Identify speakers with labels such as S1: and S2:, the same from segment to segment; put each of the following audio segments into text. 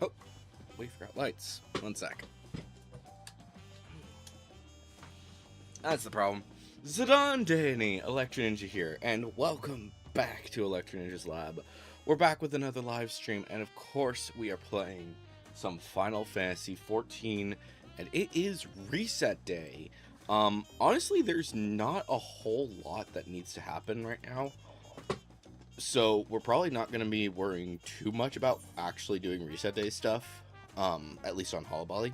S1: Oh, we forgot lights. One sec. That's the problem. Zidane Danny, Electro Ninja here, and welcome back to Electro Ninja's Lab. We're back with another live stream, and of course, we are playing some Final Fantasy 14, and it is reset day. Honestly, there's not a whole lot that needs to happen right now. So, we're probably not going to be worrying too much about actually doing reset day stuff, at least on Hollow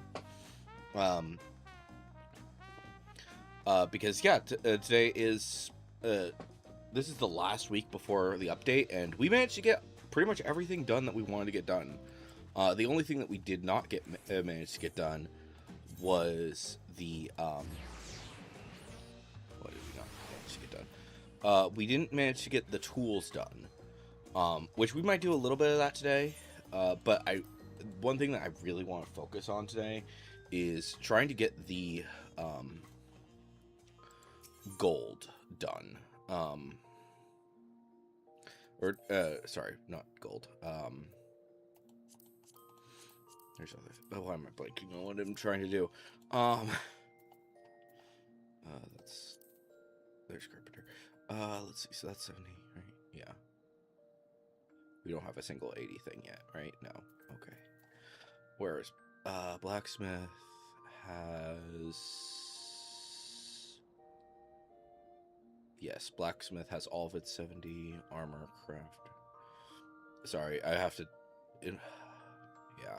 S1: because, yeah, today is, this is the last week before the update, and we managed to get pretty much everything done that we wanted to get done. The only thing that we did not get manage to get done was the, what did we not manage to get done? We didn't manage to get the tools done, which we might do a little bit of that today, but one thing that I really want to focus on today is trying to get the, gold done. Sorry, not gold. There's other. Why am I blanking on what I'm trying to do? There's Carpenter. Let's see. So that's 70, right? Yeah. We don't have a single 80 thing yet, right? No. Okay. Whereas, Blacksmith has. Yes, Blacksmith has all of its 70 armor craft. Sorry, I have to. Yeah.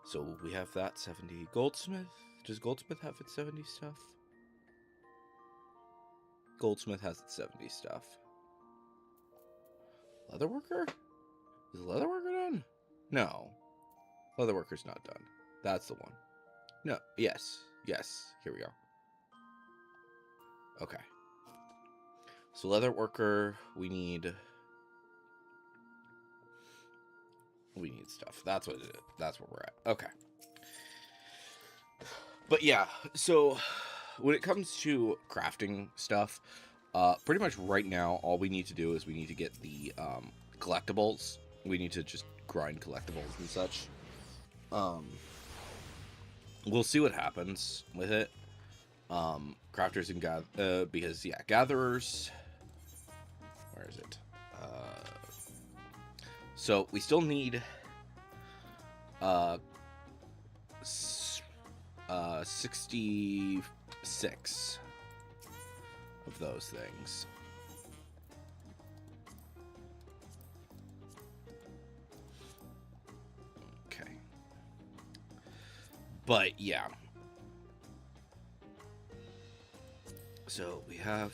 S1: So we have that 70. Goldsmith? Does Goldsmith have its 70 stuff? Goldsmith has its 70 stuff. Leatherworker? Is Leatherworker done? No. Leatherworker's not done. That's the one. No. Yes. Yes. Here we go. Okay. So Leatherworker, we need stuff. That's what it is. That's where we're at. Okay. But yeah, so when it comes to crafting stuff, pretty much right now, all we need to do is we need to get the collectibles. We need to just grind collectibles and such. We'll see what happens with it. Crafters and because yeah, gatherers. Where is it? So we still need 66 of those things. Okay. But yeah. So we have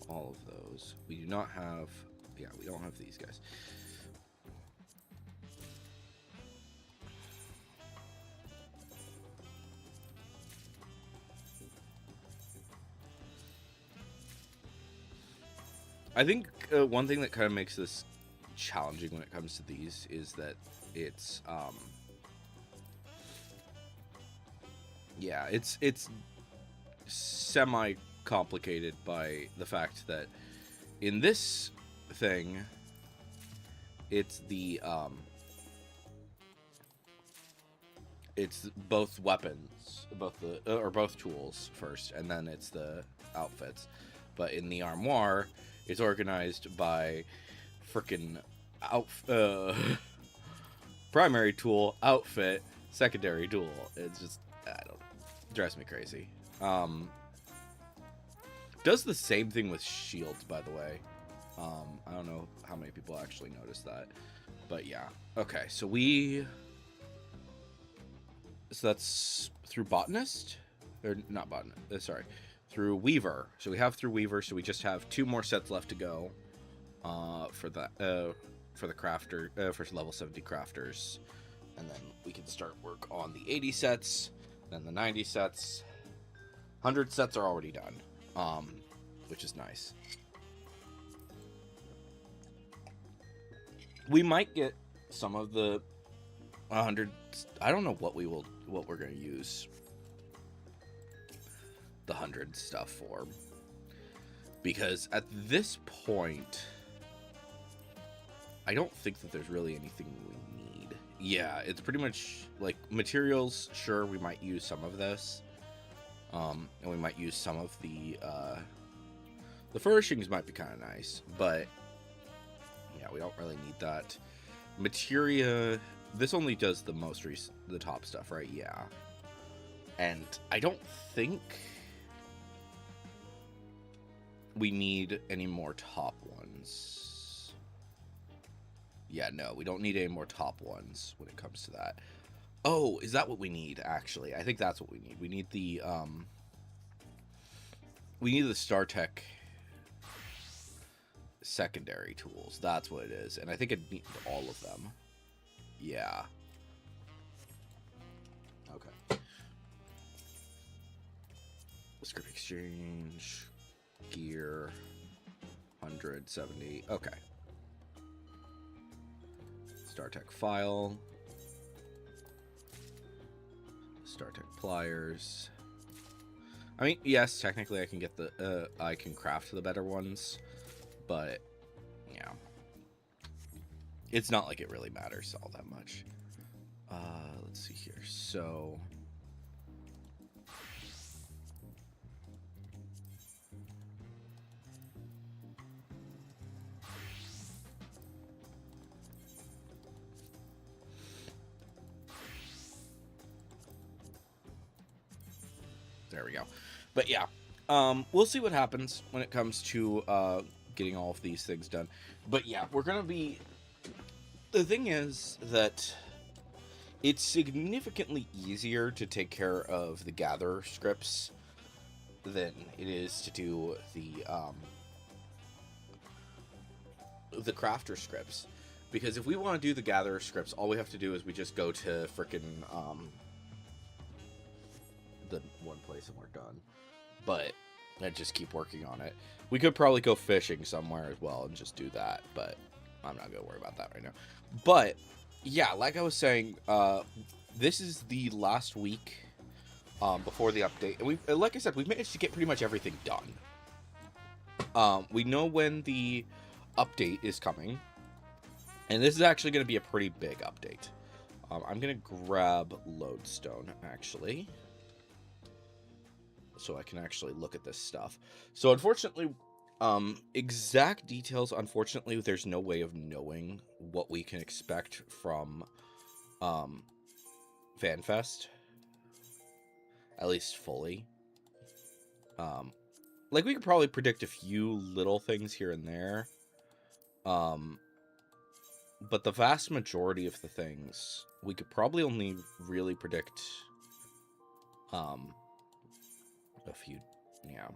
S1: all of those. We do not have, yeah, we don't have these guys. I think one thing that kind of makes this challenging when it comes to these is that it's, yeah, it's semi-complicated by the fact that in this thing, it's the, it's both weapons, both tools first, and then it's the outfits. But in the armoire, it's organized by frickin' primary tool, outfit, secondary tool. It's just, I don't know. It drives me crazy. Does the same thing with shields, by the way. I don't know how many people actually noticed that. But yeah. Okay, so that's through Botanist? Or not Botanist, sorry. Through Weaver. So we have through Weaver, so we just have 2 more sets left to go. For the crafter, for level 70 crafters. And then we can start work on the 80 sets, then the 90 sets. 100 sets are already done, which is nice. We might get some of the 100. I don't know what we're going to use the 100 stuff for, because at this point, I don't think that there's really anything we need. Yeah, it's pretty much like materials. Sure, we might use some of this, and we might use some of the furnishings might be kind of nice, but yeah, we don't really need that. Materia, this only does the the top stuff, right? Yeah, and I don't think we need any more top ones. Yeah, no, we don't need any more top ones when it comes to that. Oh, is that what we need, actually? I think that's what we need. We need the StarTech secondary tools. That's what it is. And I think it needs all of them. Yeah. Okay. Script exchange. Gear. 170. Okay. StarTech file. StarTech pliers. I mean, yes, technically I can get I can craft the better ones, but yeah, it's not like it really matters all that much. Let's see here. So there we go. But yeah, we'll see what happens when it comes to getting all of these things done. But yeah, we're gonna be. The thing is that it's significantly easier to take care of the gather scripts than it is to do the crafter scripts. Because if we want to do the gatherer scripts, all we have to do is we just go to frickin' the one place and we're done. But I just keep working on it. We could probably go fishing somewhere as well and just do that, but I'm not gonna worry about that right now. But yeah, like I was saying, this is the last week before the update, and we, like I said, we've managed to get pretty much everything done. We know when the update is coming, and this is actually going to be a pretty big update. I'm going to grab lodestone actually, so I can actually look at this stuff. So unfortunately, exact details, unfortunately, there's no way of knowing what we can expect from FanFest, at least fully. Like, we could probably predict a few little things here and there, but the vast majority of the things we could probably only really predict a few. Yeah,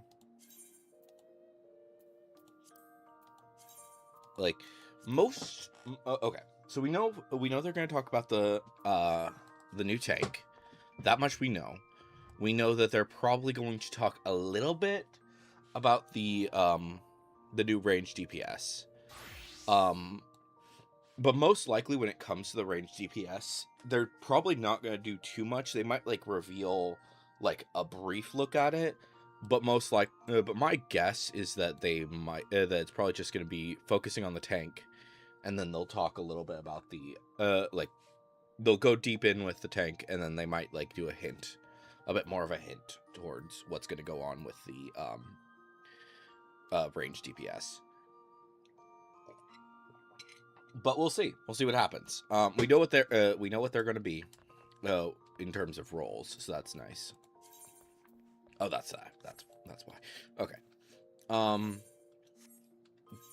S1: like most. Okay, so we know they're going to talk about the new tank. That much we know. We know that they're probably going to talk a little bit about the new range DPS. But most likely when it comes to the range DPS, they're probably not going to do too much. They might like reveal like a brief look at it, but but my guess is that they might that it's probably just going to be focusing on the tank, and then they'll talk a little bit about the like they'll go deep in with the tank, and then they might like do a bit more of a hint towards what's going to go on with the range DPS. But we'll see. We'll see what happens. We know what they're going to be, in terms of roles. So that's nice. Oh, that's that. That's why. Okay.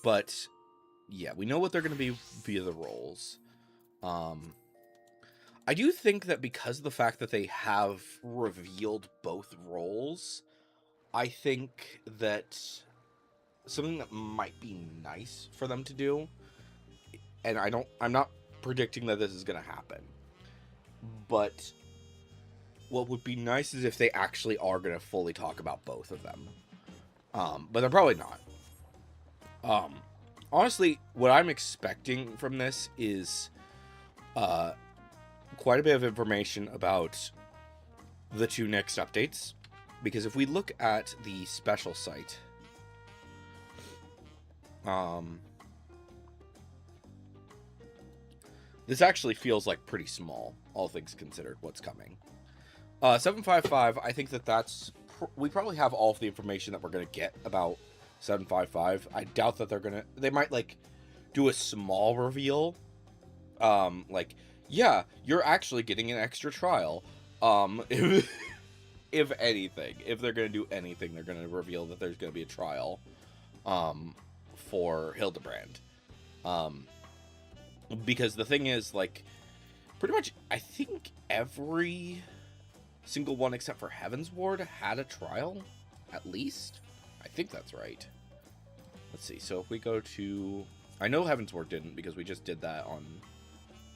S1: But yeah, we know what they're going to be via the roles. I do think that because of the fact that they have revealed both roles, I think that something that might be nice for them to do, and I'm not predicting that this is going to happen, but what would be nice is if they actually are going to fully talk about both of them. But they're probably not. Honestly, what I'm expecting from this is quite a bit of information about the two next updates, because if we look at the special site, This actually feels like pretty small, all things considered, what's coming. 755, I think that's... we probably have all of the information that we're going to get about 755. I doubt that they're going to... they might, like, do a small reveal. Like, yeah, you're actually getting an extra trial. If anything. If they're going to do anything, they're going to reveal that there's going to be a trial, for Hildebrand. Because the thing is, like, pretty much, I think every single one except for Heaven's Ward had a trial, at least. I think that's right. Let's see. So if we go to... I know Heaven's Ward didn't, because we just did that on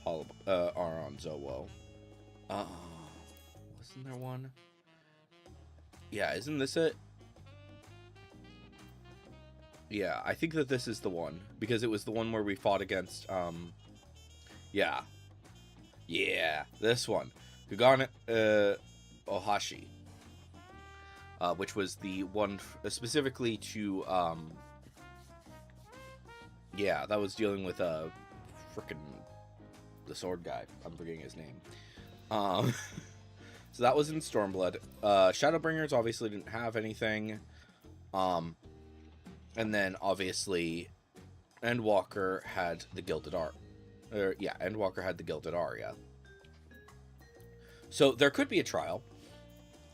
S1: on Zowo. Wasn't there one? Yeah, isn't this it? Yeah, I think that this is the one, because it was the one where we fought against, yeah. Yeah, this one. Kagane, Ohashi. Which was the one specifically to, yeah, that was dealing with, frickin' the sword guy. I'm forgetting his name. So that was in Stormblood. Shadowbringers obviously didn't have anything. And then, obviously, Endwalker had the Gilded Endwalker had the Gilded Aria. So, there could be a trial.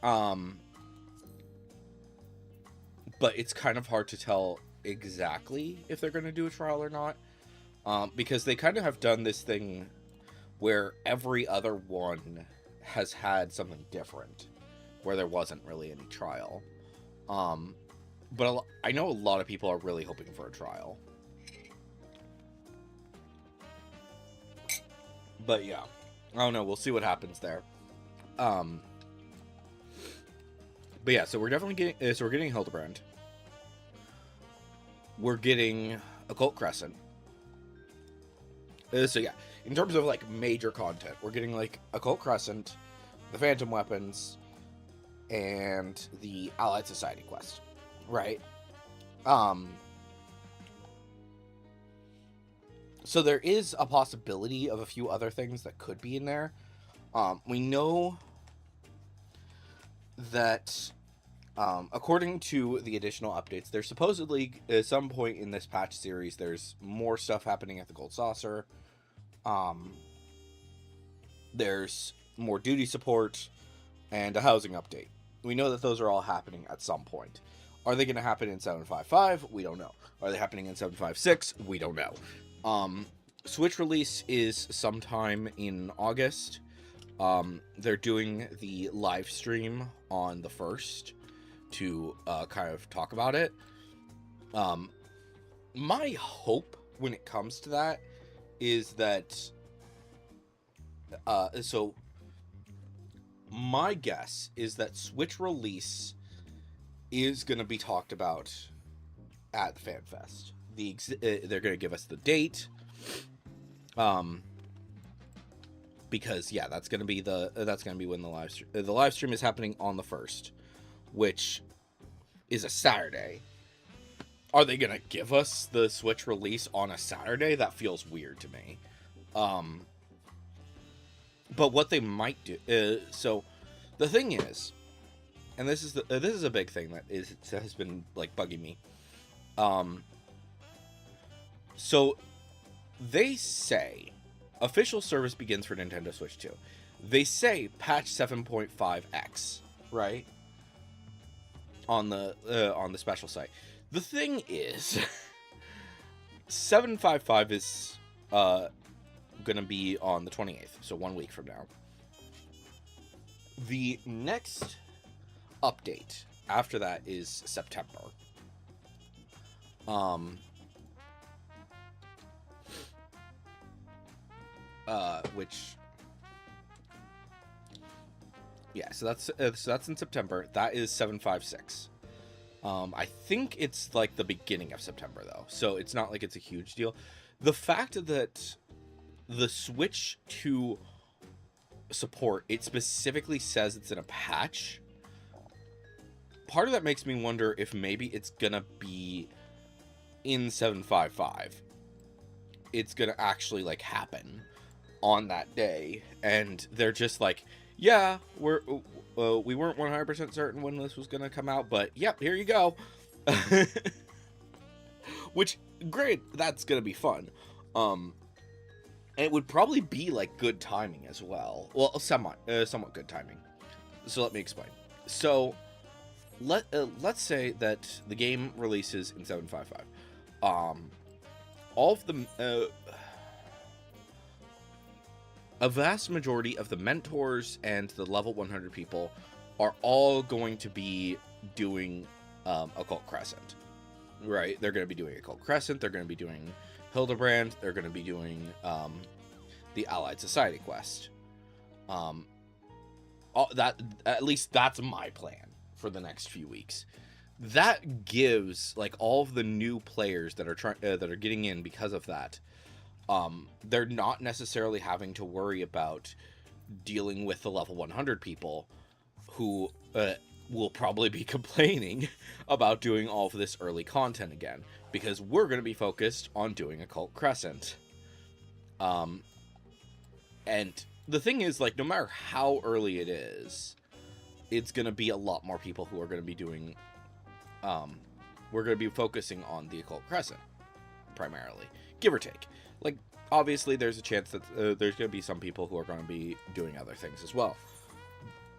S1: But it's kind of hard to tell exactly if they're going to do a trial or not. Because they kind of have done this thing where every other one has had something different, where there wasn't really any trial. But I know a lot of people are really hoping for a trial. But yeah, I don't know. We'll see what happens there. But yeah, so we're definitely getting. So we're getting Hildebrand. We're getting Occult Crescent. So yeah, in terms of like major content, we're getting like Occult Crescent, the Phantom Weapons, and the Allied Society quest. Right. So there is a possibility of a few other things that could be in there. We know that, according to the additional updates, there's supposedly at some point in this patch series, there's more stuff happening at the Gold Saucer. There's more duty support and a housing update. We know that those are all happening at some point. Are they going to happen in 755? We don't know. Are they happening in 756? We don't know. Switch release is sometime in August. They're doing the live stream on the 1st to kind of talk about it. My hope when it comes to that is that... so, my guess is that Switch release is going to be talked about at the FanFest. They're going to give us the date, because yeah, that's going to be when the live stream is happening on the 1st, which is a Saturday. Are they going to give us the Switch release on a Saturday? That feels weird to me. But what they might do, so the thing is, and this is a big thing that has been like bugging me. So they say official service begins for Nintendo Switch 2. They say patch 7.5x, right? On the special site. The thing is, 755 is gonna be on the 28th, so 1 week from now. The next update after that is September. Which, yeah, so that's in September. That is 756. I think it's like the beginning of September though, so it's not like it's a huge deal. The fact that the Switch 2 support, it specifically says it's in a patch. Part of that makes me wonder if maybe it's gonna be in 755. It's gonna actually like happen. on that day, and they're just like, yeah, we weren't 100% certain when this was gonna come out, but yep, here you go. Which, great, that's gonna be fun. And it would probably be like good timing as well. Well, somewhat good timing. So let me explain. So let's say that the game releases in 7.5.5. All of the a vast majority of the mentors and the level 100 people are all going to be doing Occult Crescent, right? They're going to be doing Occult Crescent. They're going to be doing Hildebrand. They're going to be doing the Allied Society quest. That, at least that's my plan for the next few weeks. That gives like all of the new players that are getting in because of that. They're not necessarily having to worry about dealing with the level 100 people who will probably be complaining about doing all of this early content again, because we're going to be focused on doing Occult Crescent. And the thing is, like, no matter how early it is, it's going to be a lot more people who are going to be doing, we're going to be focusing on the Occult Crescent, primarily, give or take. Like, obviously, there's a chance that there's going to be some people who are going to be doing other things as well,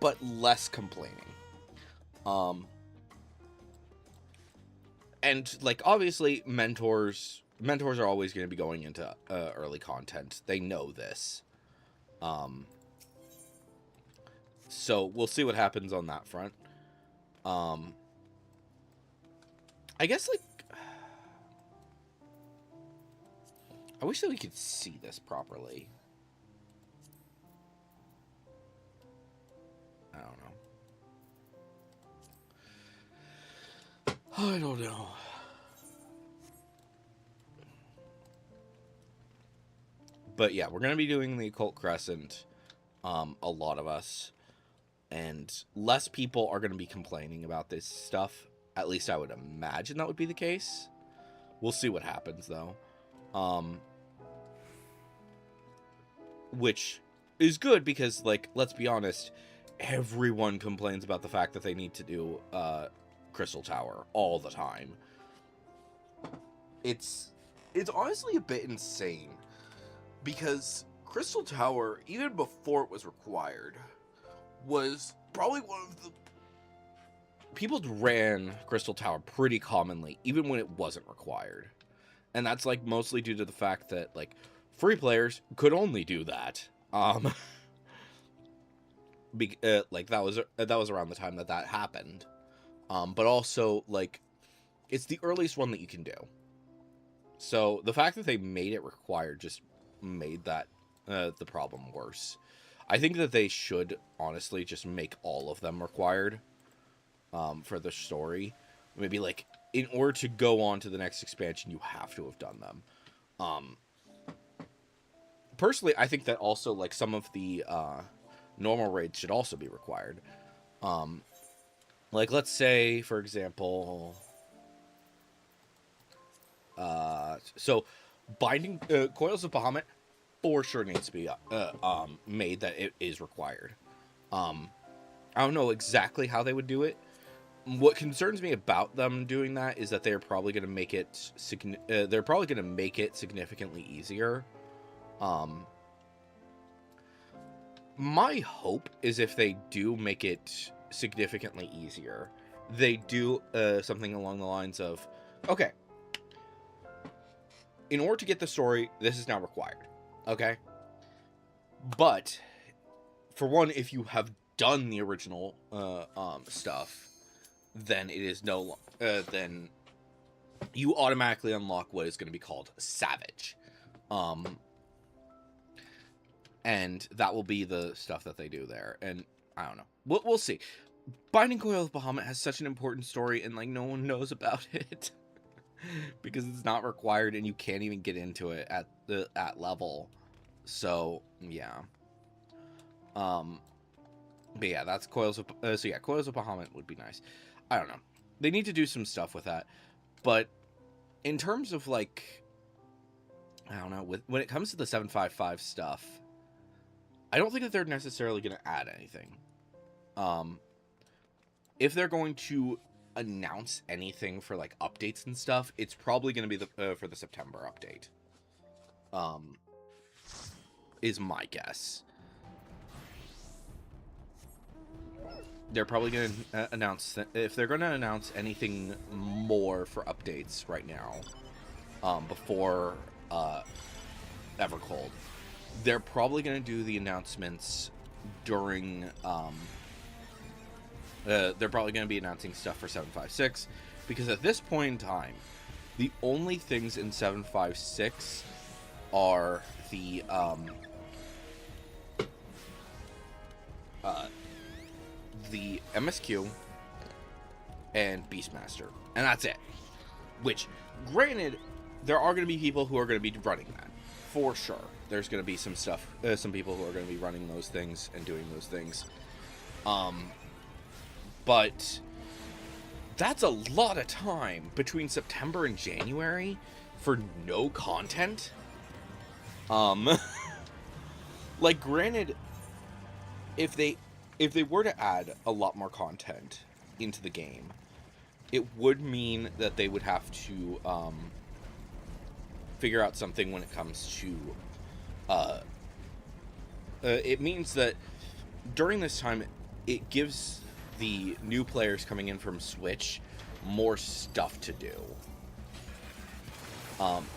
S1: but less complaining. And, like, obviously, mentors are always going to be going into early content. They know this. So we'll see what happens on that front. I guess, like, I wish that we could see this properly. I don't know. But yeah, we're going to be doing the Occult Crescent, a lot of us. And less people are going to be complaining about this stuff. At least I would imagine that would be the case. We'll see what happens, though. Which is good because, like, let's be honest, everyone complains about the fact that they need to do Crystal Tower all the time. It's honestly a bit insane, because Crystal Tower, even before it was required, was probably one of the... People ran Crystal Tower pretty commonly, even when it wasn't required. And that's, like, mostly due to the fact that, like, free players could only do that. Like, that was around the time that happened. But also, like, it's the earliest one that you can do. So the fact that they made it required just made that the problem worse. I think that they should honestly just make all of them required for the story. Maybe, like, in order to go on to the next expansion, you have to have done them. Personally, I think that also, like, some of the normal raids should also be required. Like, let's say, for example, so binding Coils of Bahamut for sure needs to be made that it is required. I don't know exactly how they would do it. What concerns me about them doing that is that they're probably going to make it significantly easier. My hope is if they do make it significantly easier, they do something along the lines of, okay, in order to get the story, this is now required. Okay? But, for one, if you have done the original stuff, then it is then you automatically unlock what is going to be called Savage. And that will be the stuff that they do there. And I don't know. We'll see. Binding Coil of Bahamut has such an important story, and, like, no one knows about it. Because it's not required, and you can't even get into it at level. So, yeah. But yeah, that's Coils of... Coils of Bahamut would be nice. I don't know. They need to do some stuff with that. But in terms of, like... I don't know. When it comes to the 7.5.5 stuff... I don't think that they're necessarily going to add anything. If they're going to announce anything for like updates and stuff, it's probably going to be for the September update. Is my guess. They're probably going to announce if they're going to announce anything more for updates right now, before Evercold. They're probably going to do the announcements during. They're probably going to be announcing stuff for 7.5.6, because at this point in time, the only things in 7.5.6 are the MSQ and Beastmaster, and that's it. Which, granted, there are going to be people who are going to be running that, for sure. There's going to be some stuff, some people who are going to be running those things and doing those things. But that's a lot of time between September and January for no content. Like, granted, if they were to add a lot more content into the game, it would mean that they would have to figure out something when it comes to it means that during this time it gives the new players coming in from Switch more stuff to do,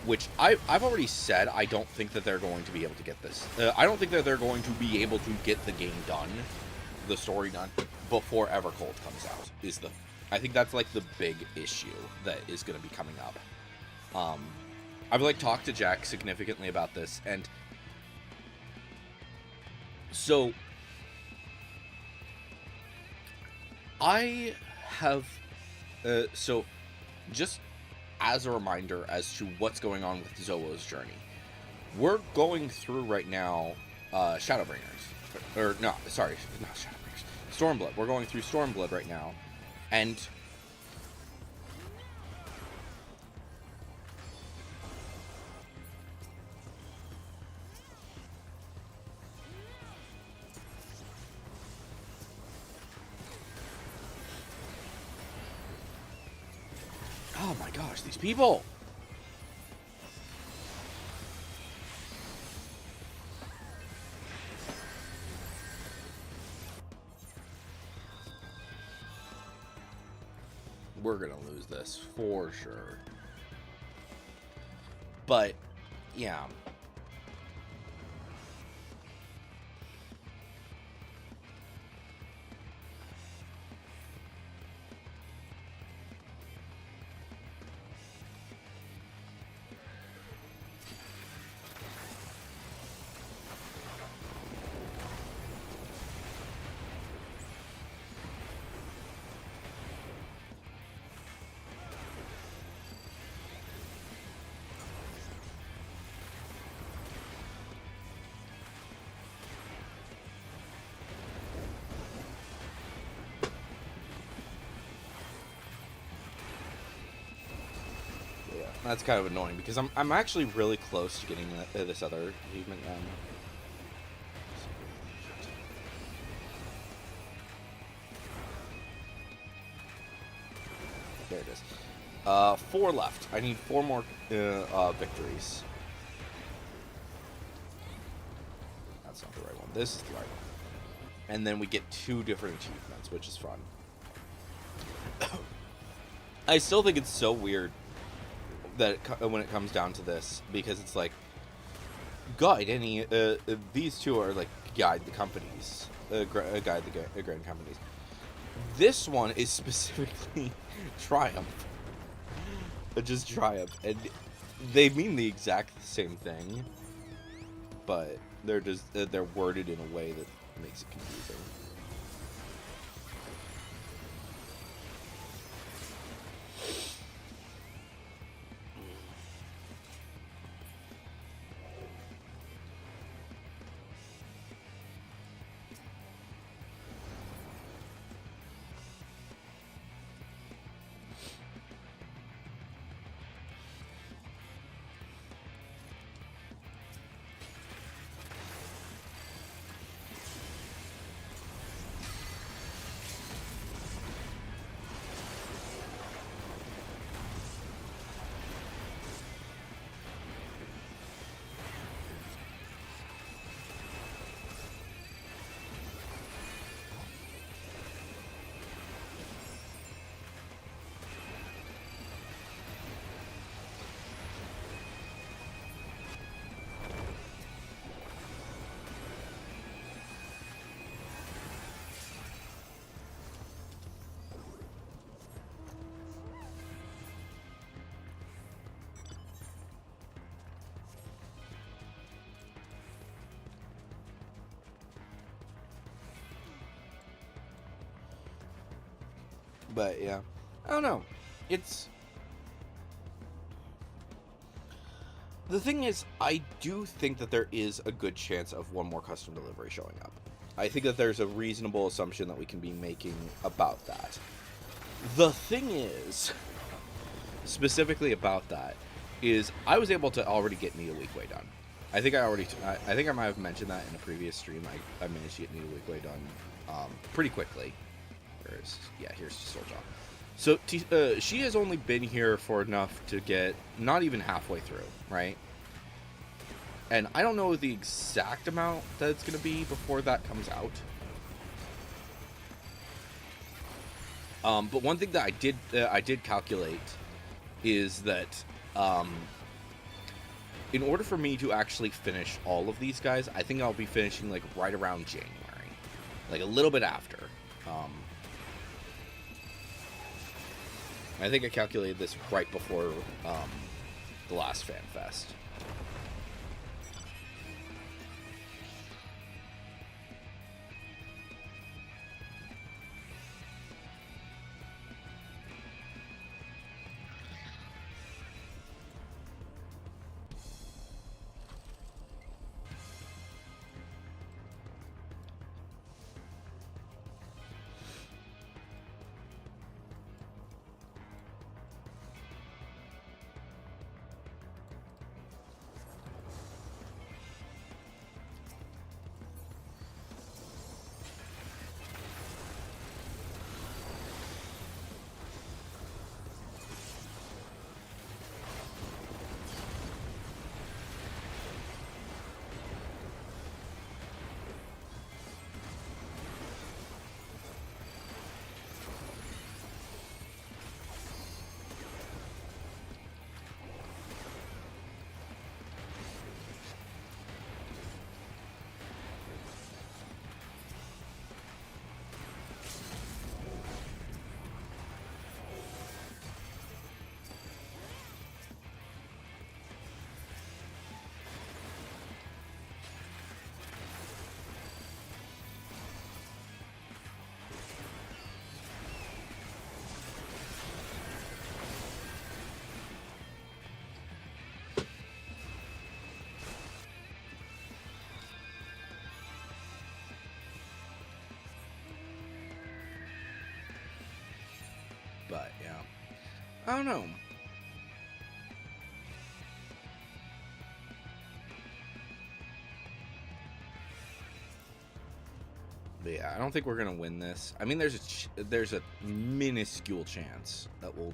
S1: which I've already said I don't think that they're going to be able to get this. I don't think that they're going to be able to get the game done, the story done, before Evercold comes out. I think that's like the big issue that is going to be coming up. I've like talked to Jack significantly about this, and so I have so just as a reminder as to what's going on with Zolo's journey, we're going through right now Shadowbringers, or no, sorry, not Shadowbringers, Stormblood. We're going through Stormblood right now, and oh my gosh, these people! We're gonna lose this for sure. But yeah. That's kind of annoying because I'm actually really close to getting this other achievement done. There it is. 4 left. I need 4 more victories. That's not the right one. This is the right one. And then we get 2 different achievements, which is fun. I still think it's so weird that when it comes down to this, because it's like guide any these 2 are like guide the companies, guide the grand companies. This one is specifically Triumph, just Triumph, and they mean the exact same thing, but they're worded in a way that makes it confusing. But yeah, I don't know. It's the thing is, I do think that there is a good chance of one more custom delivery showing up. I think that there's a reasonable assumption that we can be making about that. The thing is, specifically about that, is I was able to already get Need a Weekway done. I think I might have mentioned that in a previous stream. I managed to get Need a Weekway done pretty quickly. Here's Soljaw. So she has only been here for enough to get not even halfway through, right? And I don't know the exact amount that it's going to be before that comes out. But one thing that I did calculate is that in order for me to actually finish all of these guys, I think I'll be finishing like right around January, like a little bit after. I think I calculated this right before the last FanFest. But yeah, I don't know. But yeah, I don't think we're gonna win this. I mean, there's a minuscule chance that we'll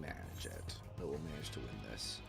S1: manage it. That we'll manage to win this.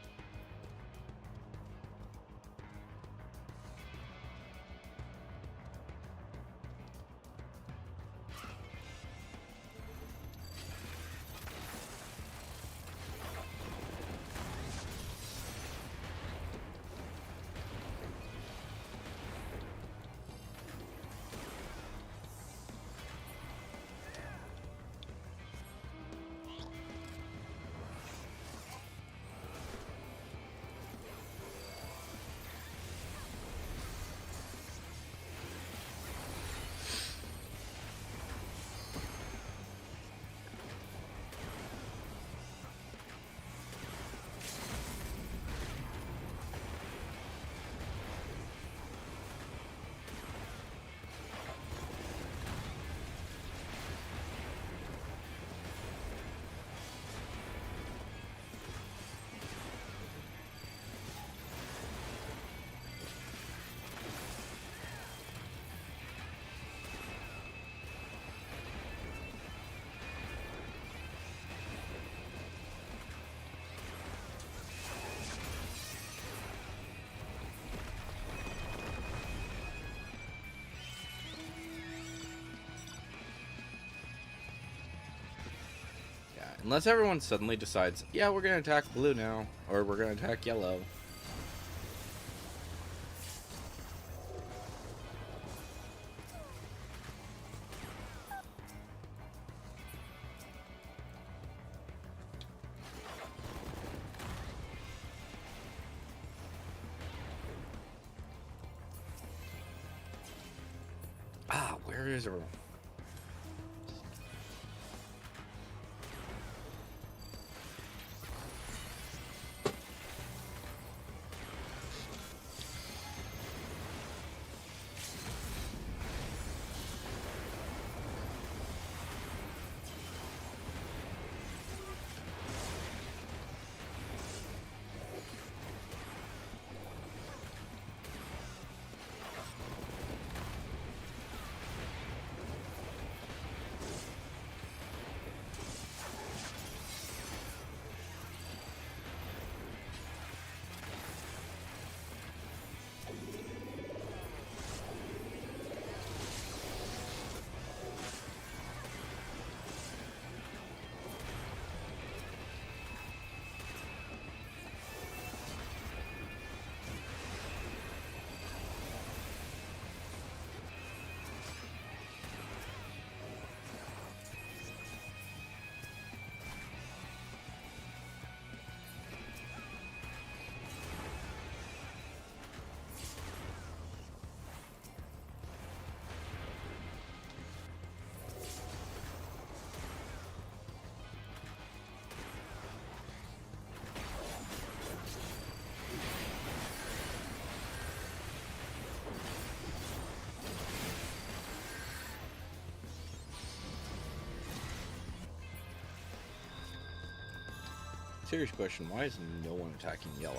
S1: Unless everyone suddenly decides, yeah, we're going to attack blue now, or we're going to attack yellow. Ah, where is everyone? serious question, why is no one attacking yellow?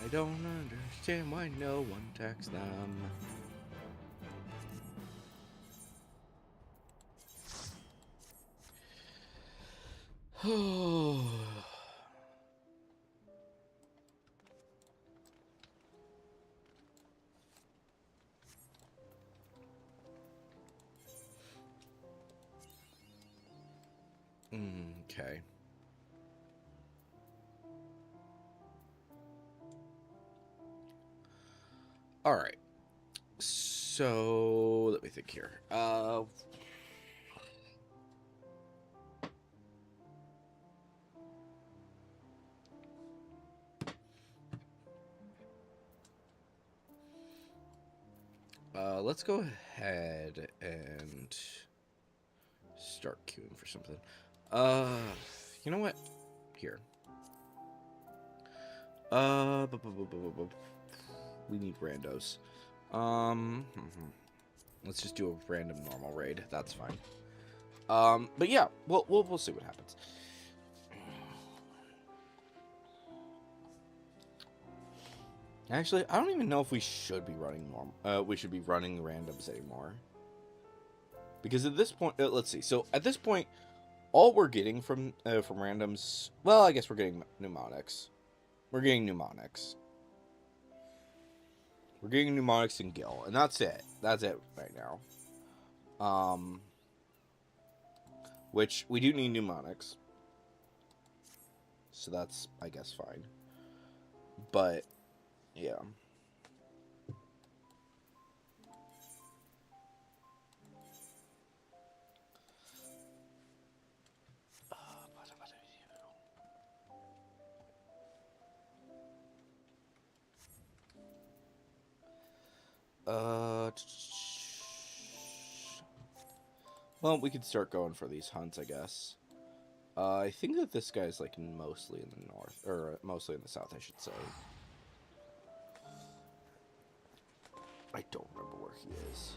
S1: I don't understand why no one attacks them. Okay. All right. So let me think here. Let's go ahead and start queuing for something. You know what? Here. We need randos. Let's just do a random normal raid. That's fine. But yeah, we'll see what happens. Actually, I don't even know if we should be running we should be running randoms anymore. Because at this point, let's see. So at this point, all we're getting from randoms, well, I guess we're getting mnemonics. We're getting mnemonics. We're getting mnemonics and Gil, and that's it. That's it right now. Which we do need mnemonics, so that's, I guess, fine. But yeah. Well, we could start going for these hunts, I guess. I think that this guy's like mostly in the north, or mostly in the south, I should say. I don't remember where he is.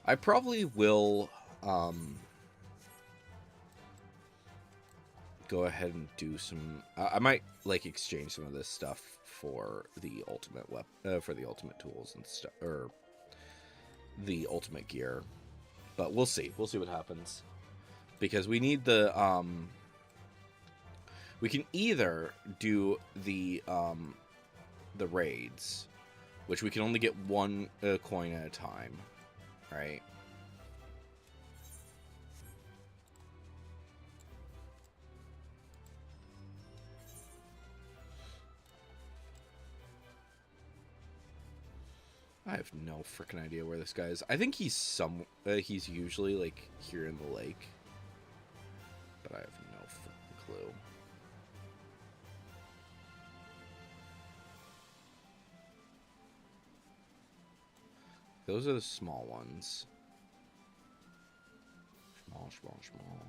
S1: I probably will go ahead and do some. I might like exchange some of this stuff for the ultimate for the ultimate tools and stuff, or the ultimate gear. But we'll see. We'll see what happens, because we need the we can either do the raids, which we can only get one coin at a time, right? I have no freaking idea where this guy is. I think he's usually like here in the lake, but I have no freaking clue. Those are the small ones. Small, small, small.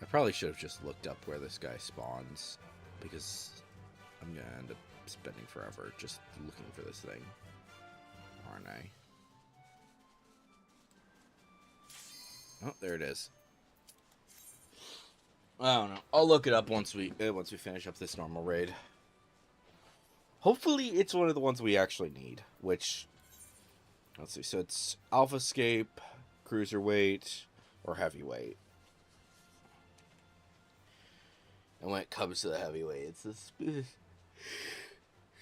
S1: I probably should have just looked up where this guy spawns, because I'm gonna end up spending forever just looking for this thing, aren't I? Oh, there it is. I don't know. I'll look it up once we finish up this normal raid. Hopefully, it's one of the ones we actually need. Which, let's see. So it's Alpha Scape, Cruiserweight, or Heavyweight. And when it comes to the heavyweight,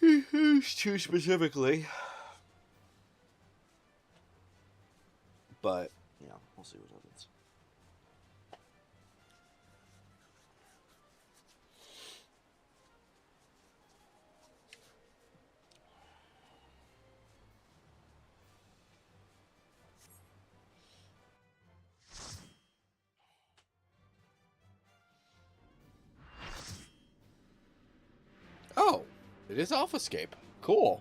S1: it's too specifically. But yeah, we'll see what happens. Oh, it is AlphaScape. Cool.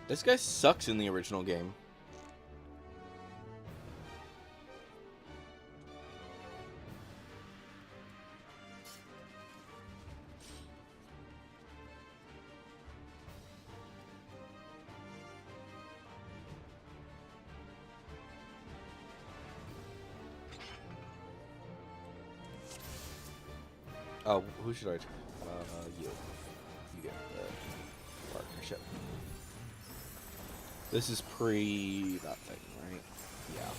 S1: This guy sucks in the original game. Oh, who should I? You. You get the partnership. This is pre that thing, right? Yeah.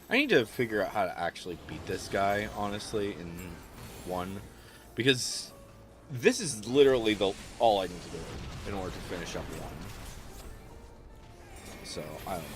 S1: I need to figure out how to actually beat this guy, honestly, in one. Because this is literally all I need to do in order to finish up one. So, I don't know.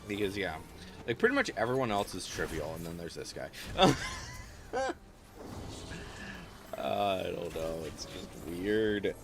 S1: Because, yeah, like, pretty much everyone else is trivial, and then there's this guy. I don't know, it's just weird.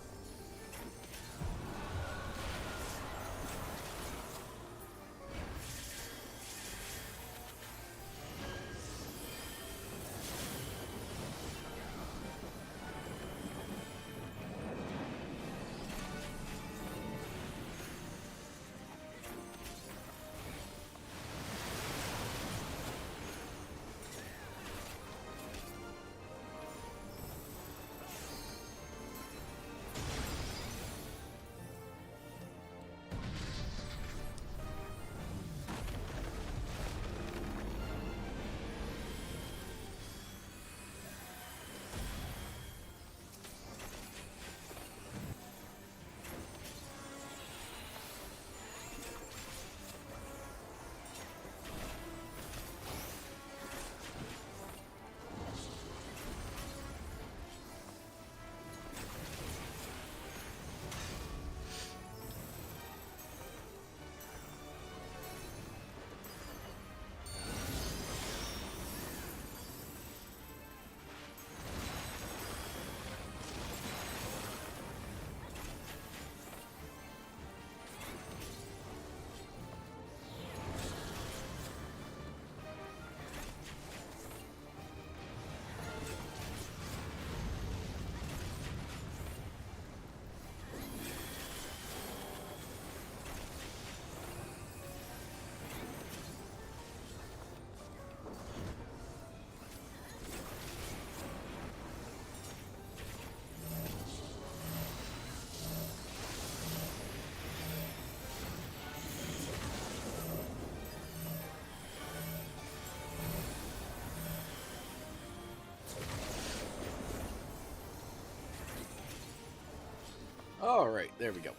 S1: Alright, there we go.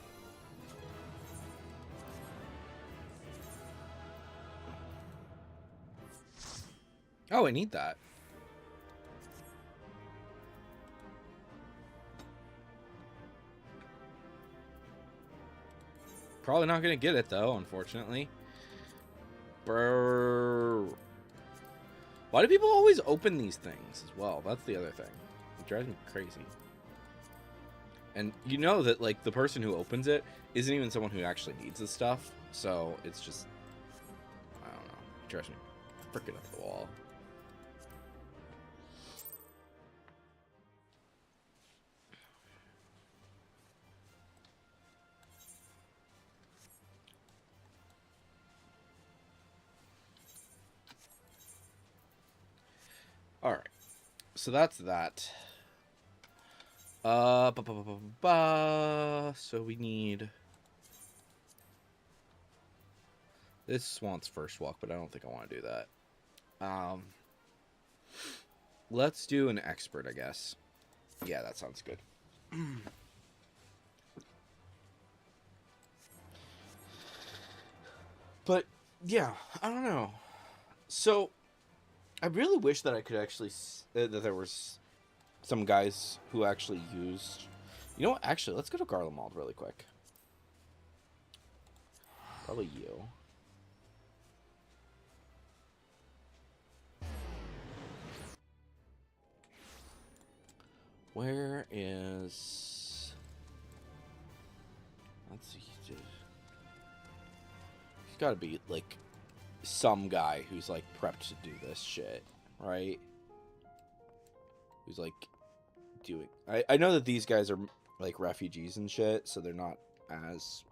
S1: Oh, I need that. Probably not gonna get it, though, unfortunately. Brrr. Why do people always open these things as well? That's the other thing. It drives me crazy. And you know that, like, the person who opens it isn't even someone who actually needs this stuff. So it's just, I don't know. It drives me freaking up the wall. Alright. So that's that. So we need... This wants first walk, but I don't think I want to do that. Let's do an expert, I guess. Yeah, that sounds good. But, yeah, I don't know. So, I really wish that I could actually... that there was some guys who actually used... You know what? Actually, let's go to Garlemald really quick. Probably you. Where is... Let's see. He's got to be, like, some guy who's, like, prepped to do this shit, right? Who's, like, doing... I know that these guys are, like, refugees and shit, so they're not as...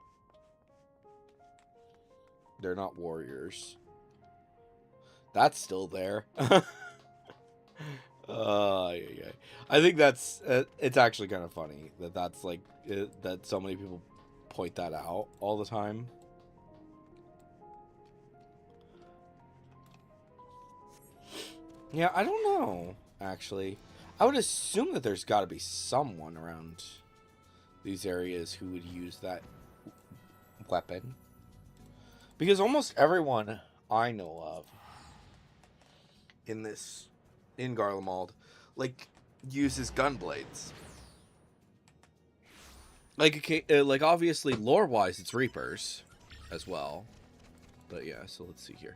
S1: They're not warriors. That's still there. Yeah. I think that's... it's actually kind of funny that that's, like... that so many people point that out all the time. Yeah, I don't know, actually. I would assume that there's got to be someone around these areas who would use that weapon. Because almost everyone I know of in Garlemald, like, uses gun blades. Like, obviously, lore-wise, it's Reapers as well. But yeah, so let's see here.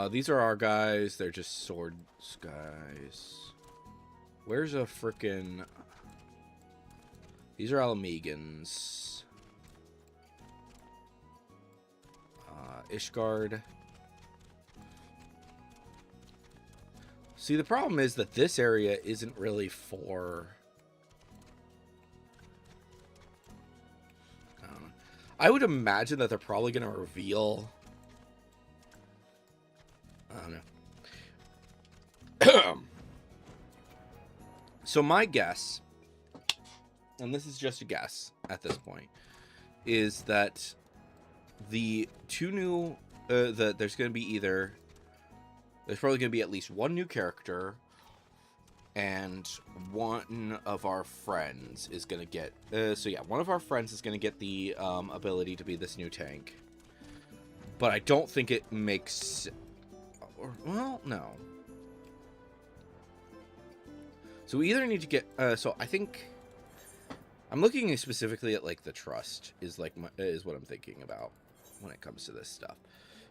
S1: These are our guys. They're just swords guys. Where's a frickin'... These are Alamegans. Ishgard. See, the problem is that this area isn't really for... I don't know. I would imagine that they're probably going to reveal... I don't know. So my guess, and this is just a guess at this point, is that the two new... that there's going to be either... There's probably going to be at least one new character, and one of our friends is going to get... so yeah, one of our friends is going to get the ability to be this new tank. But I don't think it makes... well, no. So we either need to get... so I think... I'm looking specifically at, like, the trust is, like, is what I'm thinking about when it comes to this stuff.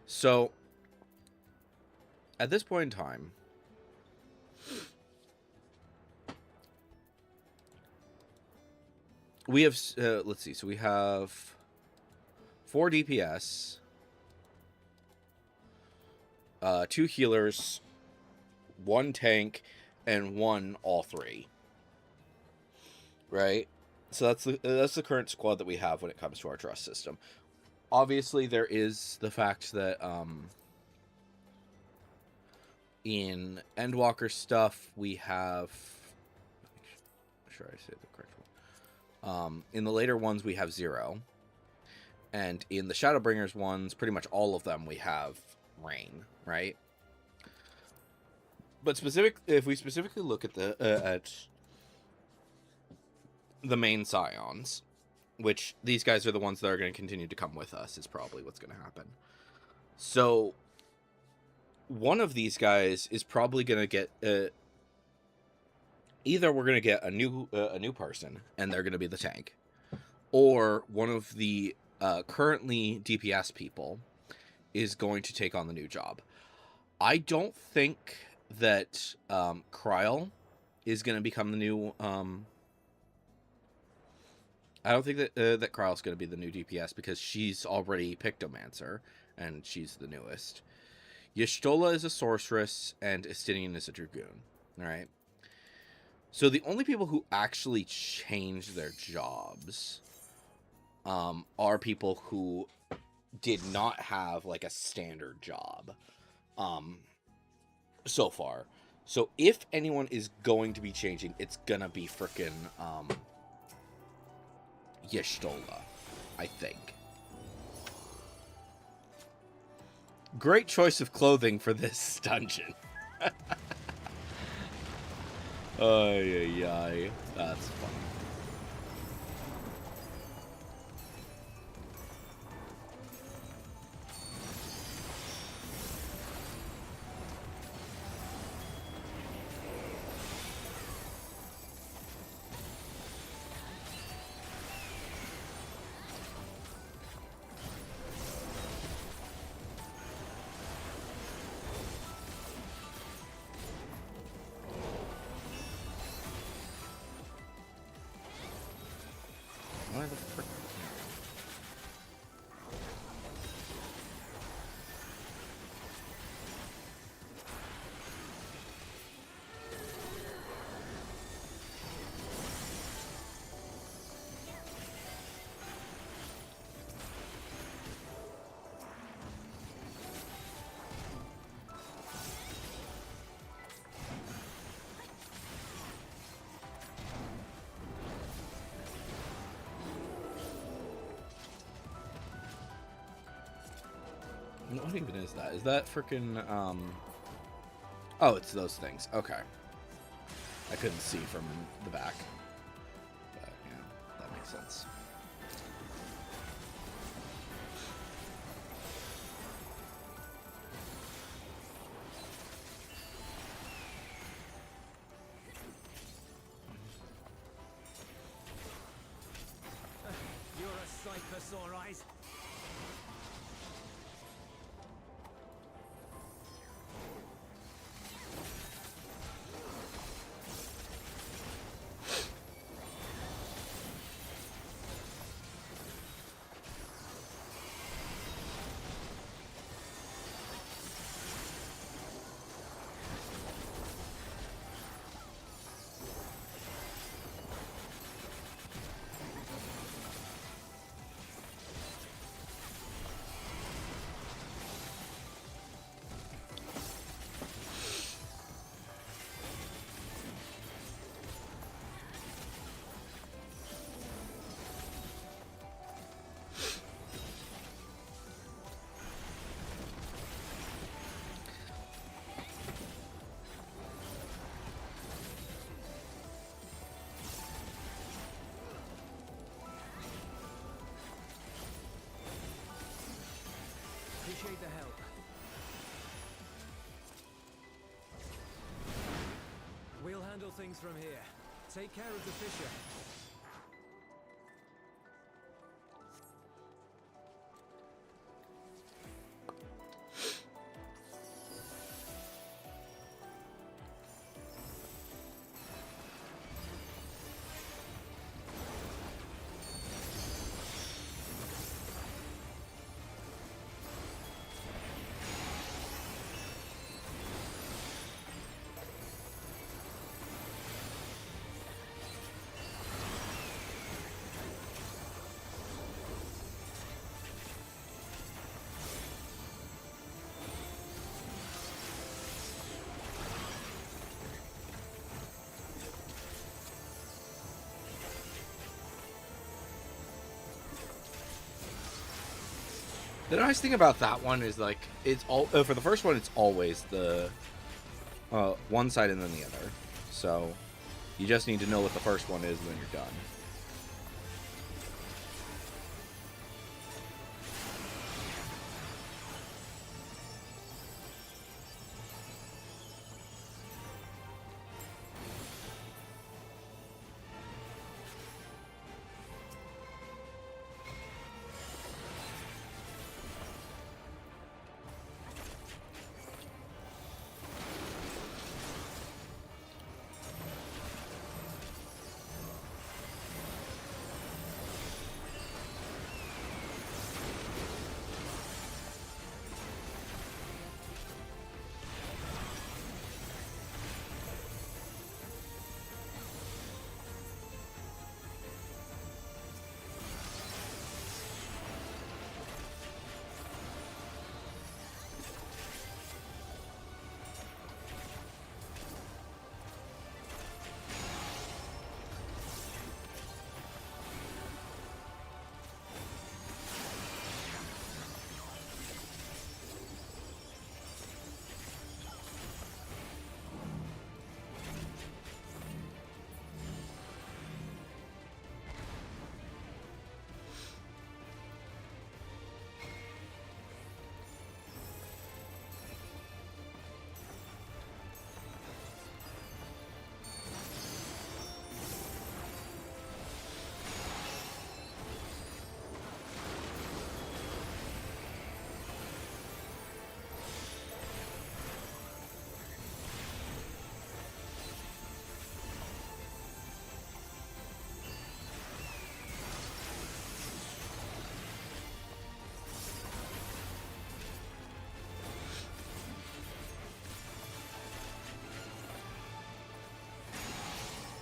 S1: So... at this point in time, we have, let's see, so we have 4 DPS, 2 healers, 1 tank, and 1 all 3. Right? So that's the current squad that we have when it comes to our trust system. Obviously, there is the fact that, in Endwalker stuff, we have... Sure, I say the correct one. In the later ones, we have 0. And in the Shadowbringers ones, pretty much all of them, we have Rain, right? But if we specifically look at the main Scions, which these guys are the ones that are going to continue to come with us, is probably what's going to happen. So... one of these guys is probably going to get... either we're going to get a new person, and they're going to be the tank. Or one of the currently DPS people is going to take on the new job. I don't think that Kryl is going to become the new... I don't think that Kryl's going to be the new DPS, because she's already Pictomancer, and she's the newest. Y'shtola is a sorceress, and Estinian is a dragoon. Alright? So the only people who actually change their jobs are people who did not have, like, a standard job so far. So if anyone is going to be changing, it's gonna be frickin' Y'shtola, I think. Great choice of clothing for this dungeon. Ay, ay, ay. That's fun. Why the frick? What even is that? Is that freaking, Oh, it's those things. Okay. I couldn't see from the back. But, yeah, that makes sense.
S2: You're a sight for sore eyes. need the help. We'll handle things from here. Take care of the fissure.
S1: The nice thing about that one is, like, it's all for the first one. It's always the one side and then the other. So you just need to know what the first one is, and then you're done.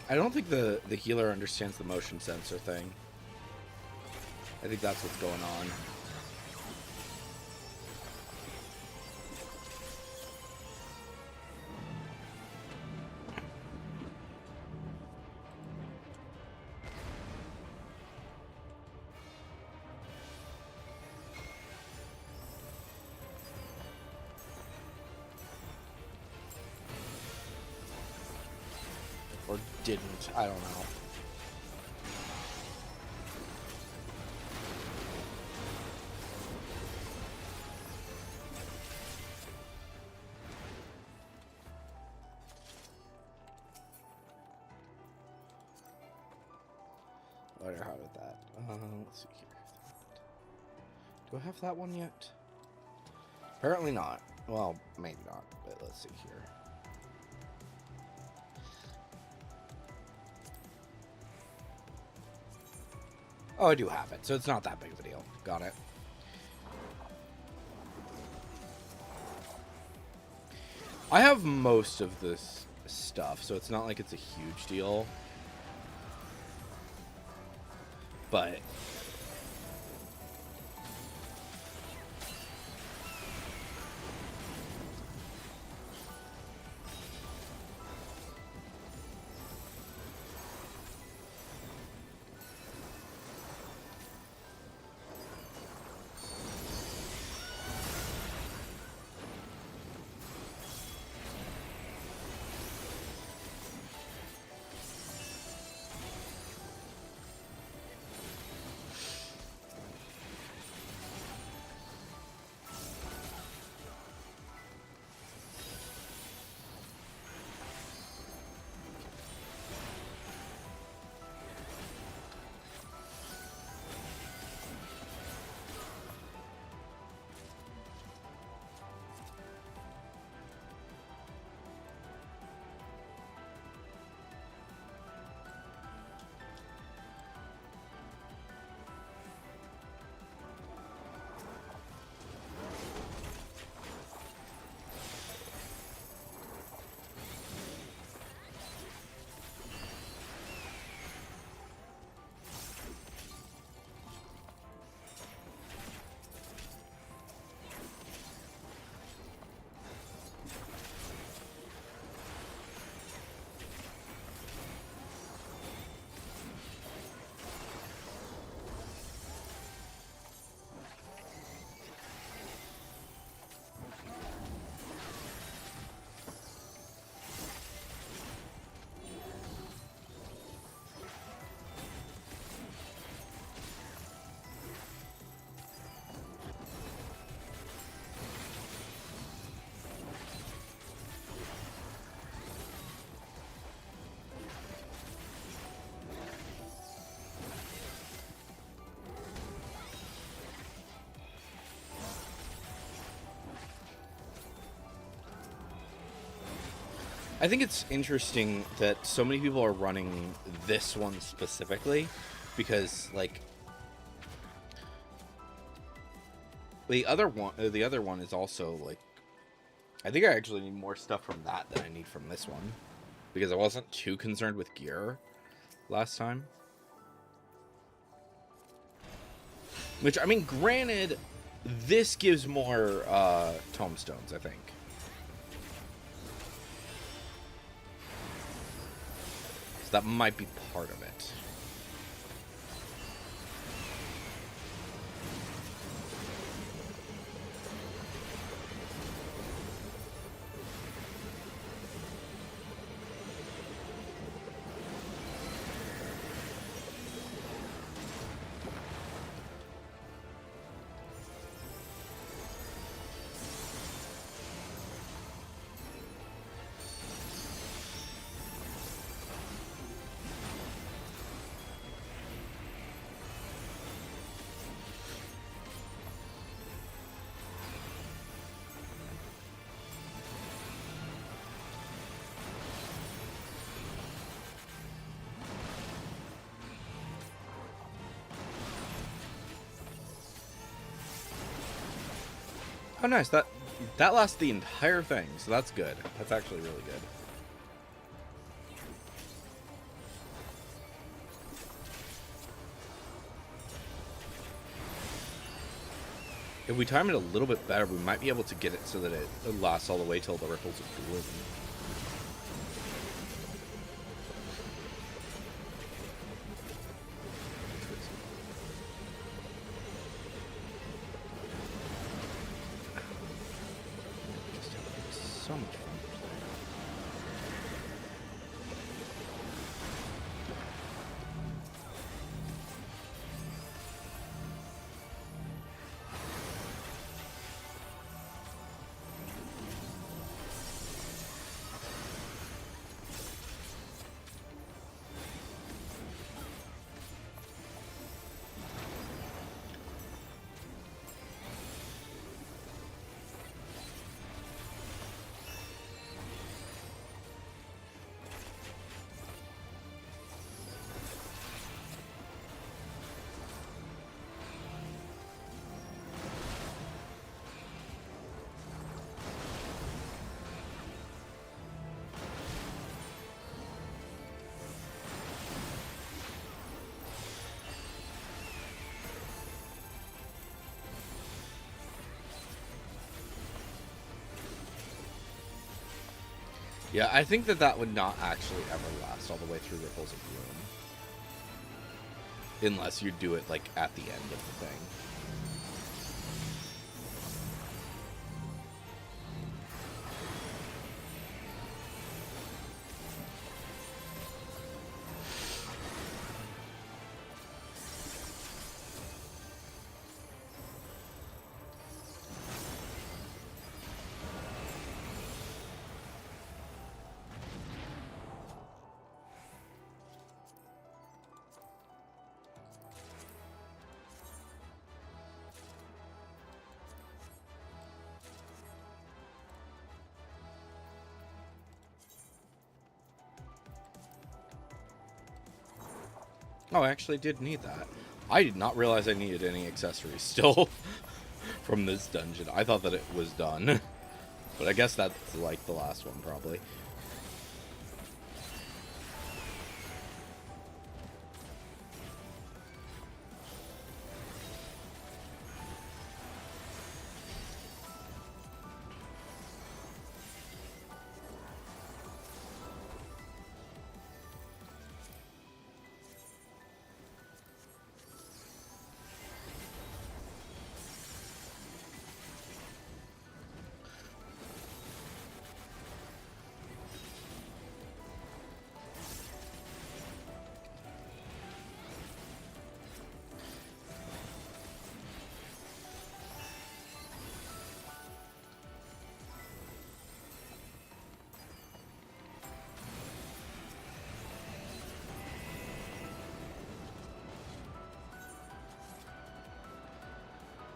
S1: I don't think the healer understands the motion sensor thing. I think that's what's going on. Or didn't. I don't know. How did that? Let's see here. Do I have that one yet? Apparently not. Well, maybe not, but let's see here. Oh, I do have it, so it's not that big of a deal. Got it. I have most of this stuff, so it's not like it's a huge deal. But I think it's interesting that so many people are running this one specifically because, like, the other one is also, like, I think I actually need more stuff from that than I need from this one because I wasn't too concerned with gear last time. Which, I mean, granted, this gives more tomestones, I think. So that might be part of it. Oh, nice. That lasts the entire thing, so that's good. That's actually really good. If we time it a little bit better, we might be able to get it so that it lasts all the way till the ripples of gloom. So much fun. Yeah, I think that would not actually ever last all the way through Ripples of Gloom. Unless you do it, like, at the end of the thing. Oh, I actually did need that. I did not realize I needed any accessories still from this dungeon. I thought that it was done. But I guess that's like the last one, probably.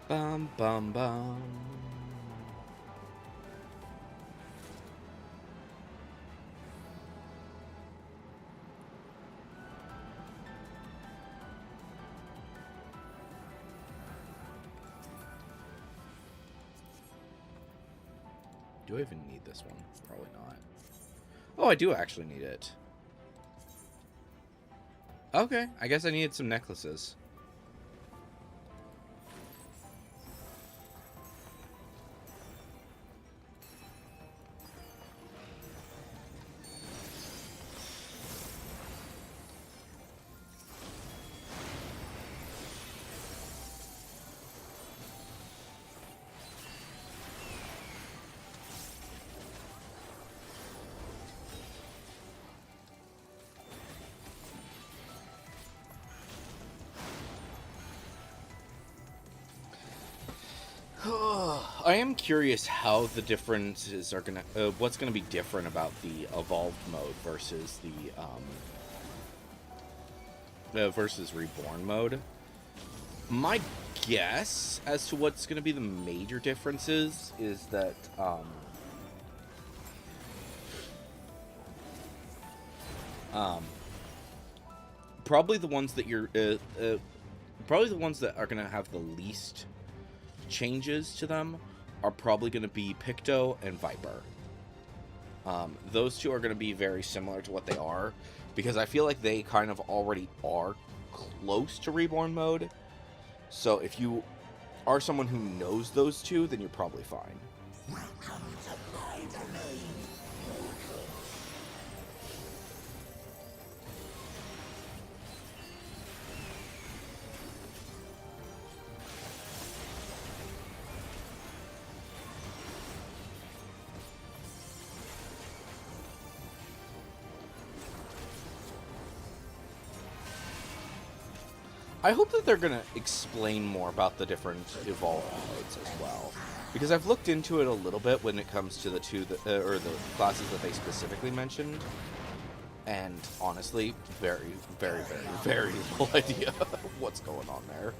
S1: Bum, bum, bum. Do I even need this one? Probably not. Oh, I do actually need it. Okay, I guess I needed some necklaces. I am curious how the differences are gonna, what's gonna be different about the evolved mode versus the versus reborn mode. My guess as to what's gonna be the major differences is that probably the ones that probably the ones that are gonna have the least changes to them are probably going to be Picto and Viper. Those two are going to be very similar to what they are, because I feel like they kind of already are close to Reborn mode. So if you are someone who knows those two, then you're probably fine. I hope that they're going to explain more about the different evolved modes as well, because I've looked into it a little bit when it comes to the two that, or the classes that they specifically mentioned, and honestly, very, very, very, very little idea of what's going on there.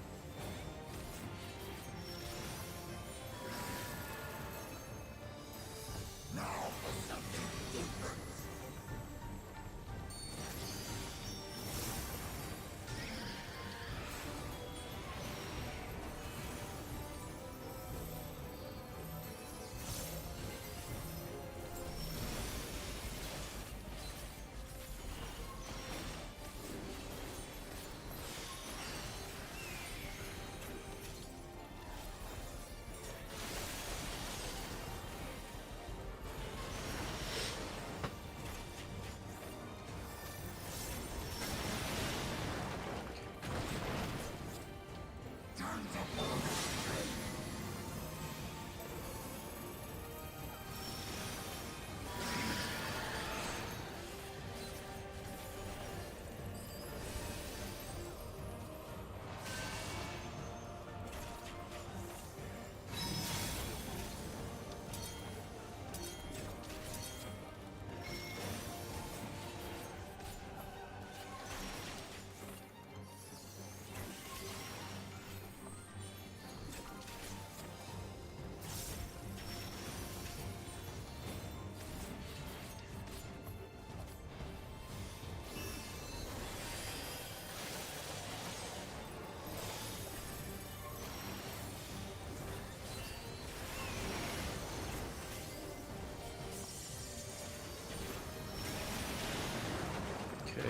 S1: Okay,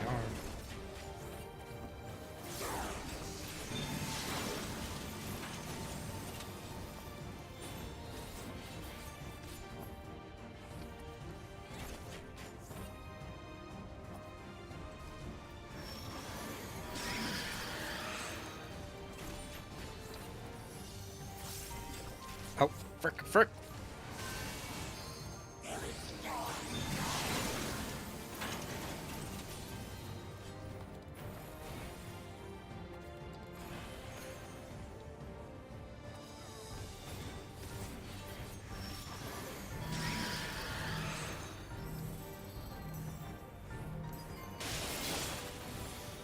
S1: yarn. Oh, frick, frick.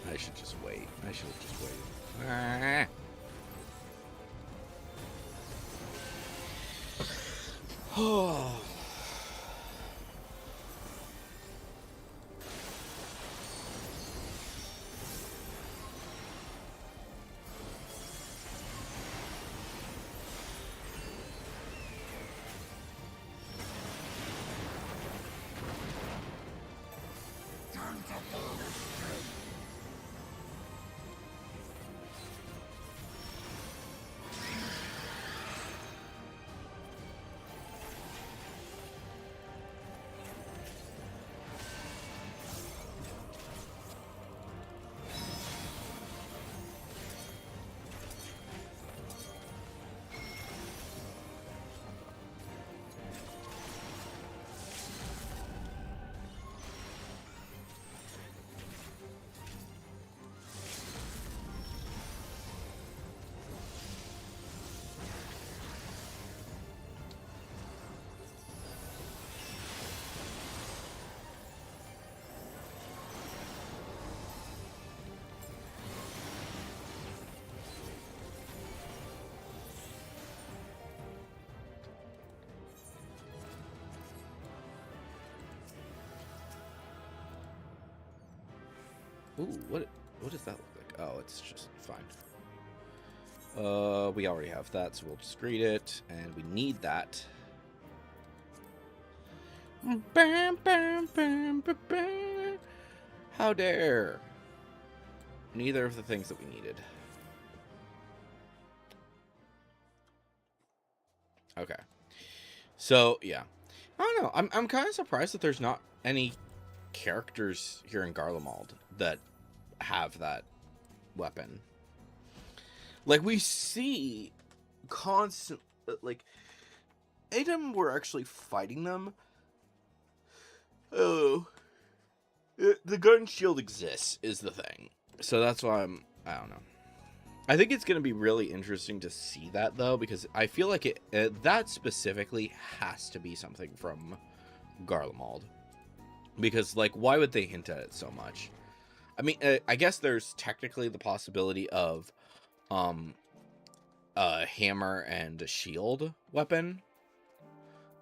S1: I should just wait. I should have just waited. Ah. Oh. Ooh, what does that look like? Oh, it's just fine. We already have that, so we'll just read it, and we need that. Bam, bam, bam, bam, bam. How dare! Neither of the things that we needed. Okay. So, yeah. I don't know. I'm kind of surprised that there's not any characters here in Garlemald that have that weapon. Like, we see constant... Like, anytime we're actually fighting them... Oh... The gun shield exists, is the thing. So that's why I don't know. I think it's going to be really interesting to see that, though, because I feel like that specifically has to be something from Garlemald. Because, like, why would they hint at it so much? I mean, I guess there's technically the possibility of a hammer and a shield weapon.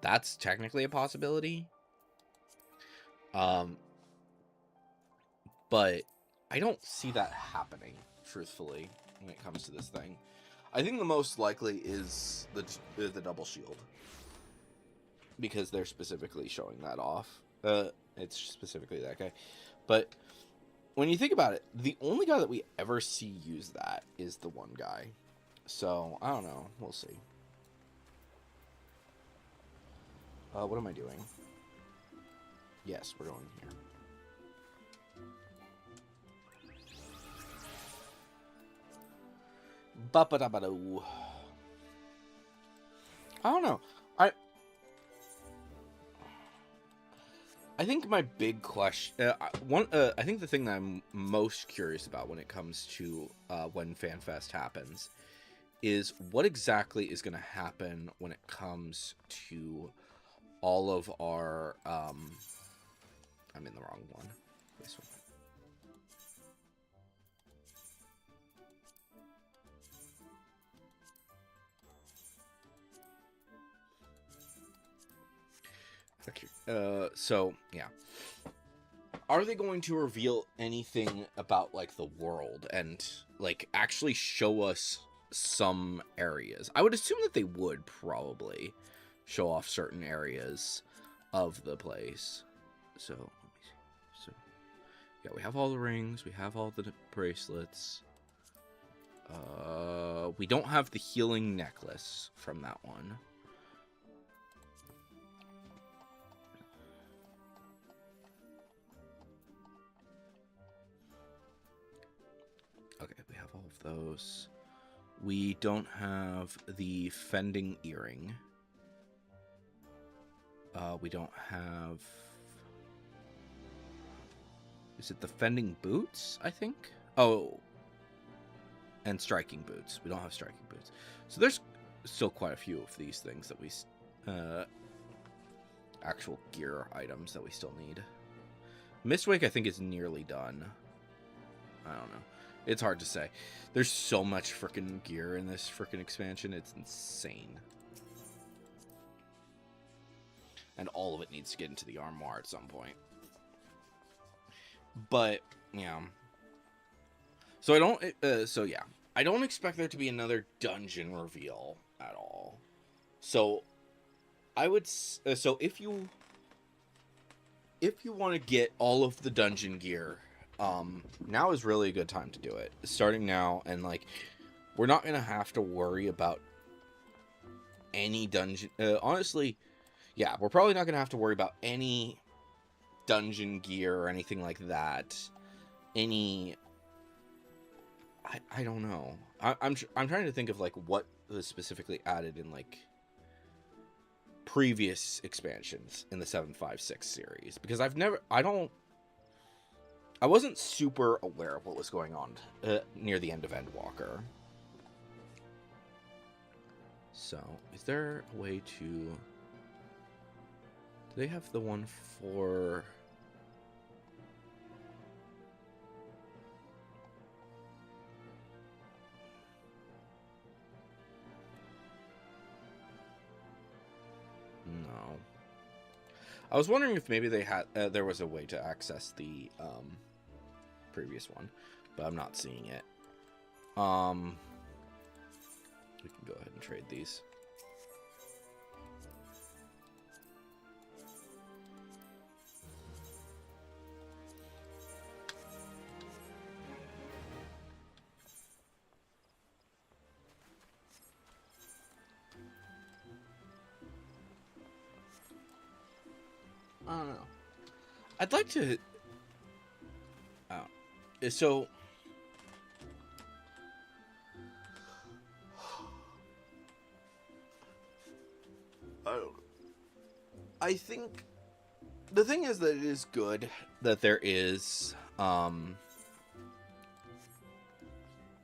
S1: That's technically a possibility. But I don't see that happening, truthfully, when it comes to this thing. I think the most likely is the double shield, because they're specifically showing that off. It's specifically that guy. But when you think about it, the only guy that we ever see use that is the one guy. So, I don't know. We'll see. What am I doing? Yes, we're going here. Ba-ba-da-ba-do. I don't know. I think my big question, I think the thing that I'm most curious about when it comes to when FanFest happens is what exactly is going to happen when it comes to all of our, I'm in the wrong one. This one. Okay. So yeah. Are they going to reveal anything about, like, the world and, like, actually show us some areas? I would assume that they would probably show off certain areas of the place. So, let me see. So, yeah, we have all the rings. We have all the bracelets. We don't have the healing necklace from that one. Okay, we have all of those. We don't have the fending earring. We don't have... Is it the fending boots, I think? Oh. And striking boots. We don't have striking boots. So there's still quite a few of these things that we... actual gear items that we still need. Mistwake, I think, is nearly done. I don't know. It's hard to say. There's so much freaking gear in this freaking expansion. It's insane. And all of it needs to get into the armoire at some point. But, yeah. So I don't... so, yeah. I don't expect there to be another dungeon reveal at all. So, I would... so, if you want to get all of the dungeon gear... now is really a good time to do it. Starting now, and, like, we're not gonna have to worry about any dungeon. Honestly, yeah, we're probably not gonna have to worry about any dungeon gear or anything like that. I don't know. I'm trying to think of, like, what was specifically added in, like, previous expansions in the 756 series, because I wasn't super aware of what was going on near the end of Endwalker. So, is there a way to... Do they have the one for... No. I was wondering if maybe they had... there was a way to access the... previous one, but I'm not seeing it. We can go ahead and trade these. I don't know. I'd like to... so... I think... The thing is that it is good that there is...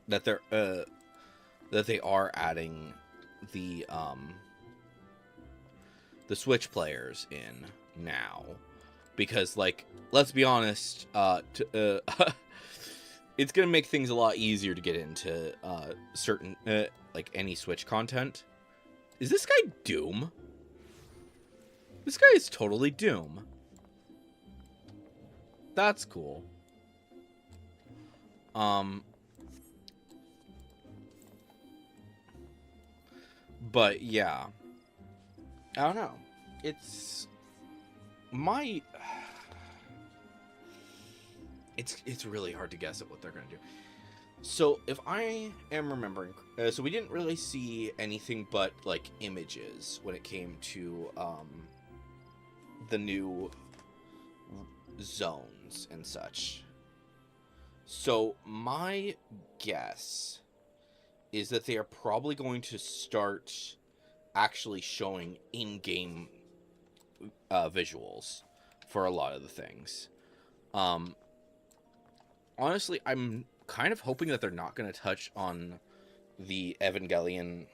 S1: that they are adding the Switch players in now, because, like, let's be honest, it's gonna make things a lot easier to get into certain like any Switch content. Is this guy Doom? This guy is totally Doom. That's cool. But yeah, I don't know. It's really hard to guess at what they're gonna do. So if I am remembering, so we didn't really see anything but like images when it came to the new zones and such. So my guess is that they are probably going to start actually showing in-game visuals for a lot of the things. Honestly, I'm kind of hoping that they're not going to touch on the Evangelion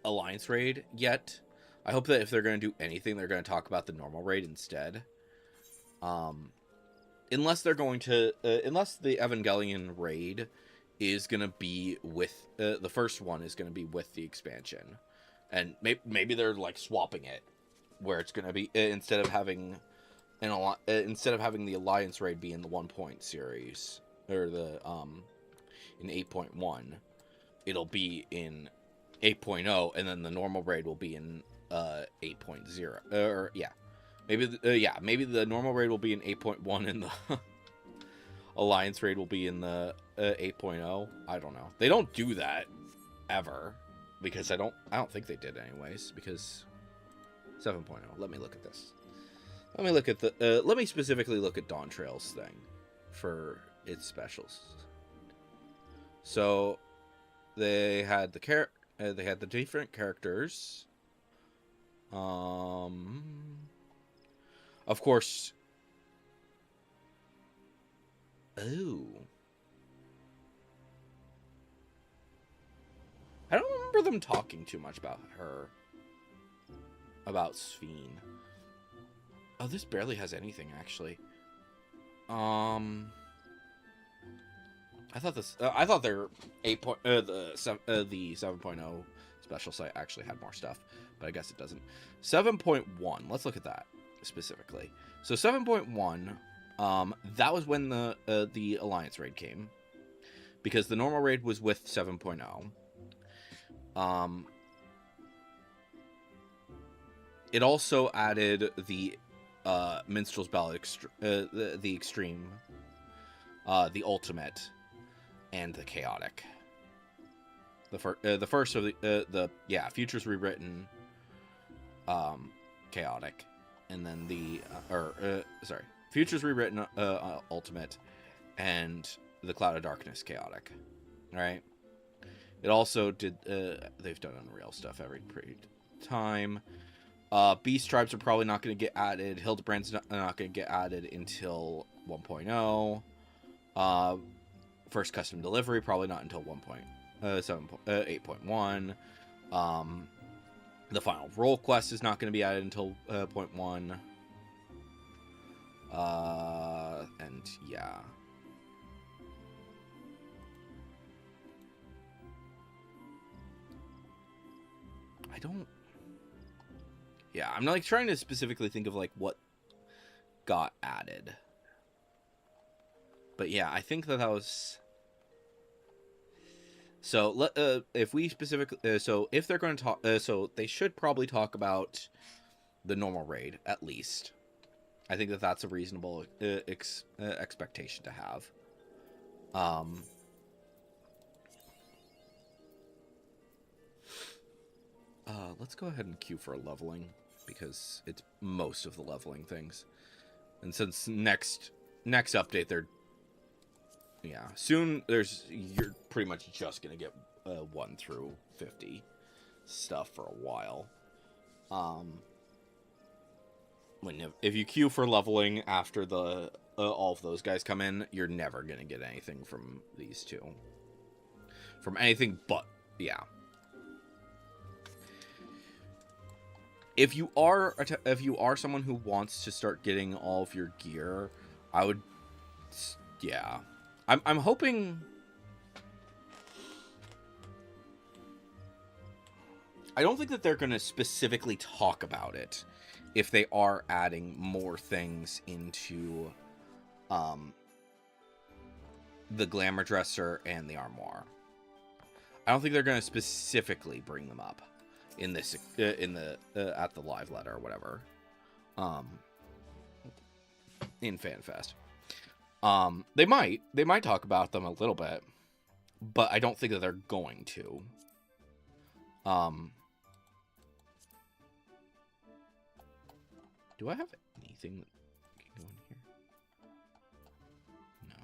S1: Alliance raid yet. I hope that if they're going to do anything, they're going to talk about the normal raid instead. Unless they're going to... unless the Evangelion raid is going to be with... the first one is going to be with the expansion. And maybe they're, like, swapping it. Where it's going to be... instead of having the Alliance raid be in the 1 series... or the... in 8.1... it'll be in 8.0, and then the normal raid will be in 8.0. Or, yeah. Maybe the normal raid will be in 8.1 and the Alliance raid will be in the 8.0. I don't know. They don't do that ever, because I don't think they did anyways, because 7.0. Let me look at this. Let me look at the let me specifically look at Dawn Trail's thing for its specials. So they had the different characters. Of course. Oh. I don't remember them talking too much about her. About Sphene. Oh, this barely has anything, actually. I thought their 8. The 7.0 special site actually had more stuff, but I guess it doesn't. 7.1. Let's look at that specifically. So 7.1, that was when the Alliance raid came, because the normal raid was with 7.0. It also added the Minstrel's Ballad, the Extreme, the Ultimate, and the Chaotic. The first of the Futures Rewritten, Chaotic, and then the Futures Rewritten, Ultimate, and the Cloud of Darkness, Chaotic. All right. It also did. They've done Unreal stuff every time. Beast Tribes are probably not going to get added. Hildebrand's not going to get added until 1.0. First Custom Delivery probably not until 8.1. The Final Roll Quest is not going to be added until 0.1. And yeah. I'm like trying to specifically think of like what got added. But yeah, I think that was... So, if we specifically... so, if they're going to talk... so, they should probably talk about the normal raid, at least. I think that that's a reasonable expectation to have. Let's go ahead and queue for leveling, because it's most of the leveling things. And since next update, they're... Yeah, soon you're pretty much just going to get 1 through 50 stuff for a while. If you queue for leveling after the all of those guys come in, you're never going to get anything from these two. From anything but, yeah. If you are someone who wants to start getting all of your gear, I would... Yeah. I'm hoping... I don't think that they're going to specifically talk about it if they are adding more things into the Glamour Dresser and the Armoire. I don't think they're going to specifically bring them up in this at the live letter or whatever in FanFest. They might talk about them a little bit, but I don't think that they're going to. Do I have anything that can go in here? No.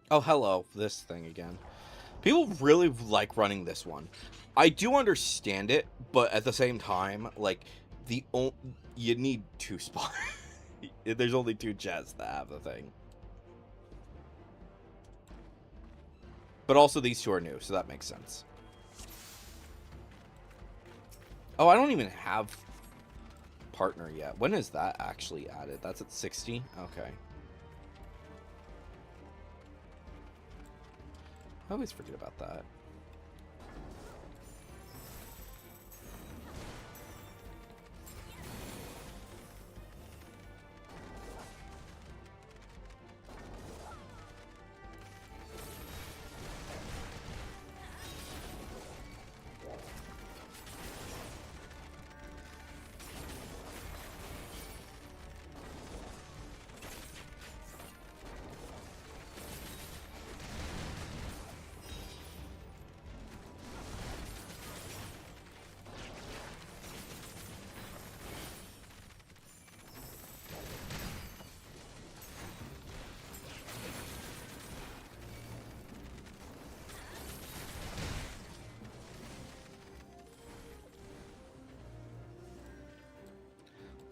S1: Oh, hello. This thing again. People really like running this one. I do understand it, but at the same time, like, you need 2 spots. There's only 2 jets that have the thing. But also these 2 are new, so that makes sense. Oh, I don't even have partner yet. When is that actually added? That's at 60? Okay. I always forget about that.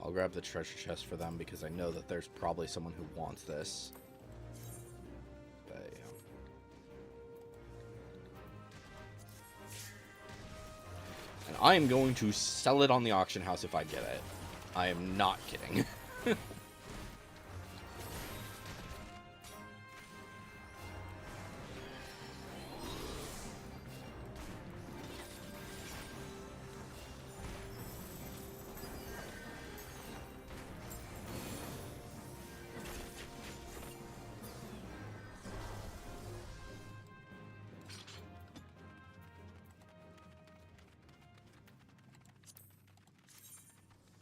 S1: I'll grab the treasure chest for them because I know that there's probably someone who wants this. But, yeah. And I am going to sell it on the auction house if I get it. I am not kidding.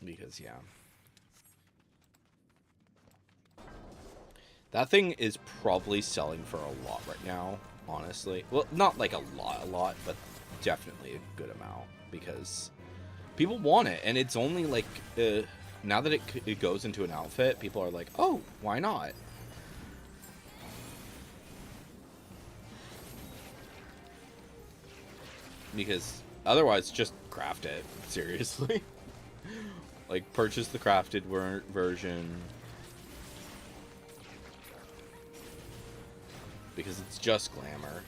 S1: Because, yeah. That thing is probably selling for a lot right now, honestly. Well, not like a lot, but definitely a good amount. Because people want it, and it's only like... now that it goes into an outfit, people are like, oh, why not? Because otherwise, just craft it, seriously. Like, purchase the crafted version. Because it's just glamour.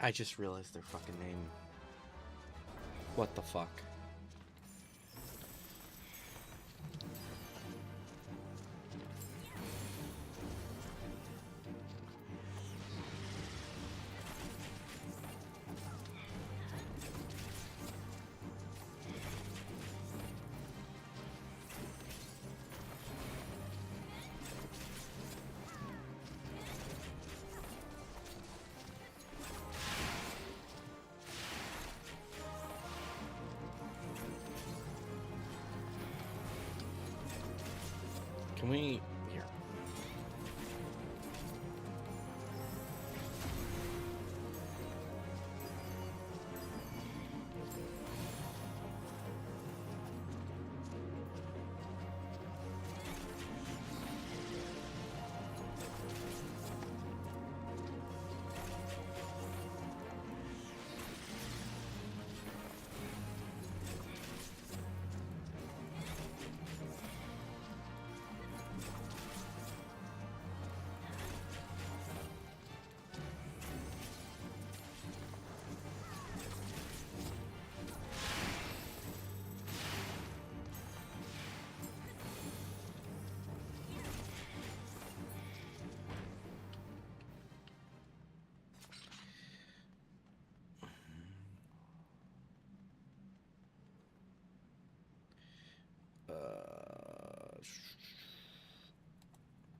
S1: I just realized their fucking name. What the fuck? Can we... Here.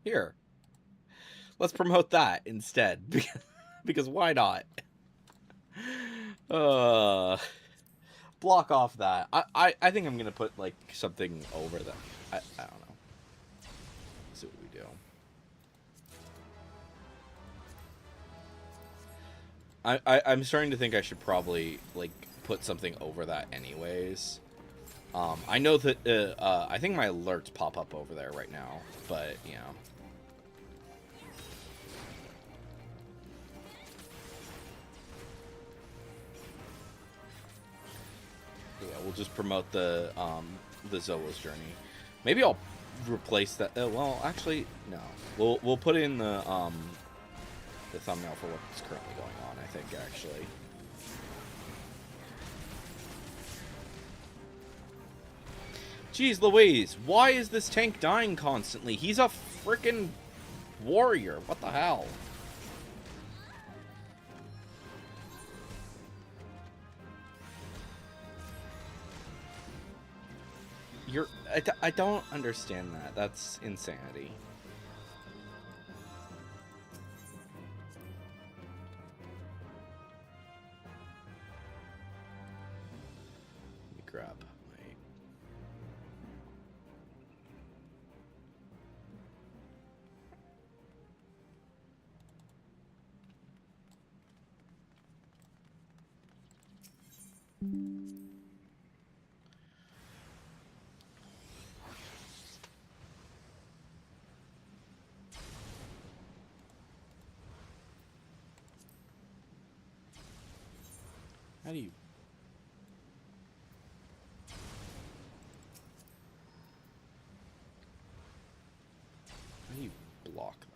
S1: Here. Let's promote that instead. Because why not? Block off that. I think I'm gonna put like something over that. I don't know. Let's see what we do. I'm starting to think I should probably like put something over that anyways. I know that I think my alerts pop up over there right now, but you know. Yeah, we'll just promote the Zoa's journey. Maybe I'll replace that. Well, actually, no. We'll put in the thumbnail for what's currently going on. I think actually. Jeez Louise, why is this tank dying constantly? He's a freaking warrior. What the hell? I don't understand that. That's insanity. Let me grab my... How do you... How do you block them?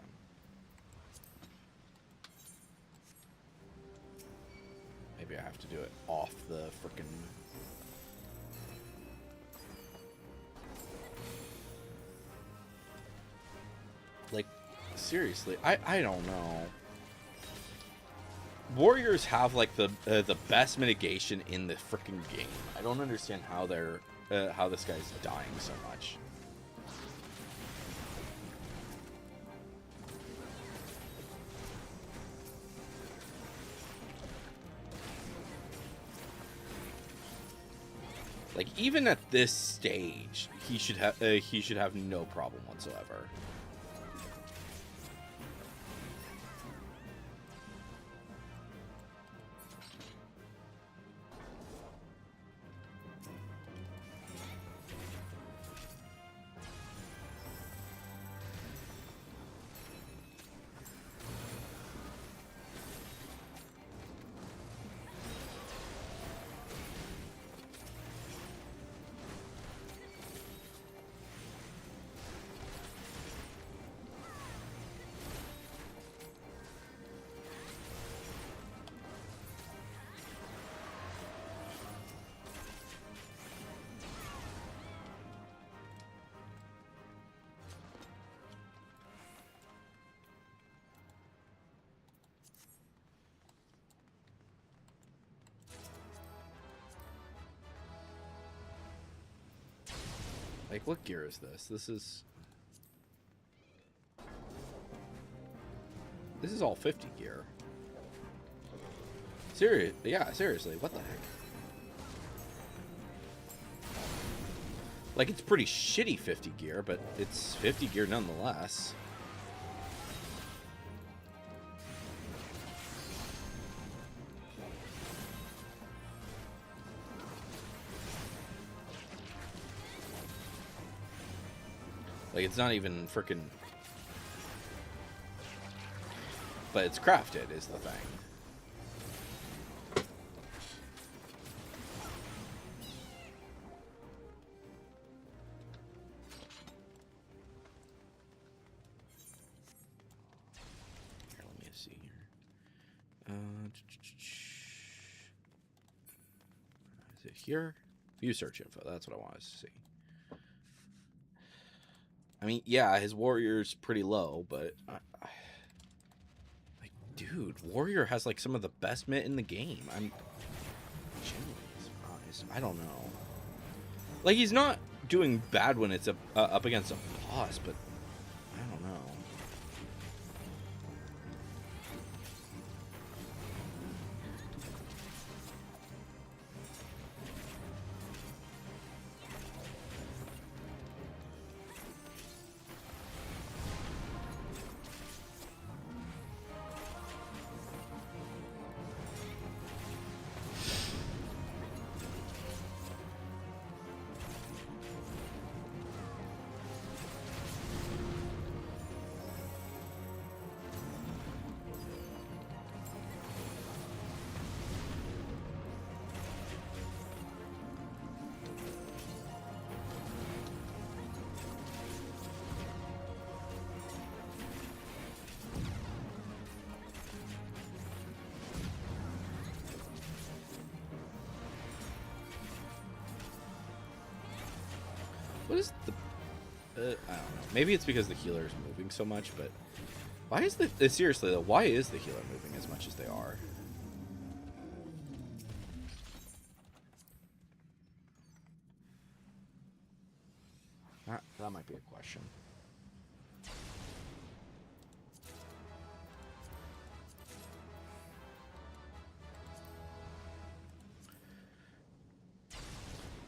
S1: Maybe I have to do it off the frickin'... Like, seriously, I don't know. Warriors have like the best mitigation in the freaking game. I don't understand how they're how this guy's dying so much. Like even at this stage, he should have no problem whatsoever. Like, what gear is this? This is all 50 gear. Seriously, what the heck? Like, it's pretty shitty 50 gear, but it's 50 gear nonetheless. Like, it's not even freaking... But it's crafted, is the thing. Here, let me see here. Is it here? View search info. That's what I wanted to see. I mean, yeah, his warrior's pretty low, but... like, dude, warrior has, like, some of the best mitt in the game. I'm genuinely surprised. I don't know. Like, he's not doing bad when it's up against a boss, but I don't know. What is the... I don't know. Maybe it's because the healer is moving so much, but... Why is the... seriously, though, why is the healer moving as much as they are? That might be a question.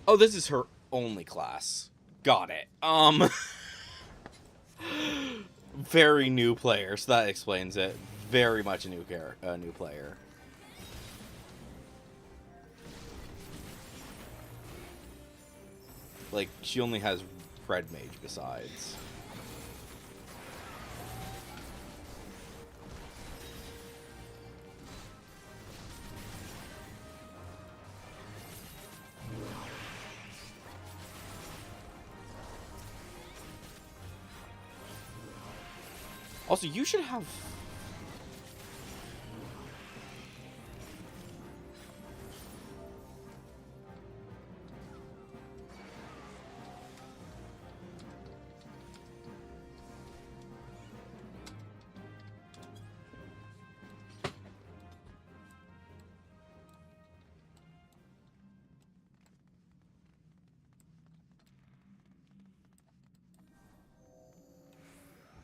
S1: Oh, this is her only class. Got it. Very new player, so that explains it. Very much a new player. Like, she only has Red Mage besides. Also, you should have...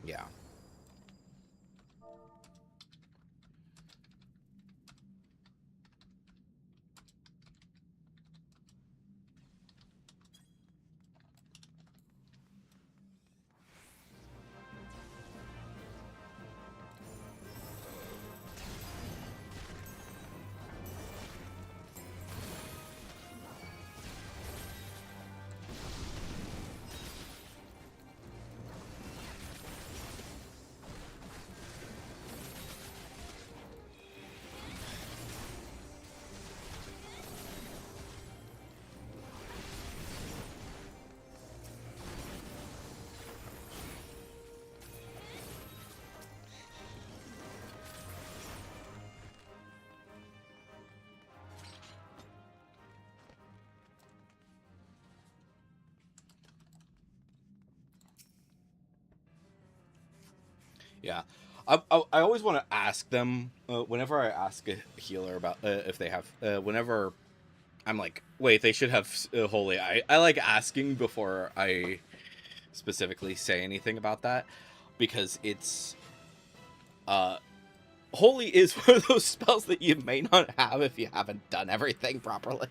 S1: Yeah. Yeah, I always want to ask them whenever I ask a healer about if they have whenever I'm like, wait, they should have holy. I like asking before I specifically say anything about that, because it's holy is one of those spells that you may not have if you haven't done everything properly.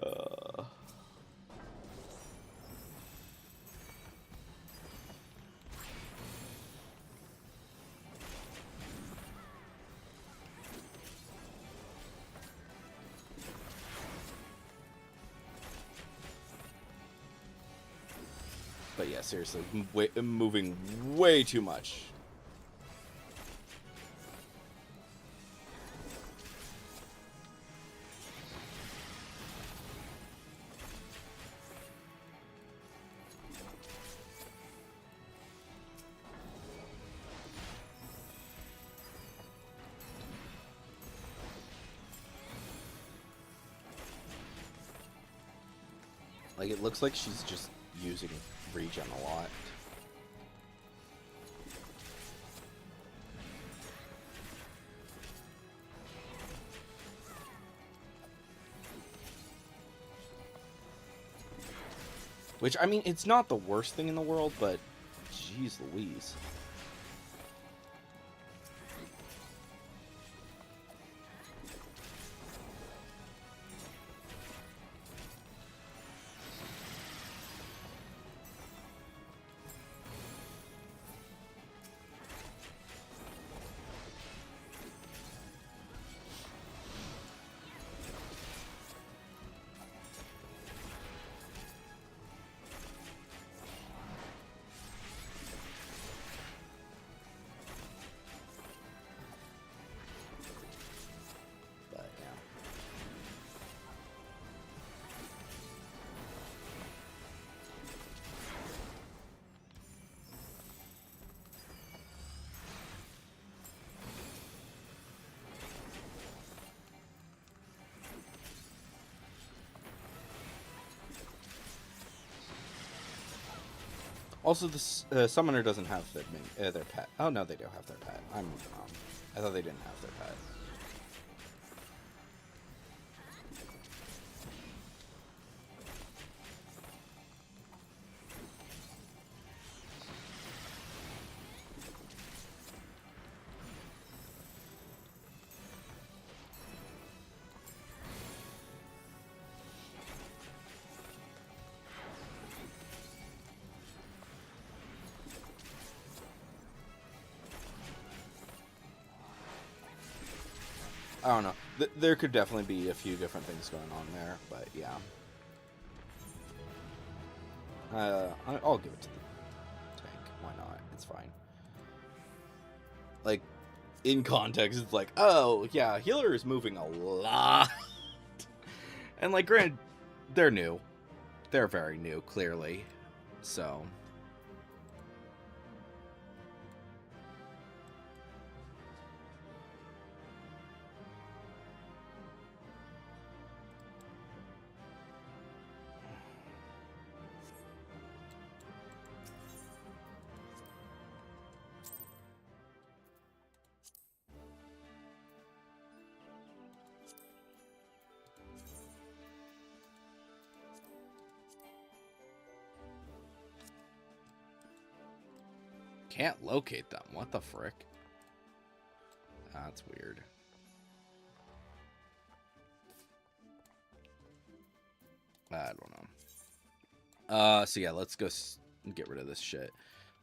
S1: Uh, but yeah, seriously, moving way too much. Like, it looks like she's just using regen a lot. Which, I mean, it's not the worst thing in the world, but jeez Louise. But, yeah. Also, the summoner doesn't have their pet. Oh, no, they do have their pet. I'm wrong. I thought they didn't have their pet. I don't know. There could definitely be a few different things going on there, but yeah. I'll give it to the tank. Why not? It's fine. Like, in context, it's like, oh, yeah, healer is moving a lot. And, like, granted, they're new. They're very new, clearly. So... Can't locate them. What the frick? That's weird. I don't know. So yeah, let's go get rid of this shit.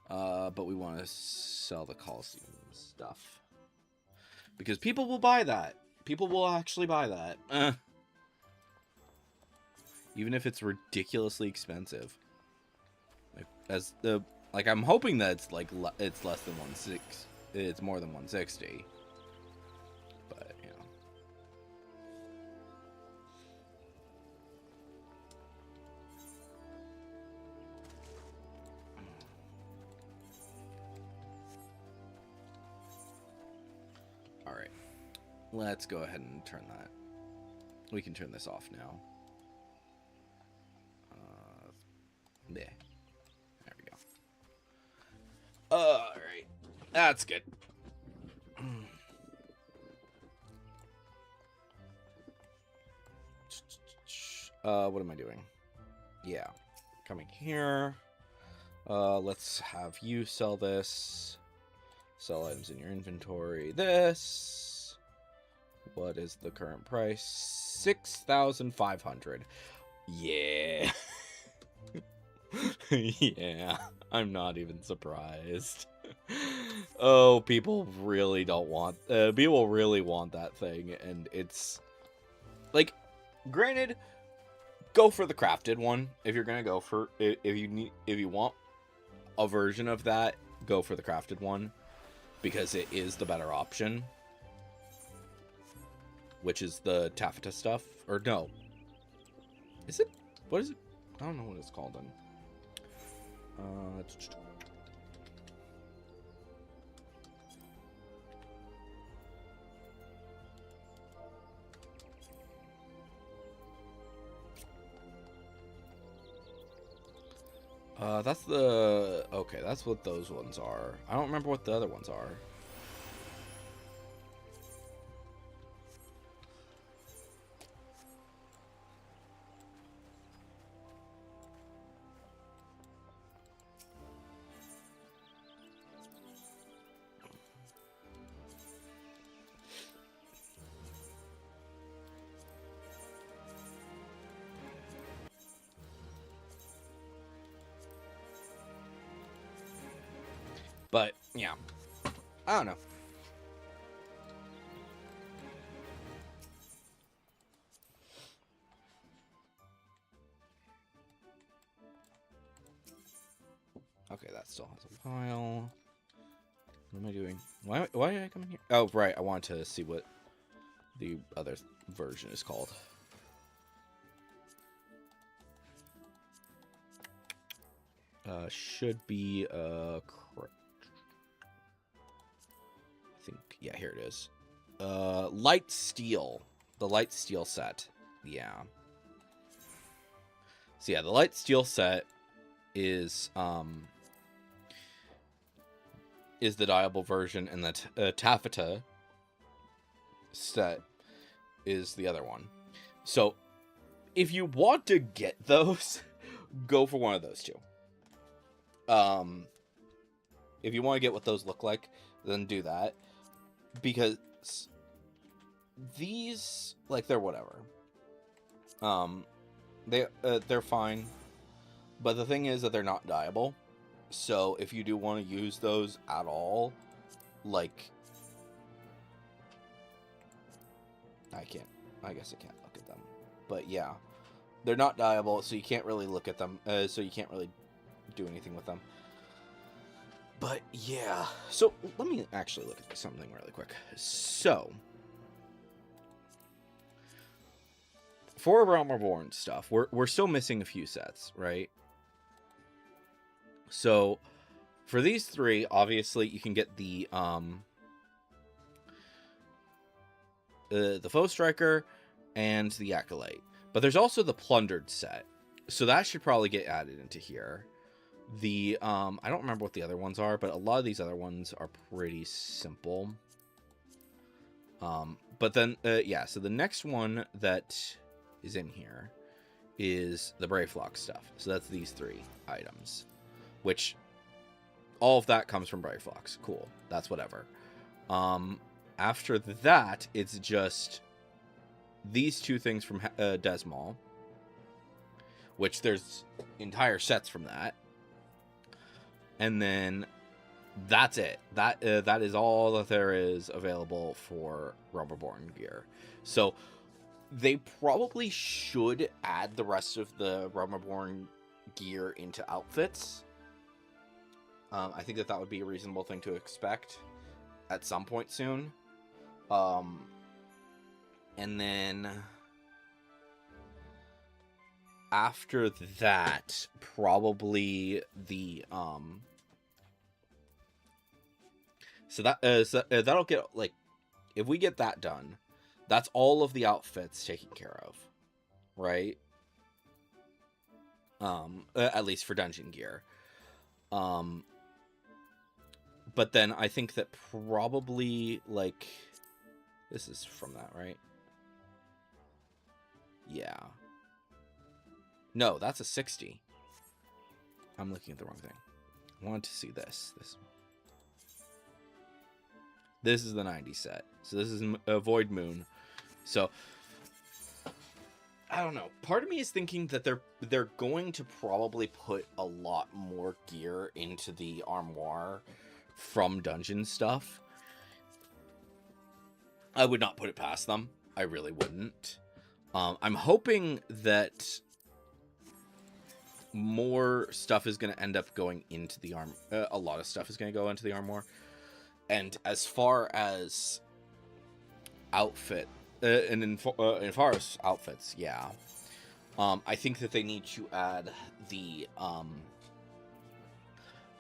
S1: But we want to sell the Coliseum stuff. Because people will buy that. People will actually buy that. Even if it's ridiculously expensive. Like, I'm hoping that it's like it's less than 160. It's more than 160. But you know. All right. Let's go ahead and turn that. We can turn this off now. Yeah. There we go. Alright. That's good. What am I doing? Yeah, coming here. Let's have you sell this. Sell items in your inventory. This. What is the current price? 6,500. Yeah. Yeah, I'm not even surprised. Oh, people really don't want... people really want that thing, and it's... Like, granted, go for the crafted one. If you're gonna go for... If you want a version of that, go for the crafted one. Because it is the better option. Which is the taffeta stuff. Or no. Is it? What is it? I don't know what it's called then. That's the... Okay, that's what those ones are. I don't remember what the other ones are. But, yeah. I don't know. Okay, that still has a pile. What am I doing? Why did I come in here? Oh, right. I wanted to see what the other version is called. Should be, I think, yeah, here it is. Light Steel. The Light Steel set. Yeah. So yeah, the Light Steel set is the dyeable version, and the taffeta set is the other one. So if you want to get those, go for one of those two. If you want to get what those look like, then do that. Because these, like, they're whatever. They're fine. But the thing is that they're not dyeable. So if you do want to use those at all, like... I guess I can't look at them. But yeah. They're not dyeable, so you can't really look at them. So you can't really do anything with them. But yeah. So let me actually look at something really quick. So... for Realm Reborn stuff, we're still missing a few sets, right? So, for these three, obviously, you can get the Foe Striker and the Acolyte. But there's also the Plundered set. So that should probably get added into here. The, I don't remember what the other ones are, but a lot of these other ones are pretty simple. But then, yeah, so the next one that is in here is the Brave Flock stuff. So that's these three items. Which, all of that comes from Brave Flocks. Cool. That's whatever. After that, it's just these two things from Desmol. Which there's entire sets from that. And then that's it. That is all that there is available for Realm Reborn gear. So they probably should add the rest of the Realm Reborn gear into outfits. I think that would be a reasonable thing to expect at some point soon. And then after that, probably the so that'll get, like, if we get that done, that's all of the outfits taken care of, right? At least for dungeon gear. But then I think that probably, like, this is from that, right? Yeah. No, that's a 60. I'm looking at the wrong thing. I wanted to see this. This is the 90 set. So this is a Void Moon. So I don't know. Part of me is thinking that they're going to probably put a lot more gear into the armoire from dungeon stuff. I would not put it past them. I really wouldn't. I'm hoping that more stuff is going to end up going into the arm. A lot of stuff is going to go into the armoire. And as far as outfit, and in far as outfits, yeah. I think that they need to add the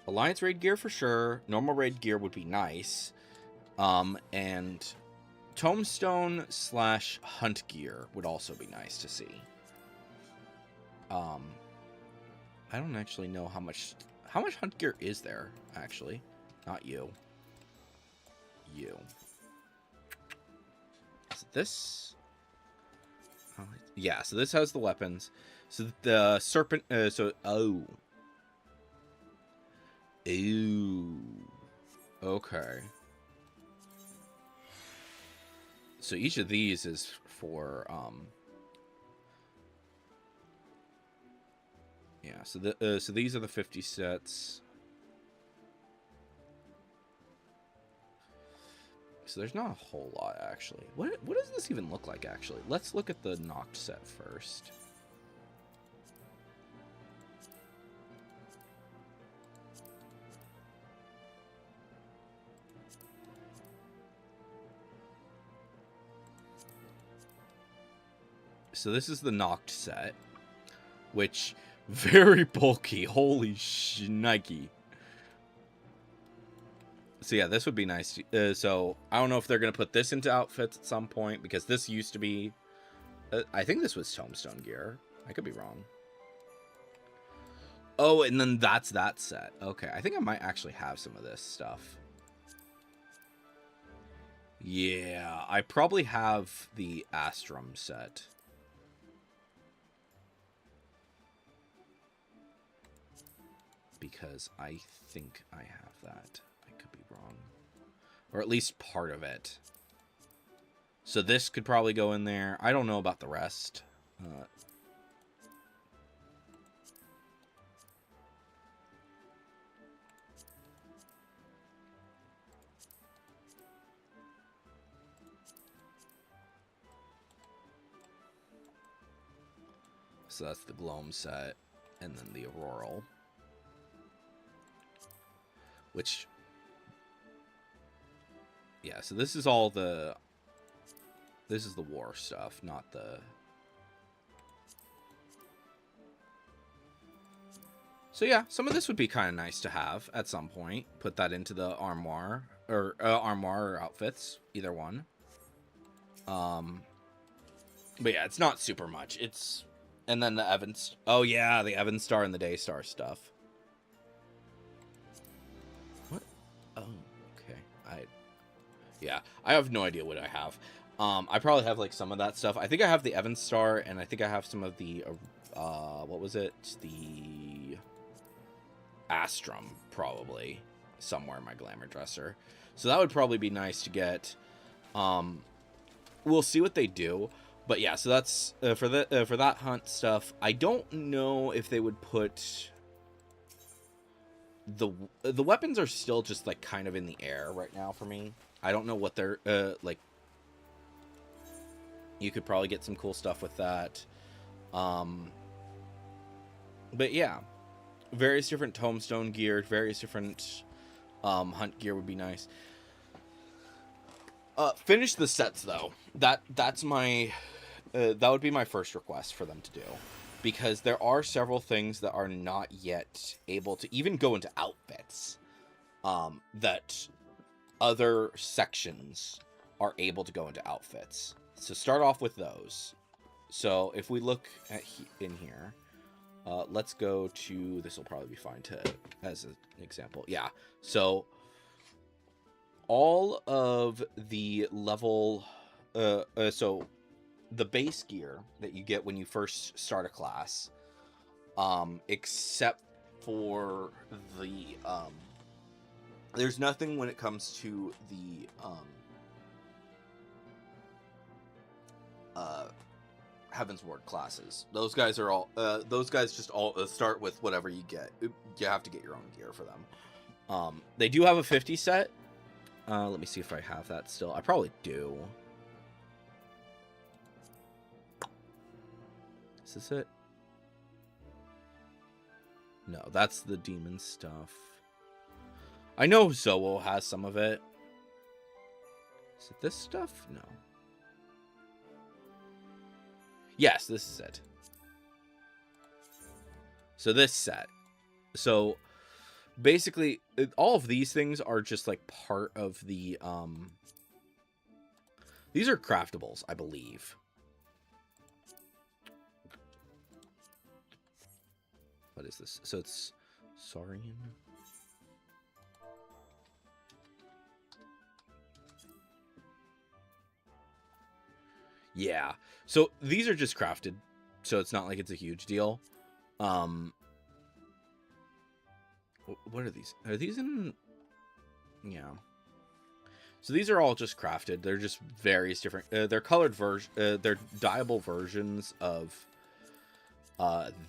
S1: Alliance raid gear for sure. Normal raid gear would be nice. And Tombstone / hunt gear would also be nice to see. I don't actually know how much hunt gear is there, actually. Not you. You. So this... Oh, yeah, so this has the weapons. So the serpent... Oh. Ooh. Okay. So each of these is for... Yeah, so these are the 50 sets. So there's not a whole lot, actually. What does this even look like, actually? Let's look at the Noct set first. So this is the Noct set, which... Very bulky. Holy shnikey. So yeah, this would be nice. So I don't know if they're going to put this into outfits at some point, because this used to be... I think this was Tombstone gear. I could be wrong. Oh, and then that's that set. Okay, I think I might actually have some of this stuff. Yeah, I probably have the Astrum set. Because I think I have that. I could be wrong. Or at least part of it. So this could probably go in there. I don't know about the rest. So that's the Gloam set. And then the Auroral. Which, yeah, so this is all the, this is the war stuff, not the, so yeah, some of this would be kind of nice to have at some point. Put that into the armoire, or outfits, either one. But yeah, it's not super much. It's, and then the Evans, oh yeah, the Evans Star and the Daystar stuff. Oh, okay. Yeah, I have no idea what I have. I probably have like some of that stuff. I think I have the Evans Star, and I think I have some of the, what was it? The Astrum, probably, somewhere in my glamour dresser. So that would probably be nice to get. We'll see what they do. But yeah, so that's for that hunt stuff. I don't know if they would put. The weapons are still just like kind of in the air right now for me. I don't know what they're like. You could probably get some cool stuff with that. But yeah, various different Tombstone gear, various different hunt gear would be nice. Finish the sets though. That's my that would be my first request for them to do. Because there are several things that are not yet able to even go into outfits that other sections are able to go into outfits. So start off with those. So if we look at in here, let's go to, this will probably be fine as an example. Yeah. So all of the level, so the base gear that you get when you first start a class, except for the there's nothing when it comes to the Heaven's Ward classes. Those guys are all those guys just all start with whatever you get. You have to get your own gear for them. They do have a 50 set. Let me see if I have that still. I probably do. Is this it? No, that's the demon stuff. I know Zoe has some of it. Is it this stuff? No. Yes, this is it. So this set. So basically, all of these things are just like part of the these are craftables, I believe. What is this? So it's Saurian. Yeah. So these are just crafted, so it's not like it's a huge deal. What are these? Are these in? Yeah. So these are all just crafted. They're just various different. They're colored they're dyeable versions of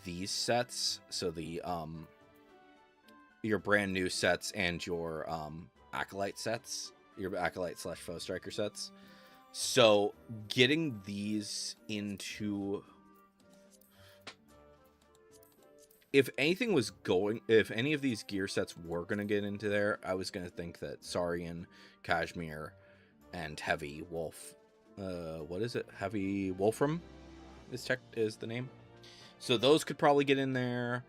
S1: these sets. So the your brand new sets and your acolyte sets, your acolyte / foe striker sets. So getting these into, if anything was going, if any of these gear sets were going to get into there, I was going to think that Saurian, Kashmir, and Heavy Wolf, what is it? Heavy Wolfram is the name. So those could probably get in there.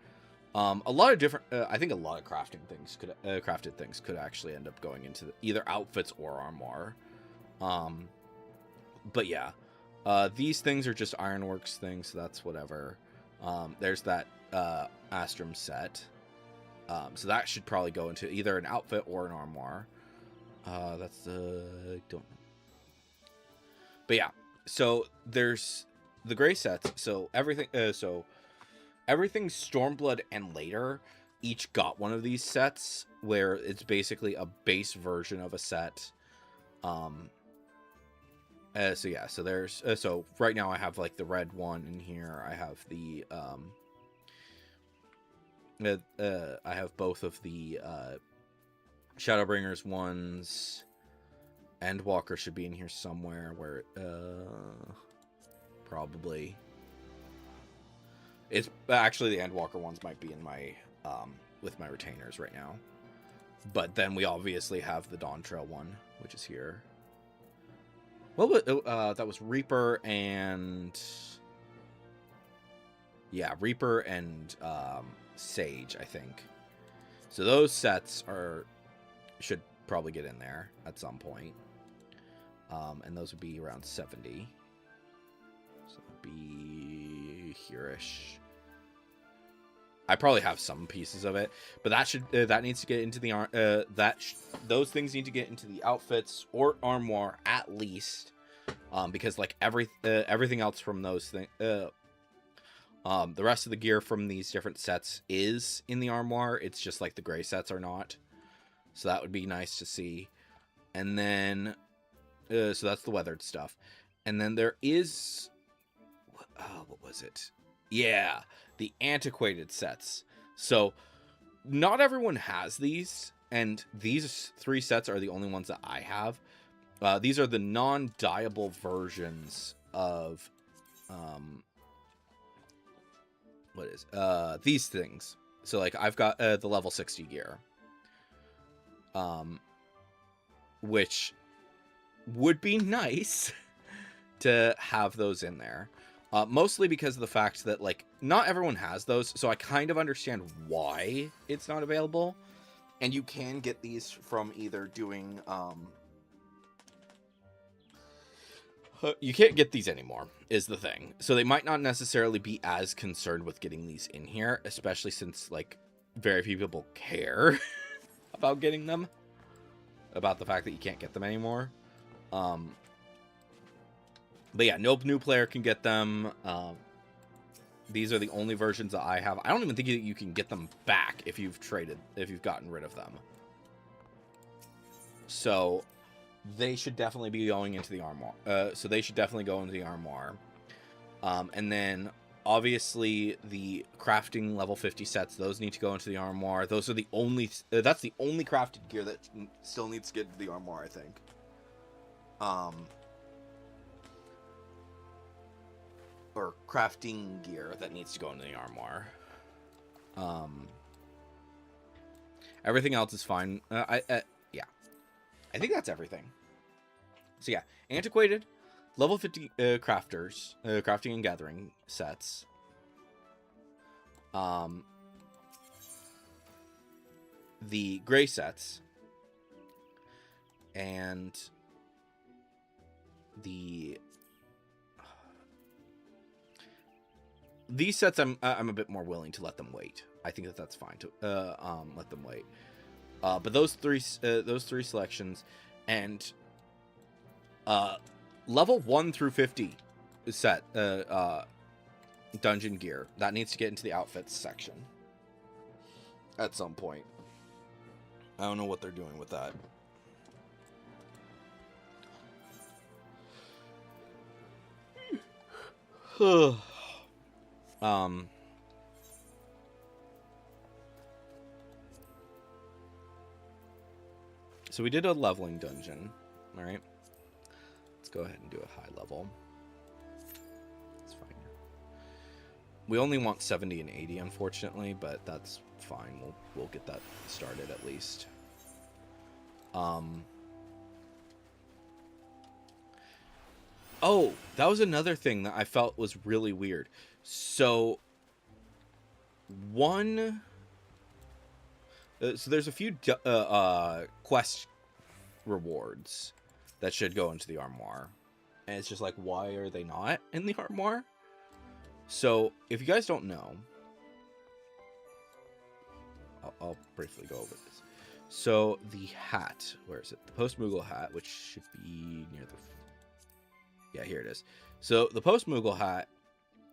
S1: A lot of different, I think a lot of crafted things could actually end up going into either outfits or armor. But yeah, these things are just Ironworks things, so that's whatever. There's that Astrum set. So that should probably go into either an outfit or an armor. That's the don't know. But yeah, so there's the gray sets. So everything everything Stormblood and later each got one of these sets where it's basically a base version of a set. So yeah, so there's so right now I have like the red one in here. I have the I have both of the Shadowbringers ones. Endwalker should be in here somewhere where probably it's actually the Endwalker ones might be in my with my retainers right now. But then we obviously have the Dawn Trail one, which is here. Well, that was Reaper and Reaper and Sage, I think. So those sets should probably get in there at some point, and those would be around 70. So it'd be here-ish. I probably have some pieces of it, but that needs to get into the those things need to get into the outfits or armor at least, because like everything else from those things, the rest of the gear from these different sets is in the armor. It's just like the gray sets are not, so that would be nice to see. And then, so that's the weathered stuff, and then there is, what was it? Yeah. The antiquated sets. So not everyone has these, and these 3 sets are the only ones that I have. These are the non-dyeable versions of these things. So like I've got the level 60 gear, which would be nice to have those in there. Mostly because of the fact that, like, not everyone has those, so I kind of understand why it's not available. And you can get these from either doing, you can't get these anymore, is the thing. So they might not necessarily be as concerned with getting these in here, especially since, like, very few people care about getting them. About the fact that you can't get them anymore. But yeah, no new player can get them. These are the only versions that I have. I don't even think you can get them back if you've gotten rid of them. So they should definitely be going into the armoire. So they should definitely go into the armoire. And then obviously the crafting level 50 sets, those need to go into the armoire. Those are the only, that's the only crafted gear that still needs to get into the armoire, I think. Or crafting gear that needs to go into the armoire. Everything else is fine. Yeah. I think that's everything. So yeah, antiquated, level 50 crafters, crafting and gathering sets. The gray sets. And these sets I'm a bit more willing to let them wait. I think that's fine to let them wait. But those three selections and level 1 through 50 set dungeon gear that needs to get into the outfits section at some point. I don't know what they're doing with that. So we did a leveling dungeon, all right? Let's go ahead and do a high level. It's fine. We only want 70 and 80, unfortunately, but that's fine. We'll get that started at least. Oh, that was another thing that I felt was really weird. So so there's a few quest rewards that should go into the armoire, and it's just like, why are they not in the armoire? So if you guys don't know, I'll briefly go over this. So the hat, where is it? The post-Moogle hat, which should be near the... Yeah, here it is. So the post-Moogle hat,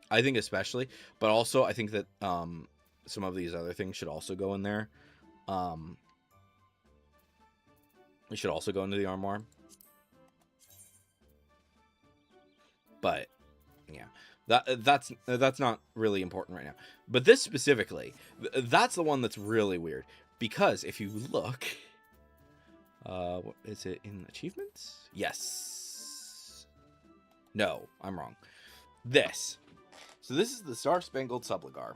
S1: I think especially, but also I think that some of these other things should also go in there. It should also go into the armoire. But yeah, that's not really important right now. But this specifically, that's the one that's really weird, because if you look, what is it in achievements? Yes. No, I'm wrong. This. So this is the Star Spangled Subligar.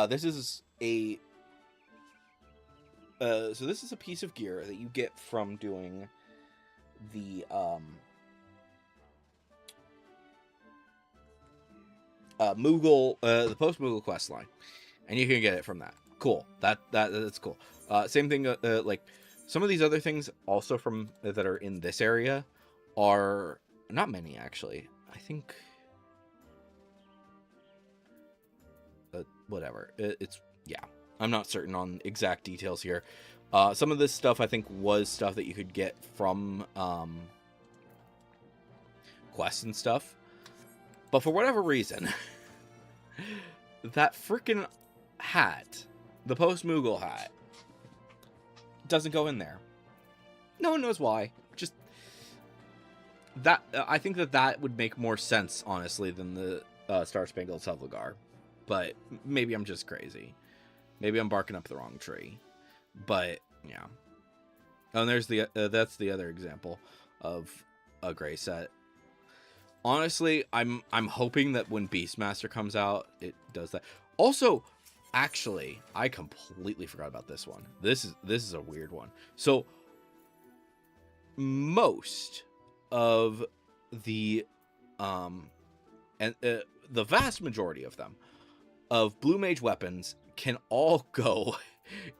S1: This is a piece of gear that you get from doing the Moogle, the post-Moogle quest line, and you can get it from that. Cool. That's cool. Same thing. Like some of these other things also from that are in this area are not many actually. I think. Whatever. It's yeah. I'm not certain on exact details here. Some of this stuff I think was stuff that you could get from quests and stuff. But for whatever reason, that freaking hat, the post-Moogle hat, doesn't go in there. No one knows why. Just that I think that would make more sense, honestly, than the Star Spangled Subligar. But maybe I'm just crazy. Maybe I'm barking up the wrong tree. But yeah. Oh, and there's the that's the other example of a gray set. Honestly, I'm hoping that when Beastmaster comes out, it does that. Also, actually, I completely forgot about this one. This is a weird one. So most of the the vast majority of them of Blue Mage weapons can all go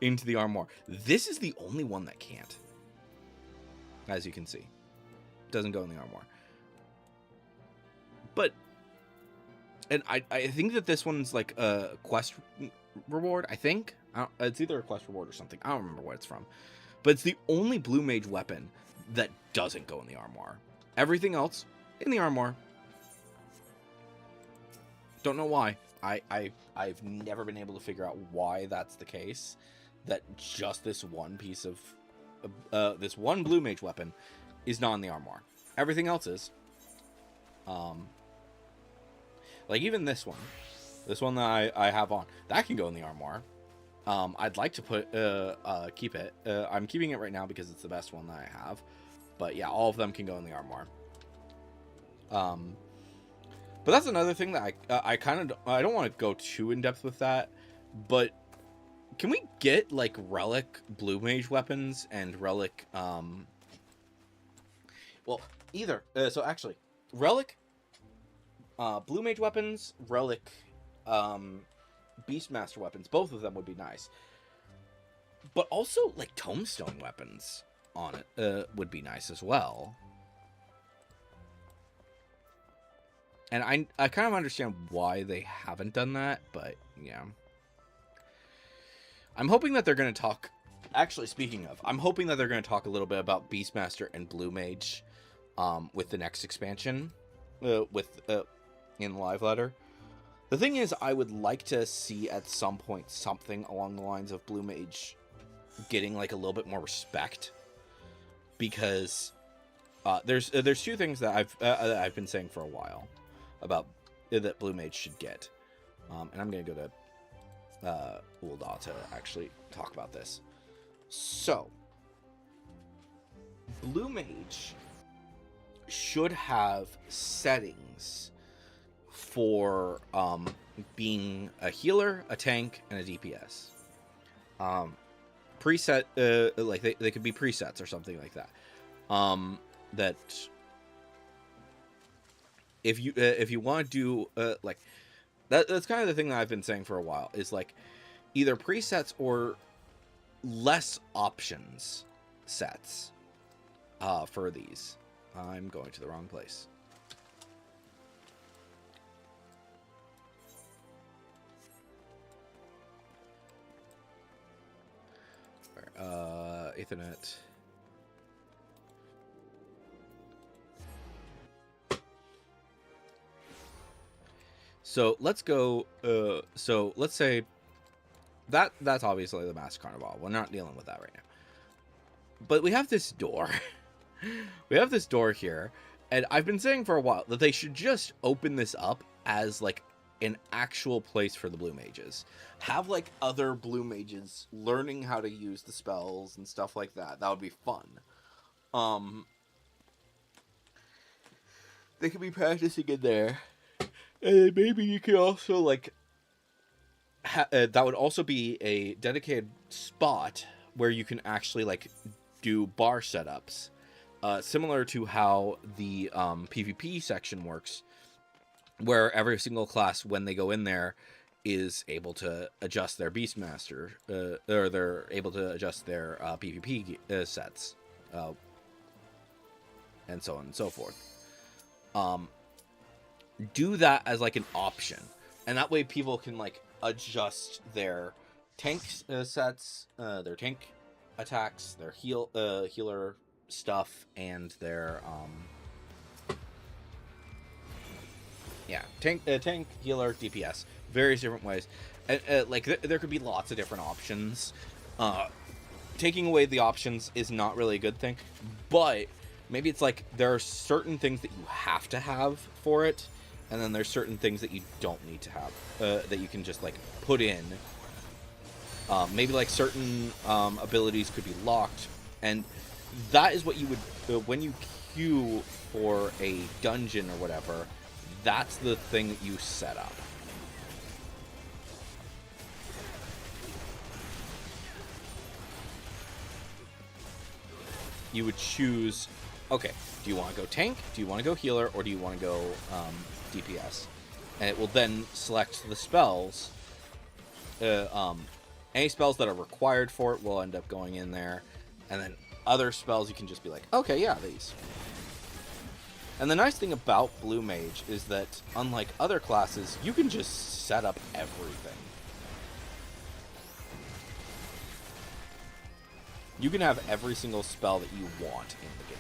S1: into the armoire. This is the only one that can't. As you can see. Doesn't go in the armoire. But, and I think that this one's like a quest reward, I think. It's either a quest reward or something. I don't remember what it's from. But it's the only Blue Mage weapon that doesn't go in the armoire. Everything else, in the armoire. Don't know why. I've never been able to figure out why that's the case. That just this one piece of this one blue mage weapon is not in the armor. Everything else is. Like even this one that I have on, that can go in the armor. I'd like to keep it. I'm keeping it right now because it's the best one that I have. But yeah, all of them can go in the armor. But that's another thing that I don't want to go too in depth with that. But can we get like relic blue mage weapons and relic well, either so actually relic blue mage weapons, relic beastmaster weapons, both of them would be nice. But also like tombstone weapons on it would be nice as well. And I kind of understand why they haven't done that, but yeah. I'm hoping that they're going to talk... Actually, speaking of, I'm hoping that they're going to talk a little bit about Beastmaster and Blue Mage with the next expansion in Live Letter. The thing is, I would like to see at some point something along the lines of Blue Mage getting like a little bit more respect. Because there's two things that I've been saying for a while about that Blue Mage should get. And I'm going to go to Ulda to actually talk about this. So, Blue Mage should have settings for being a healer, a tank, and a DPS. Preset, like they could be presets or something like that. That if you want to do like that's kind of the thing that I've been saying for a while is like either presets or less options sets for these. I'm going to the wrong place. Ethernet. So let's go. So let's say that's obviously the Master Carnival. We're not dealing with that right now. But we have this door. We have this door here, and I've been saying for a while that they should just open this up as like an actual place for the blue mages. Have like other blue mages learning how to use the spells and stuff like that. That would be fun. They could be practicing in there. And maybe you could also like that would also be a dedicated spot where you can actually like do bar setups. Similar to how the PvP section works, where every single class, when they go in there, is able to adjust their Beastmaster, or they're able to adjust their PvP sets, and so on and so forth. Do that as like an option, and that way people can like adjust their tank sets, their tank attacks, their healer stuff, and their tank healer, DPS, various different ways. Like there could be lots of different options. Taking away the options is not really a good thing, but maybe it's like there are certain things that you have to have for it, and then there's certain things that you don't need to have, that you can just like put in. Maybe like certain abilities could be locked, and that is what you would, when you queue for a dungeon or whatever, that's the thing that you set up. You would choose, okay, do you want to go tank, do you want to go healer, or do you want to go DPS? And it will then select the spells. Any spells that are required for it will end up going in there, and then other spells you can just be like, okay, yeah, these. And the nice thing about Blue Mage is that, unlike other classes, you can just set up everything. You can have every single spell that you want in the game.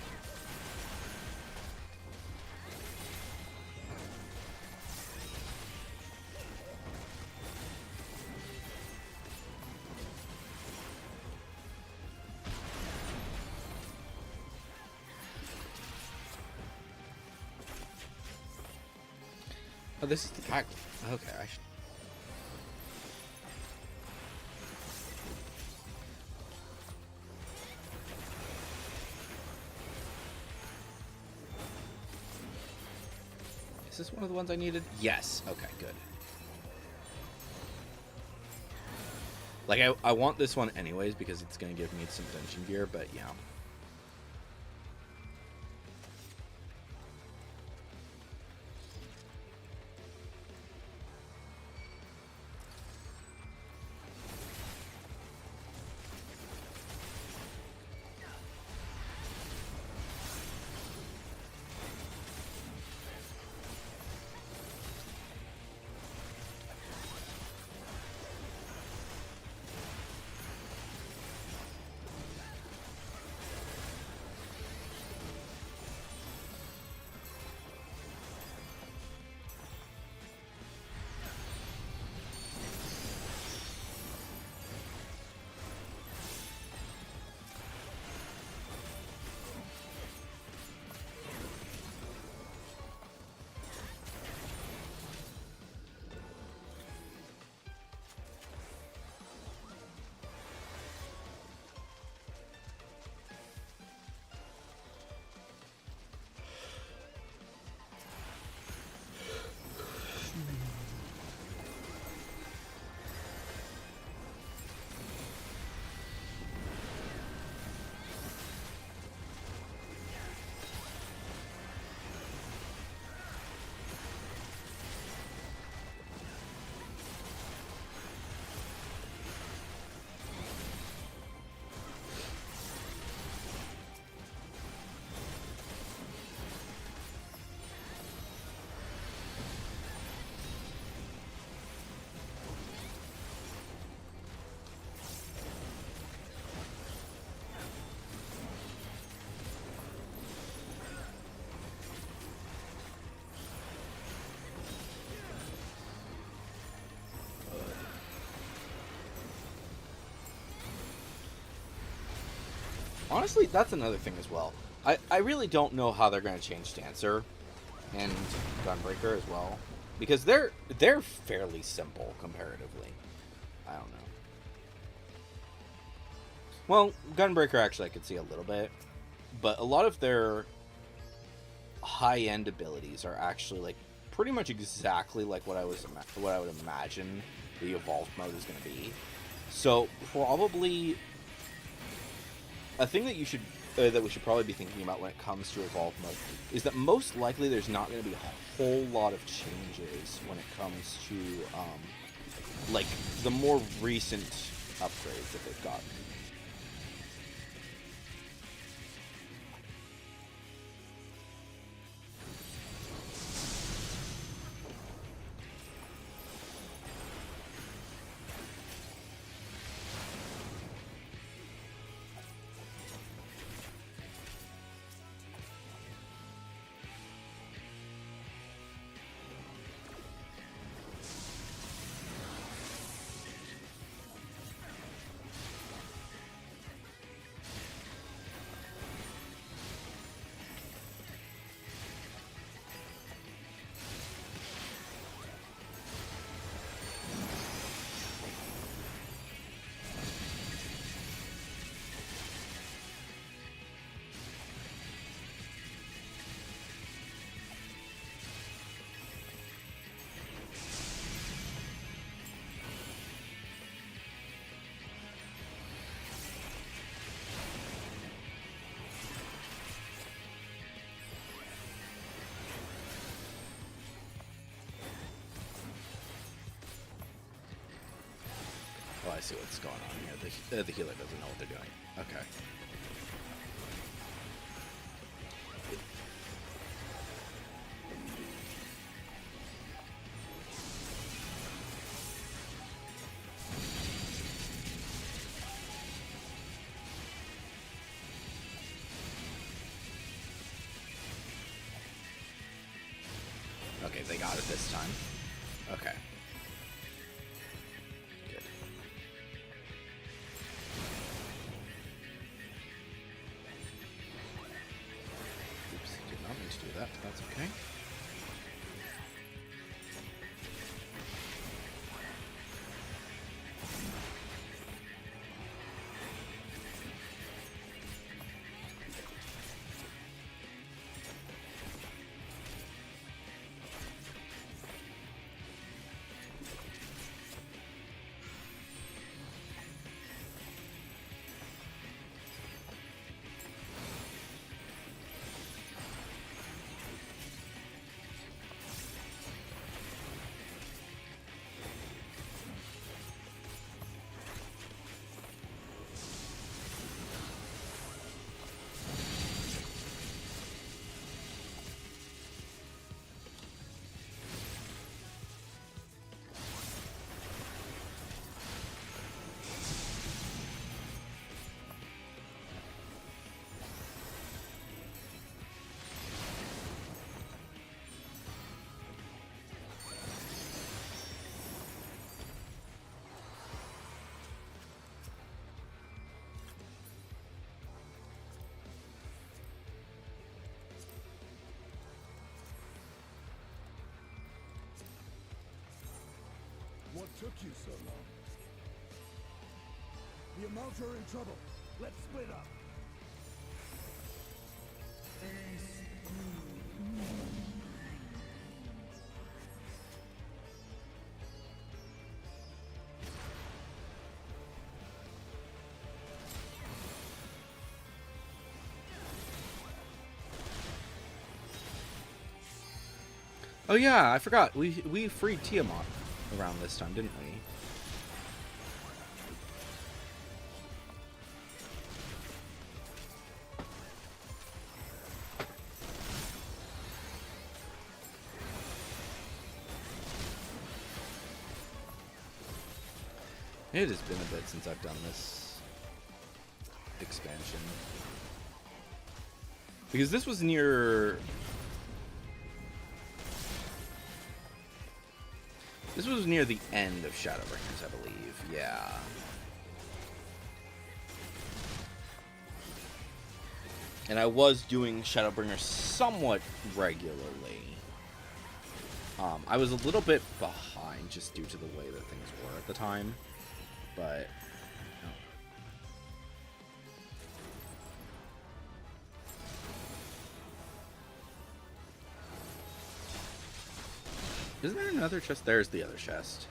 S1: Oh, this is the pack. Okay, I should... Is this one of the ones I needed? Yes. Okay, good. Like, I want this one anyways because it's going to give me some dungeon gear, but yeah. Honestly, that's another thing as well. I really don't know how they're going to change Dancer and Gunbreaker as well, because they're fairly simple comparatively. I don't know. Well, Gunbreaker actually I could see a little bit, but a lot of their high-end abilities are actually like pretty much exactly like what I would imagine the evolved mode is going to be. So probably a thing that we should probably be thinking about when it comes to evolved mode is that most likely there's not going to be a whole lot of changes when it comes to like the more recent upgrades that they've gotten. Oh, I see what's going on here. The healer doesn't know what they're doing. Okay. Okay, they got it this time. Okay. Good. Oops, did not mean to do that. That's okay.
S3: What took you so long? The Amounts are in trouble. Let's split up.
S1: Oh yeah, I forgot. We freed Tiamat around this time, didn't we? It has been a bit since I've done this expansion. Because this was near... This was near the end of Shadowbringers, I believe. Yeah. And I was doing Shadowbringers somewhat regularly. I was a little bit behind just due to the way that things were at the time. But... Isn't there another chest? There's the other chest.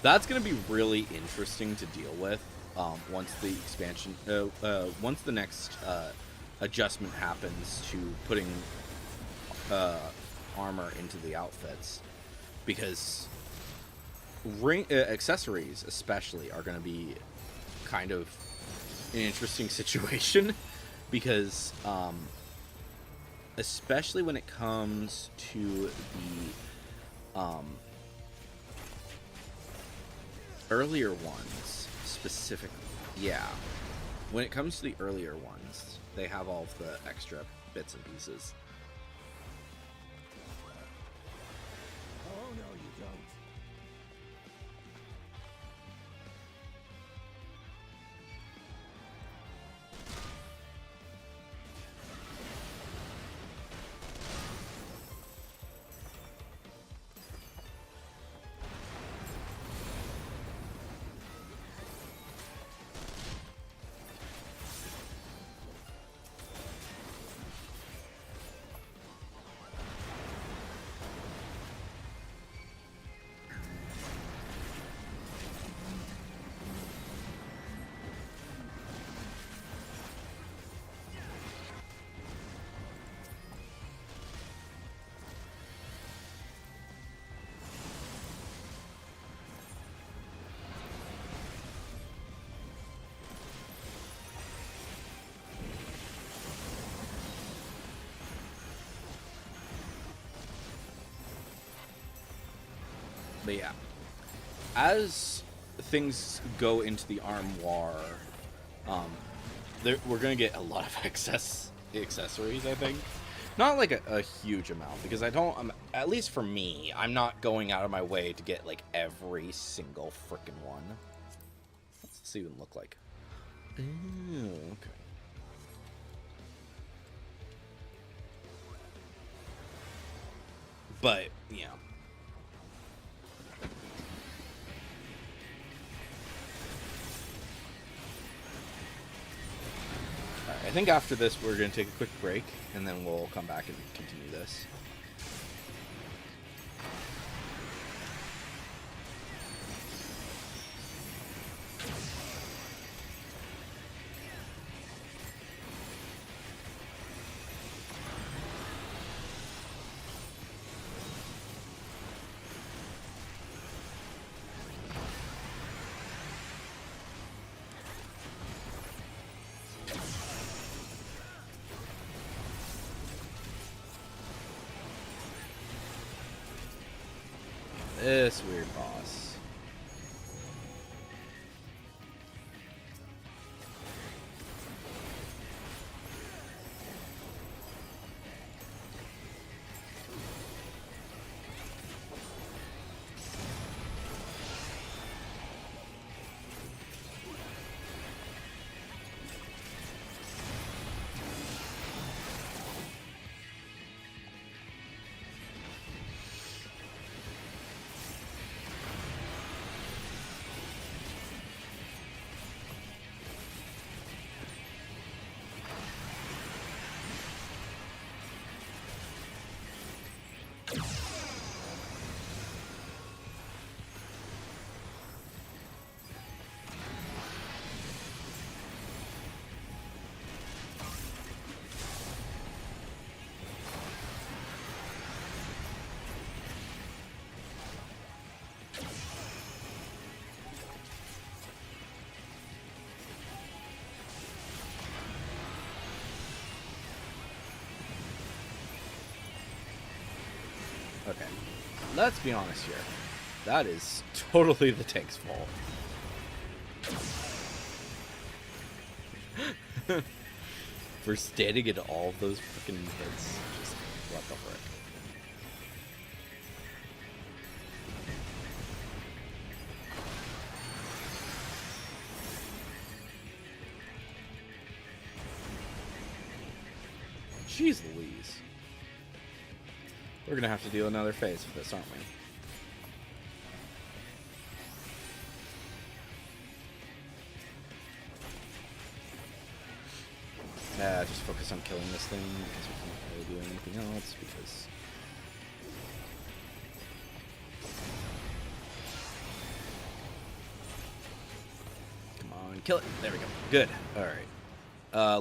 S1: That's going to be really interesting to deal with once the expansion, once the next adjustment happens to putting armor into the outfits, because accessories especially are going to be kind of an interesting situation because especially when it comes to the earlier ones specifically. Yeah, when it comes to the earlier ones, they have all of the extra bits and pieces.
S3: Oh no, you don't.
S1: But yeah, as things go into the armoire, we're gonna get a lot of accessories. I think, not like a huge amount, because I don't. At least for me, I'm not going out of my way to get like every single frickin' one. What's this even look like? Ooh, okay. But yeah. I think after this we're going to take a quick break, and then we'll come back and continue this. This weird boss. let's be honest here. That is totally the tank's fault. For standing in all of those freaking hits. Just, what the frick. Jeez Louise. We're gonna have to do another phase for this, aren't we? Just focus on killing this thing because we can't really do anything else because... Come on, kill it! There we go. Good. Alright.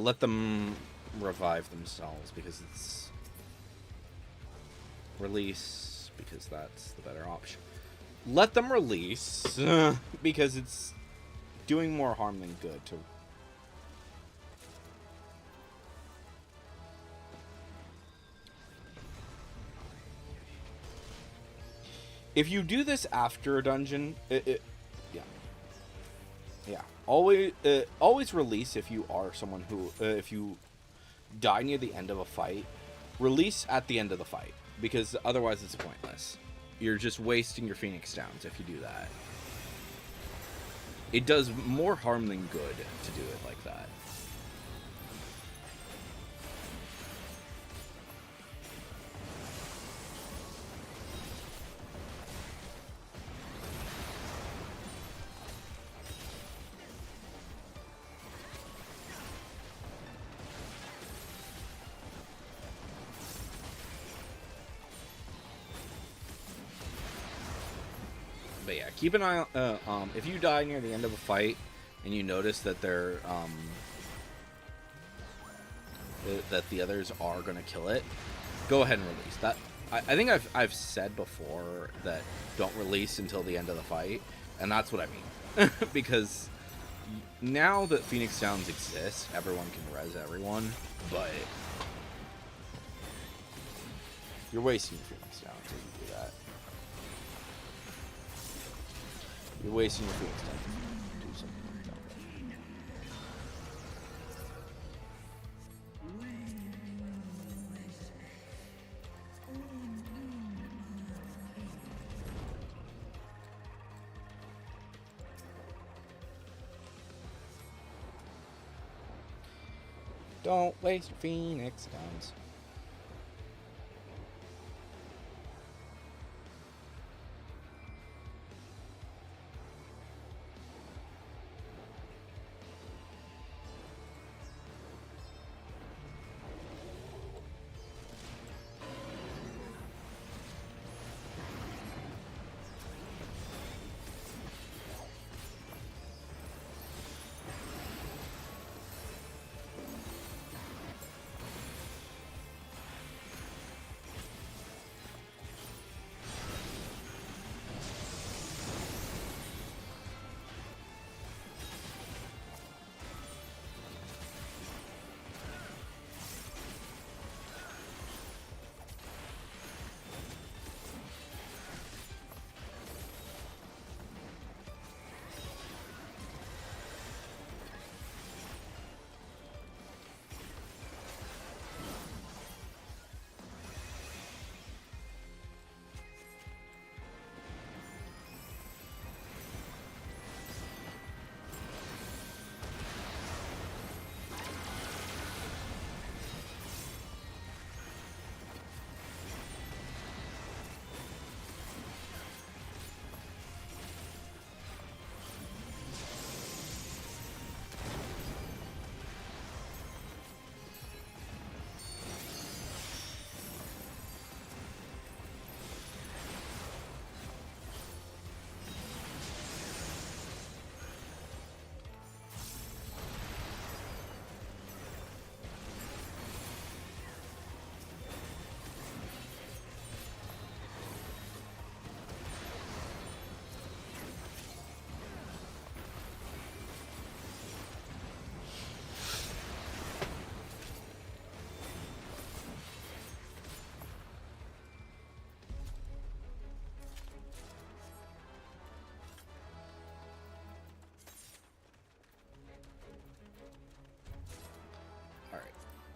S1: Let them revive themselves because it's... Release, because that's the better option. Let them release, because it's doing more harm than good to... If you do this after a dungeon, yeah. Always release if you are someone who, if you die near the end of a fight, release at the end of the fight, because otherwise it's pointless. You're just wasting your Phoenix Downs if you do that. It does more harm than good to do it like that. But yeah, keep an eye on, if you die near the end of a fight and you notice that they're, that the others are going to kill it, go ahead and release. That, I think I've said before that don't release until the end of the fight, and that's what I mean. Because now that Phoenix Downs exist, everyone can res everyone, but you're wasting your Phoenix Downs if you do that. You're wasting your Phoenix Downs if you do something like that. Don't waste your Phoenix Downs.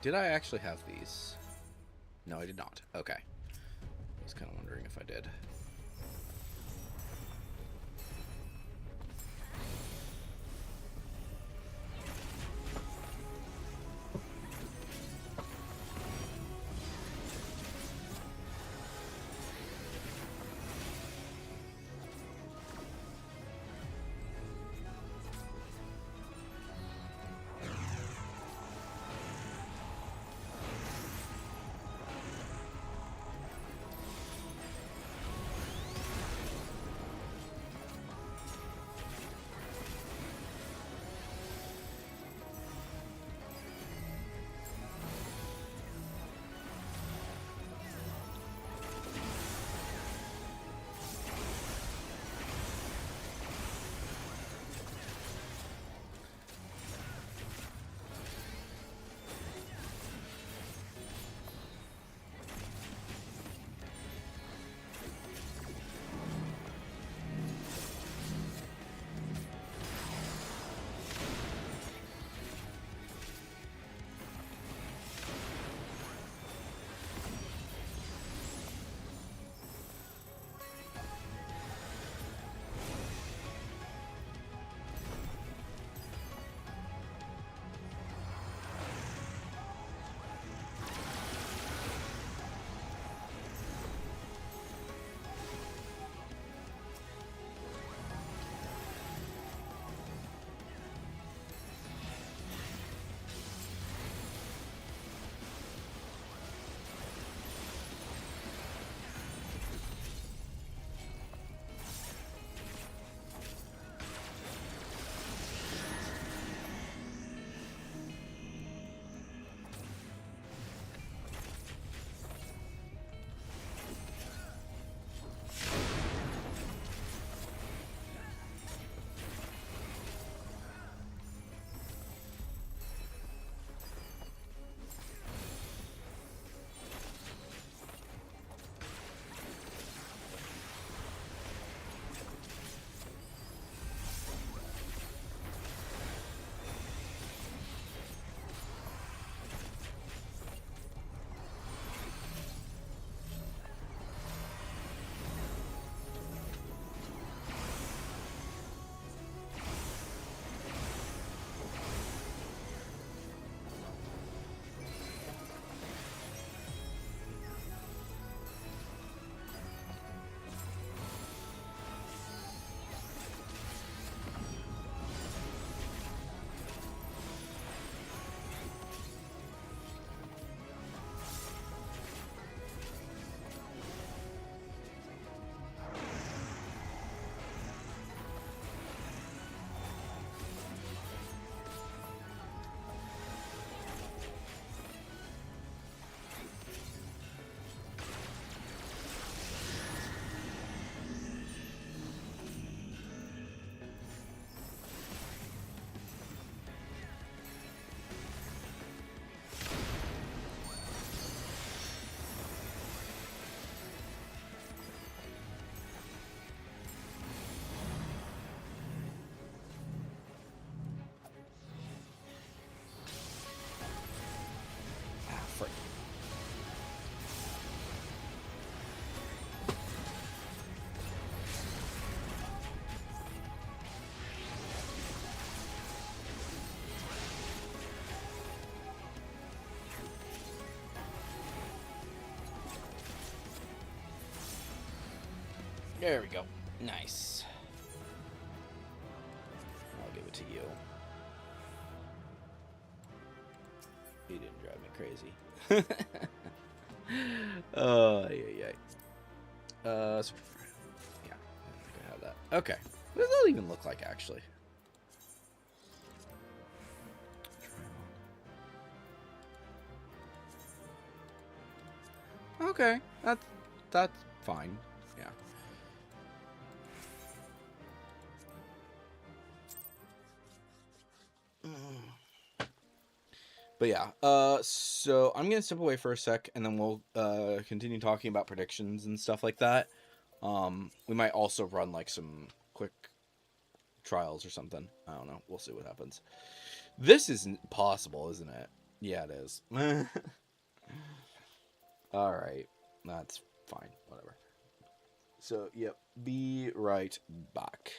S1: did I actually have these? No, I did not. Okay. I was kind of wondering if I did. Ah, frick. There we go. Nice. I'll give it to you. You didn't drive me crazy. Oh, yeah. Yeah, I don't think I have that. Okay. What does that even look like, actually? Okay, that's fine. Yeah. But yeah, so I'm gonna step away for a sec, and then we'll continue talking about predictions and stuff like that. We might also run like some quick trials or something. I don't know. We'll see what happens. This isn't possible, isn't it? Yeah, it is. All right, that's fine. Whatever. So, yep, be right back.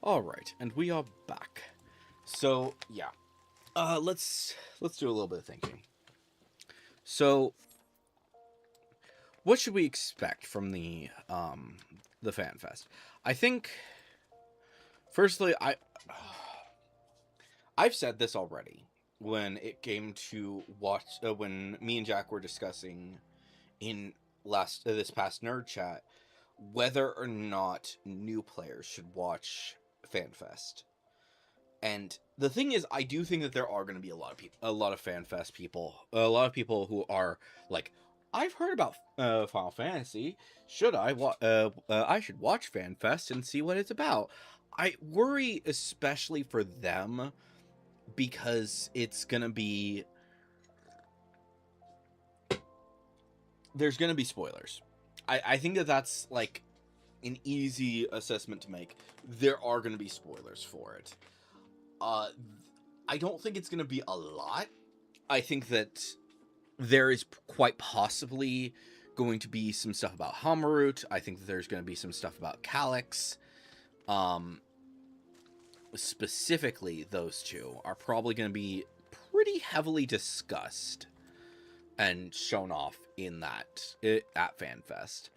S1: All right, and we are back. So, yeah. Let's do a little bit of thinking. So, what should we expect from the fan fest? I think firstly, I've said this already when it came to watch when me and Jack were discussing in last this past nerd chat whether or not new players should watch FanFest. And the thing is, I do think that there are going to be a lot of FanFest people, a lot of people who are like, I've heard about Final Fantasy. Should I? I should watch FanFest and see what it's about. I worry especially for them because it's gonna be there's gonna be spoilers. I think that that's like an easy assessment to make. There are gonna be spoilers for it. I don't think it's gonna be a lot. I think that there is quite possibly going to be some stuff about Hamarut. I think that there's going to be some stuff about Calyx. Specifically, those two are probably going to be pretty heavily discussed and shown off in that at FanFest.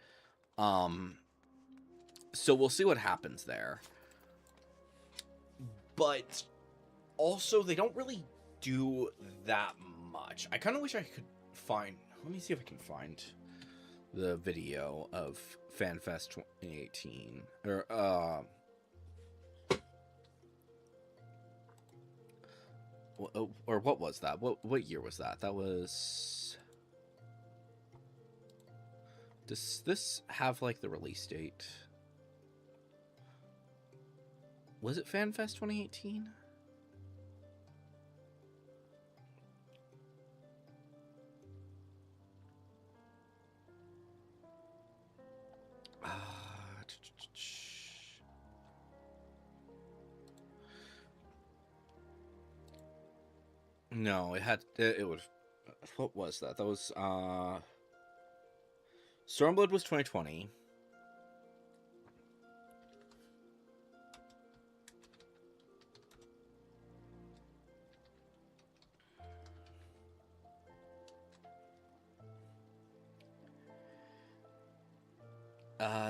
S1: So we'll see what happens there. But also, they don't really do that much. I kind of wish I could find... Let me see if I can find the video of FanFest 2018. Or what was that? What year was that? That was... Does this have, like, the release date? Was it FanFest 2018? No, it would... What was that? That was, Stormblood was 2020.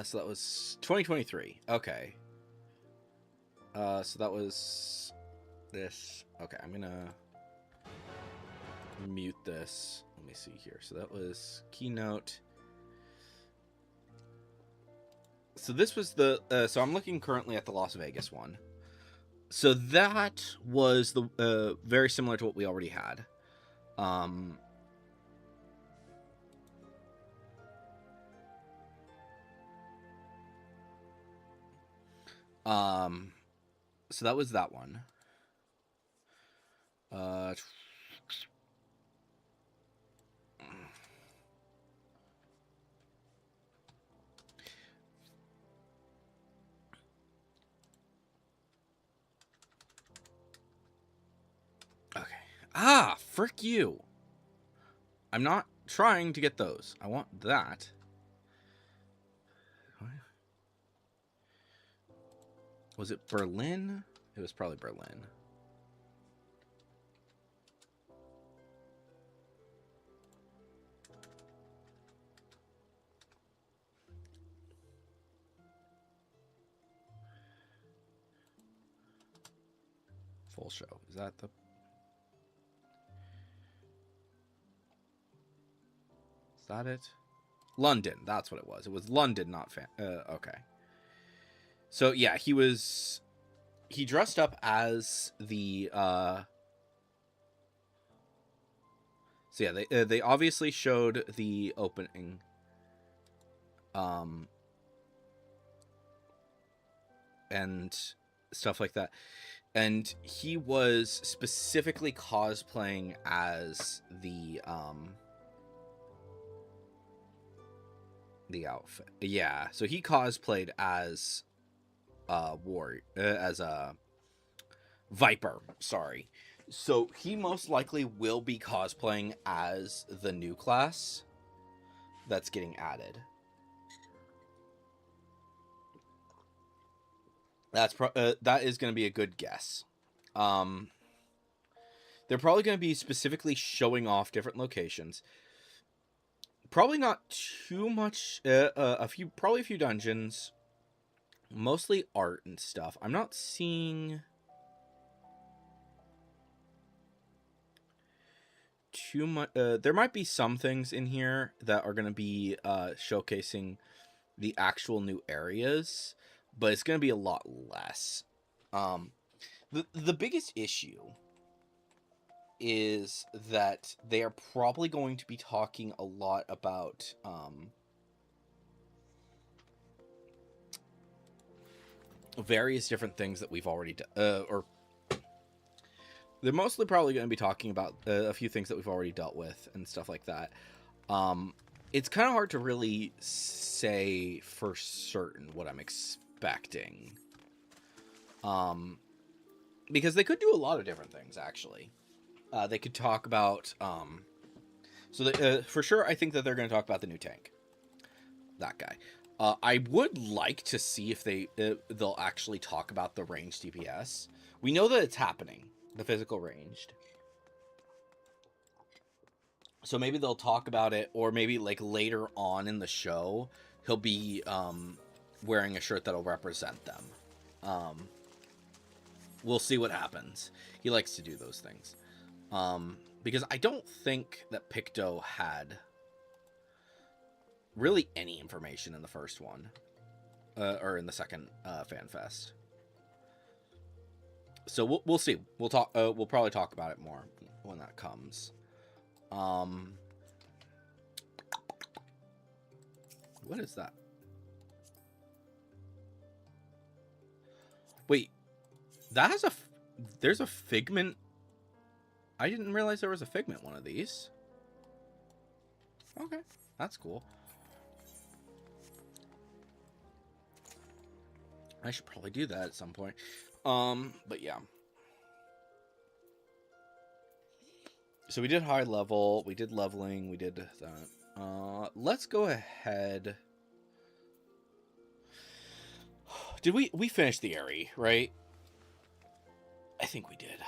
S1: So that was 2023. Okay. So that was this. Okay, I'm gonna mute this. Let me see here. So that was Keynote. So this was the... so I'm looking currently at the Las Vegas one. So that was the very similar to what we already had. So that was that one. Okay. Ah, frick you. I'm not trying to get those. I want that. Was it Berlin? It was probably Berlin. Full show. Is that the... Is that it? London. That's what it was. It was London, not okay. So yeah, he dressed up as the so yeah, they obviously showed the opening and stuff like that. And he was specifically cosplaying as the outfit. Yeah, so he cosplayed as as a Viper, sorry. So he most likely will be cosplaying as the new class that's getting added. That is going to be a good guess. They're probably going to be specifically showing off different locations. Probably not too much. Probably a few dungeons. Mostly art and stuff. I'm not seeing too much. There might be some things in here that are going to be showcasing the actual new areas, but it's going to be a lot less. The biggest issue is that they are probably going to be talking a lot about various different things that we've already or they're mostly probably going to be talking about a few things that we've already dealt with and stuff like that. It's kind of hard to really say for certain what I'm expecting. Because they could do a lot of different things, actually. They could talk about... for sure, I think that they're going to talk about the new tank. That guy. I would like to see if they'll actually talk about the ranged DPS. We know that it's happening. The physical ranged. So maybe they'll talk about it, or maybe like later on in the show, he'll be wearing a shirt that'll represent them. We'll see what happens. He likes to do those things. Because I don't think that Picto had really any information in the first one. Or in the second FanFest. So we'll see. We'll talk. We'll probably talk about it more when that comes. What is that? Wait, that has there's a figment. I didn't realize there was a figment one of these. Okay, that's cool. I should probably do that at some point. But yeah. So we did high level, we did leveling, we did that. Let's go ahead. Did we finish the area, right? I think we did.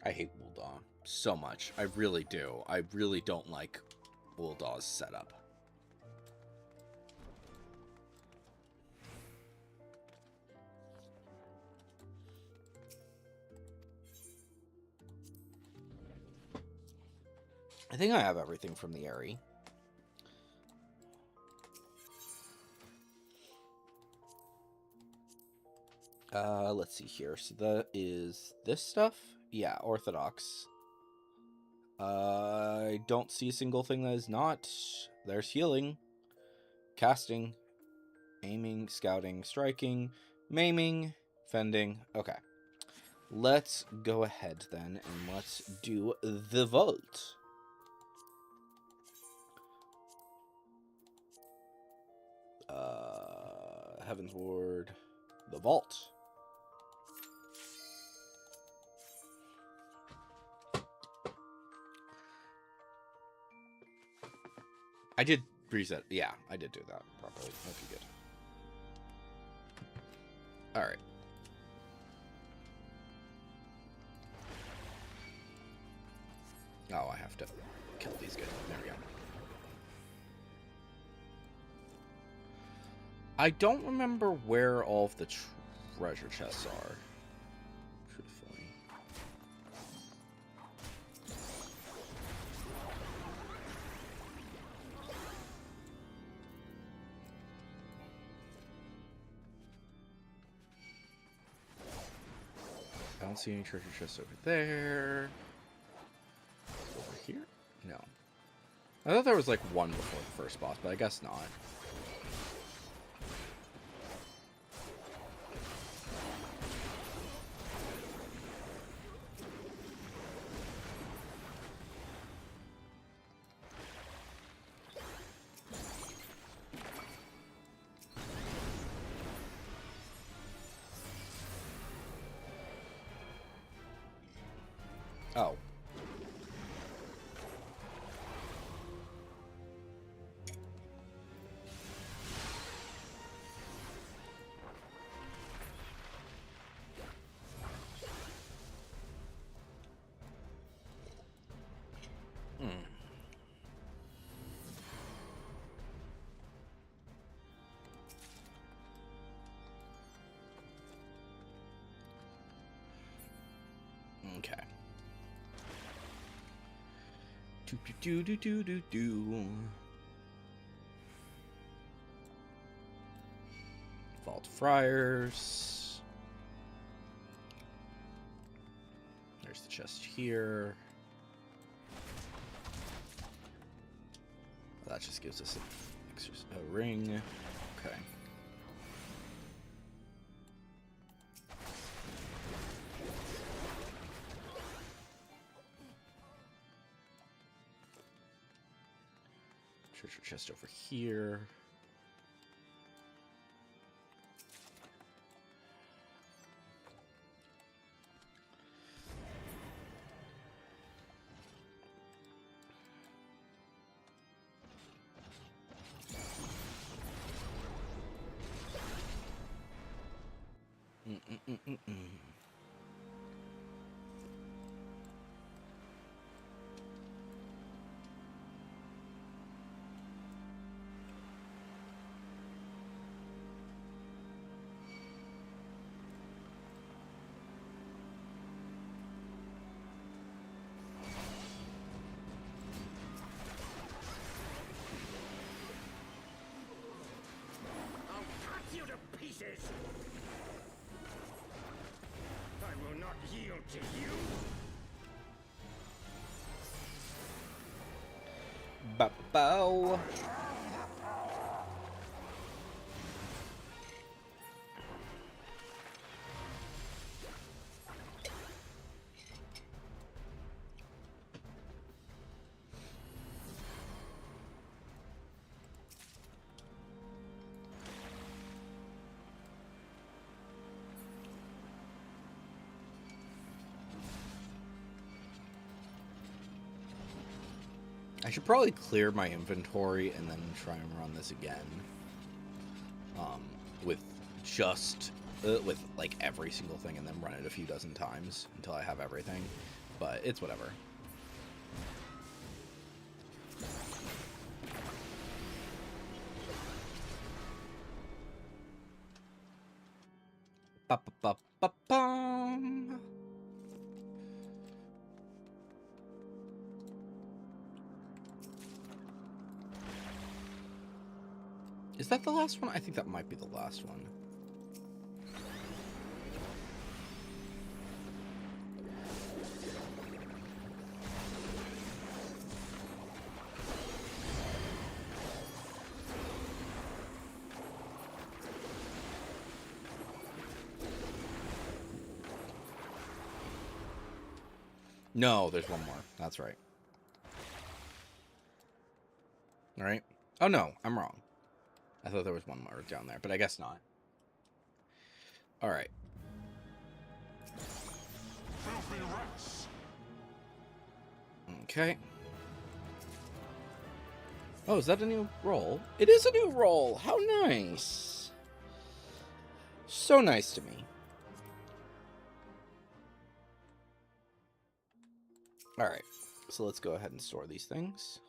S1: I hate Wuldaw so much. I really do. I really don't like Wuldaw's setup. I think I have everything from the area. Let's see here. So that is this stuff? Yeah, Orthodox. I don't see a single thing that is not. There's healing, casting, aiming, scouting, striking, maiming, fending. Okay. Let's go ahead then and let's do the vault. Heaven's Ward, the vault. I did reset. Yeah, I did do that properly. Okay, good. All right. Oh, I have to kill these guys. There we go. I don't remember where all of the treasure chests are. Truthfully. I don't see any treasure chests over there. Over here? No. I thought there was like one before the first boss, but I guess not. Oh. Do do do do do do. Vault Friars. There's the chest here. That just gives us a ring. Okay. Treasure chest over here.
S3: I'll cut you to pieces! I will not yield to you!
S1: Bow. I should probably clear my inventory and then try and run this again. With just, with like every single thing, and then run it a few dozen times until I have everything. But it's whatever. Ba-ba-ba-ba-bum. Is that the last one? I think that might be the last one. No, there's one more. That's right. All right. Oh, no, I'm wrong. I thought there was one more down there, but I guess not. All right. Okay. Oh, is that a new roll? It is a new roll. How nice. So nice to me. All right. So let's go ahead and store these things.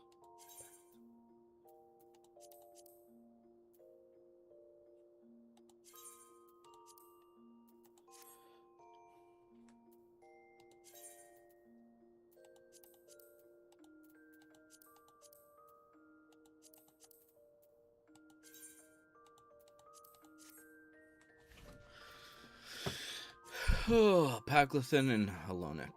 S1: Oh, Paglathan and Hellonic.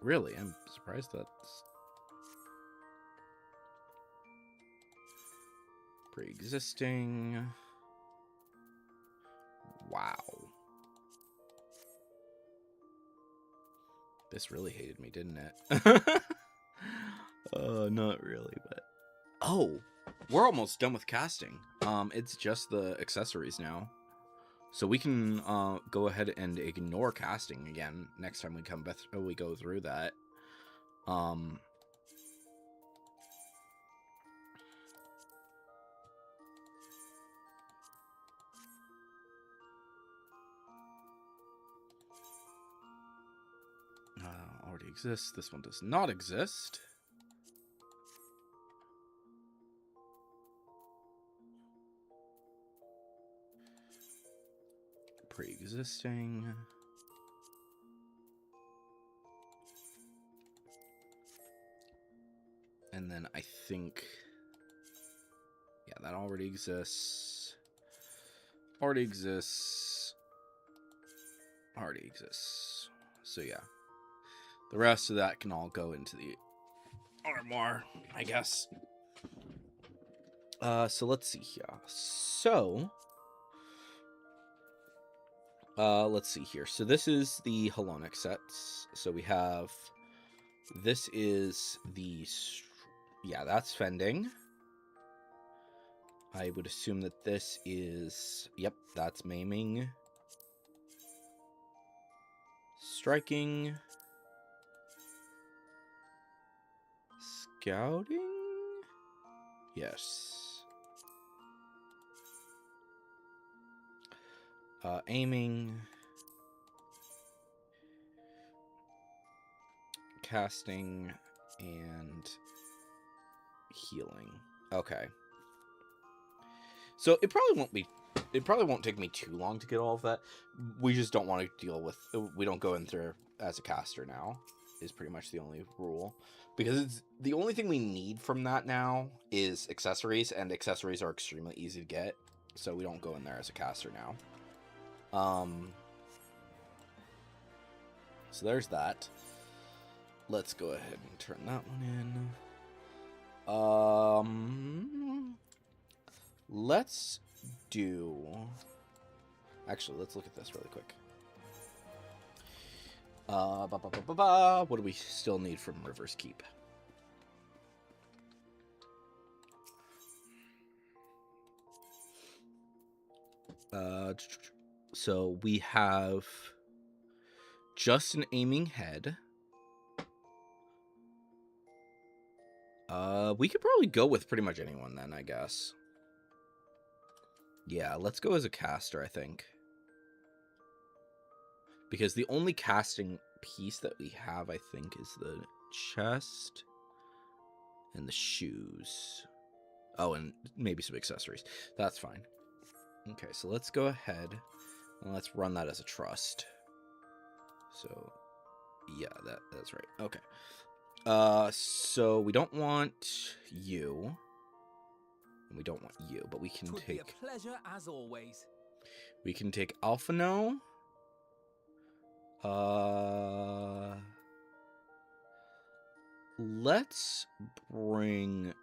S1: Really, I'm surprised that's pre-existing. Wow. This really hated me, didn't it? Not really, but... Oh, we're almost done with casting. It's just the accessories now. So we can go ahead and ignore casting again next time we go through that. Already exists. This one does not exist. pre-existing. And then I think, yeah, that already exists. Already exists. Already exists. So yeah, the rest of that can all go into the armoire, I guess. So let's see here. So, let's see here. So this is the Halonic sets. So we have, this is the, yeah, that's fending. I would assume that this is, yep, that's maiming. Striking. Scouting? Yes. Aiming. Casting. And healing. Okay. So it probably won't take me too long to get all of that. We just don't want to deal with, we don't go in through as a caster now, is pretty much the only rule. Because it's the only thing we need from that now is accessories, and accessories are extremely easy to get. So we don't go in there as a caster now. So there's that. Let's go ahead and turn that one in. Let's do... Actually, let's look at this really quick. What do we still need from River's Keep? So we have just an aiming head. We could probably go with pretty much anyone then, I guess. Yeah, let's go as a caster, I think. Because the only casting piece that we have, I think, is the chest and the shoes. Oh, and maybe some accessories. That's fine. Okay, so let's go ahead and let's run that as a trust. So, yeah, that's right. Okay. So we don't want you. And we don't want you, but we can take...
S2: Be a pleasure as always.
S1: We can take Alphino. Let's bring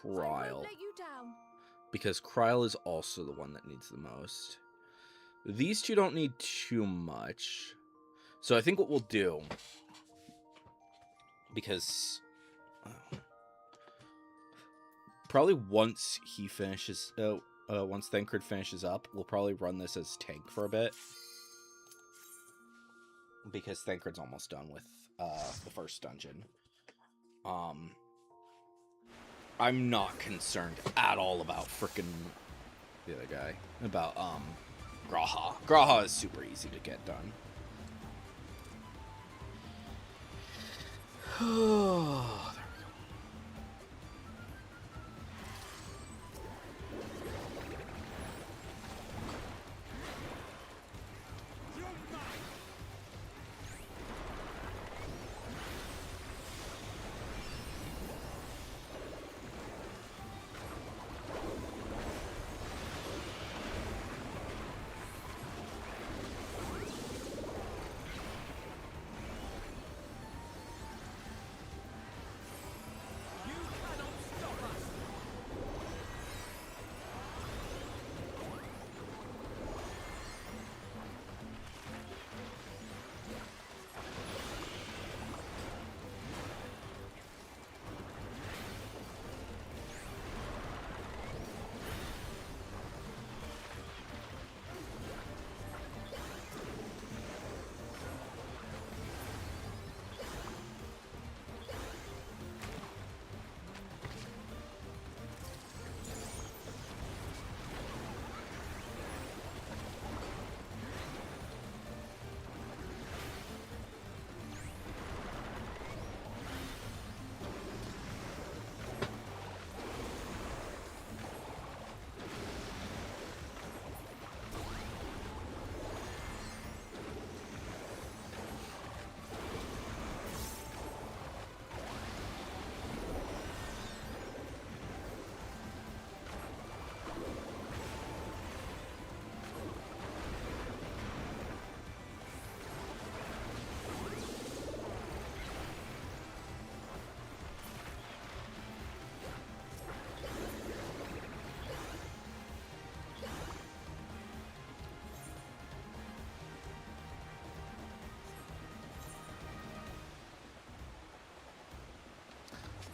S1: Kryle. Because Kryle is also the one that needs the most. These two don't need too much. So I think what we'll do... Because... probably once he finishes... once Thancred finishes up, we'll probably run this as tank for a bit. Because Thancred's almost done with the first dungeon. I'm not concerned at all about frickin' the other guy. About Graha. Graha is super easy to get done. There we go.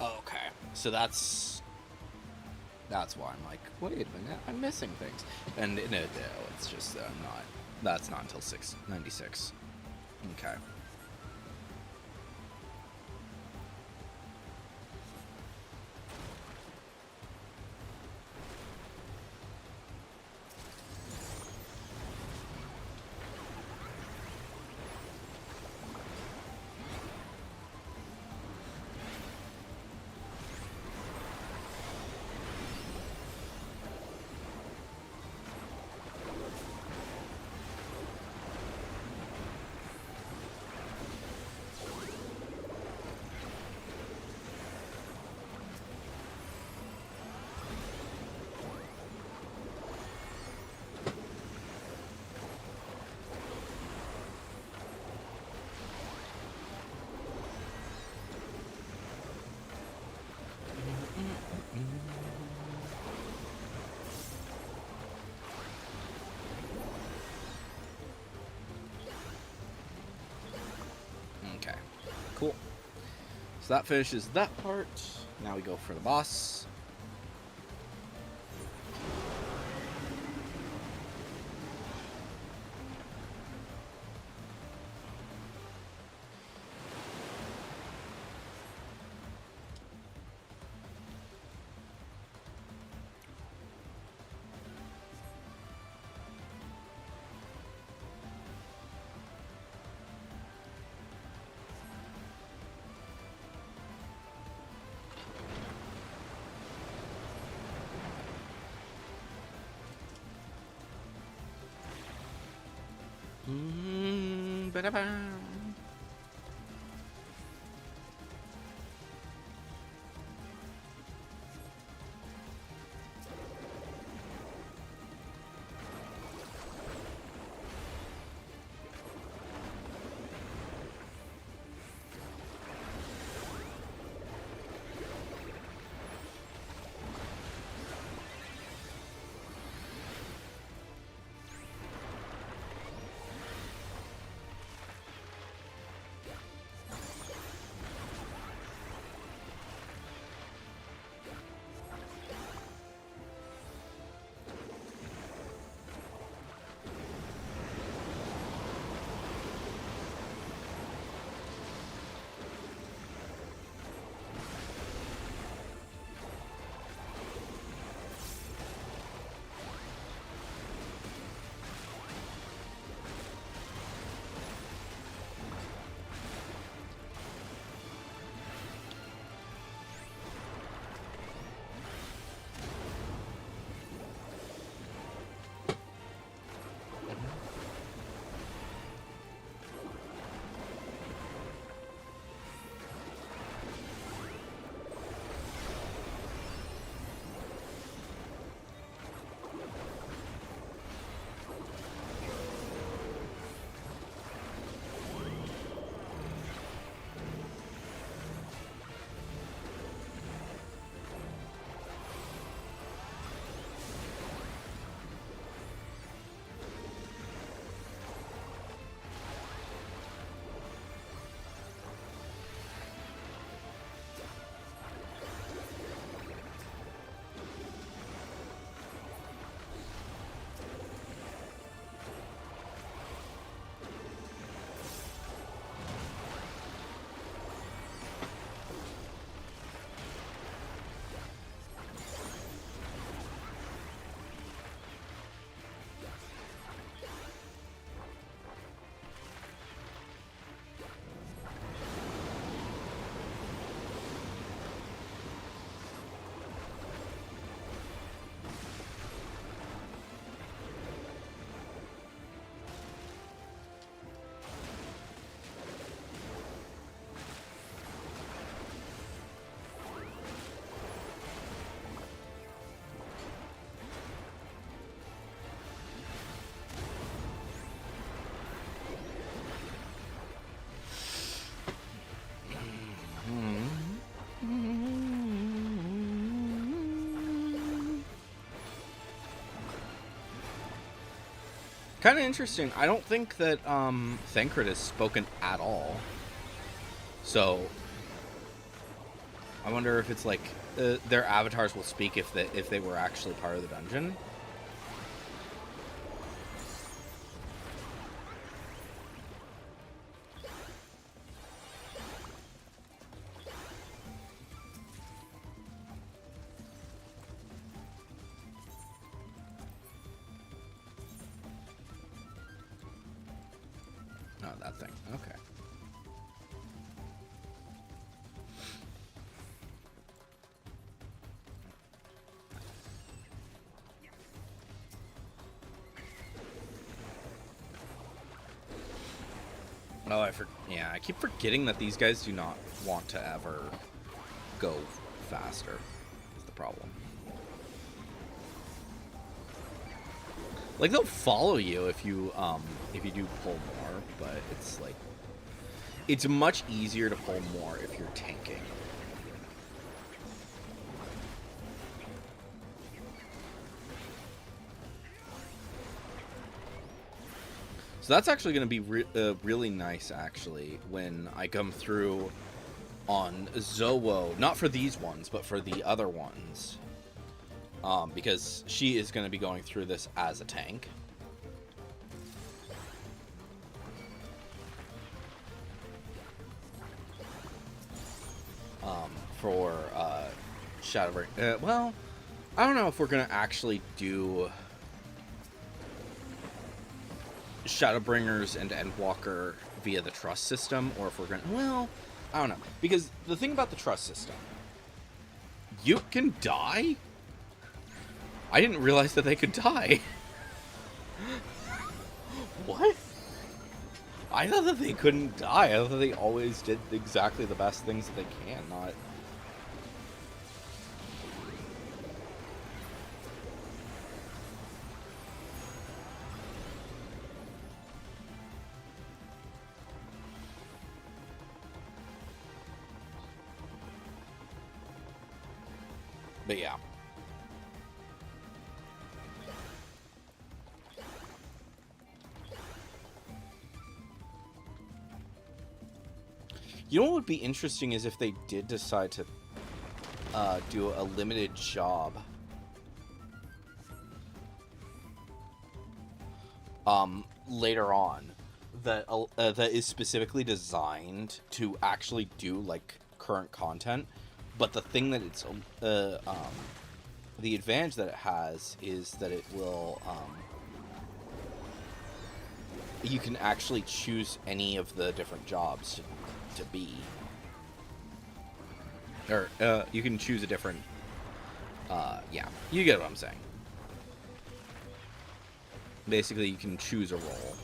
S1: Okay, so that's why I'm like, wait a minute, I'm missing things. And no, it's just not. That's not until 696. Okay. Okay, cool. So that finishes that part. Now we go for the boss. Ba-da-ba. Kind of interesting. I don't think that Thancred has spoken at all. So I wonder if it's like their avatars will speak if they were actually part of the dungeon. Oh, that thing. Okay. Oh, yeah, I keep forgetting that these guys do not want to ever go faster. Is the problem. Like, they'll follow you if you do pull more, but it's like it's much easier to pull more if you're tanking. So that's actually going to be really nice, actually, when I come through on Zowo. Not for these ones, but for the other ones. Because she is going to be going through this as a tank. For Shadowbring. Well, I don't know if we're going to actually do Shadowbringers and Endwalker via the trust system, or if we're going to... Well, I don't know. Because the thing about the trust system, you can die? I didn't realize that they could die. What? I thought that they couldn't die. I thought they always did exactly the best things that they can, not... But yeah. You know what would be interesting is if they did decide to do a limited job. Later on, that is specifically designed to actually do like current content. But the thing that it's the advantage that it has is that it will you can actually choose any of the different jobs to be, or you can choose a different yeah, you get what I'm saying. Basically, you can choose a role.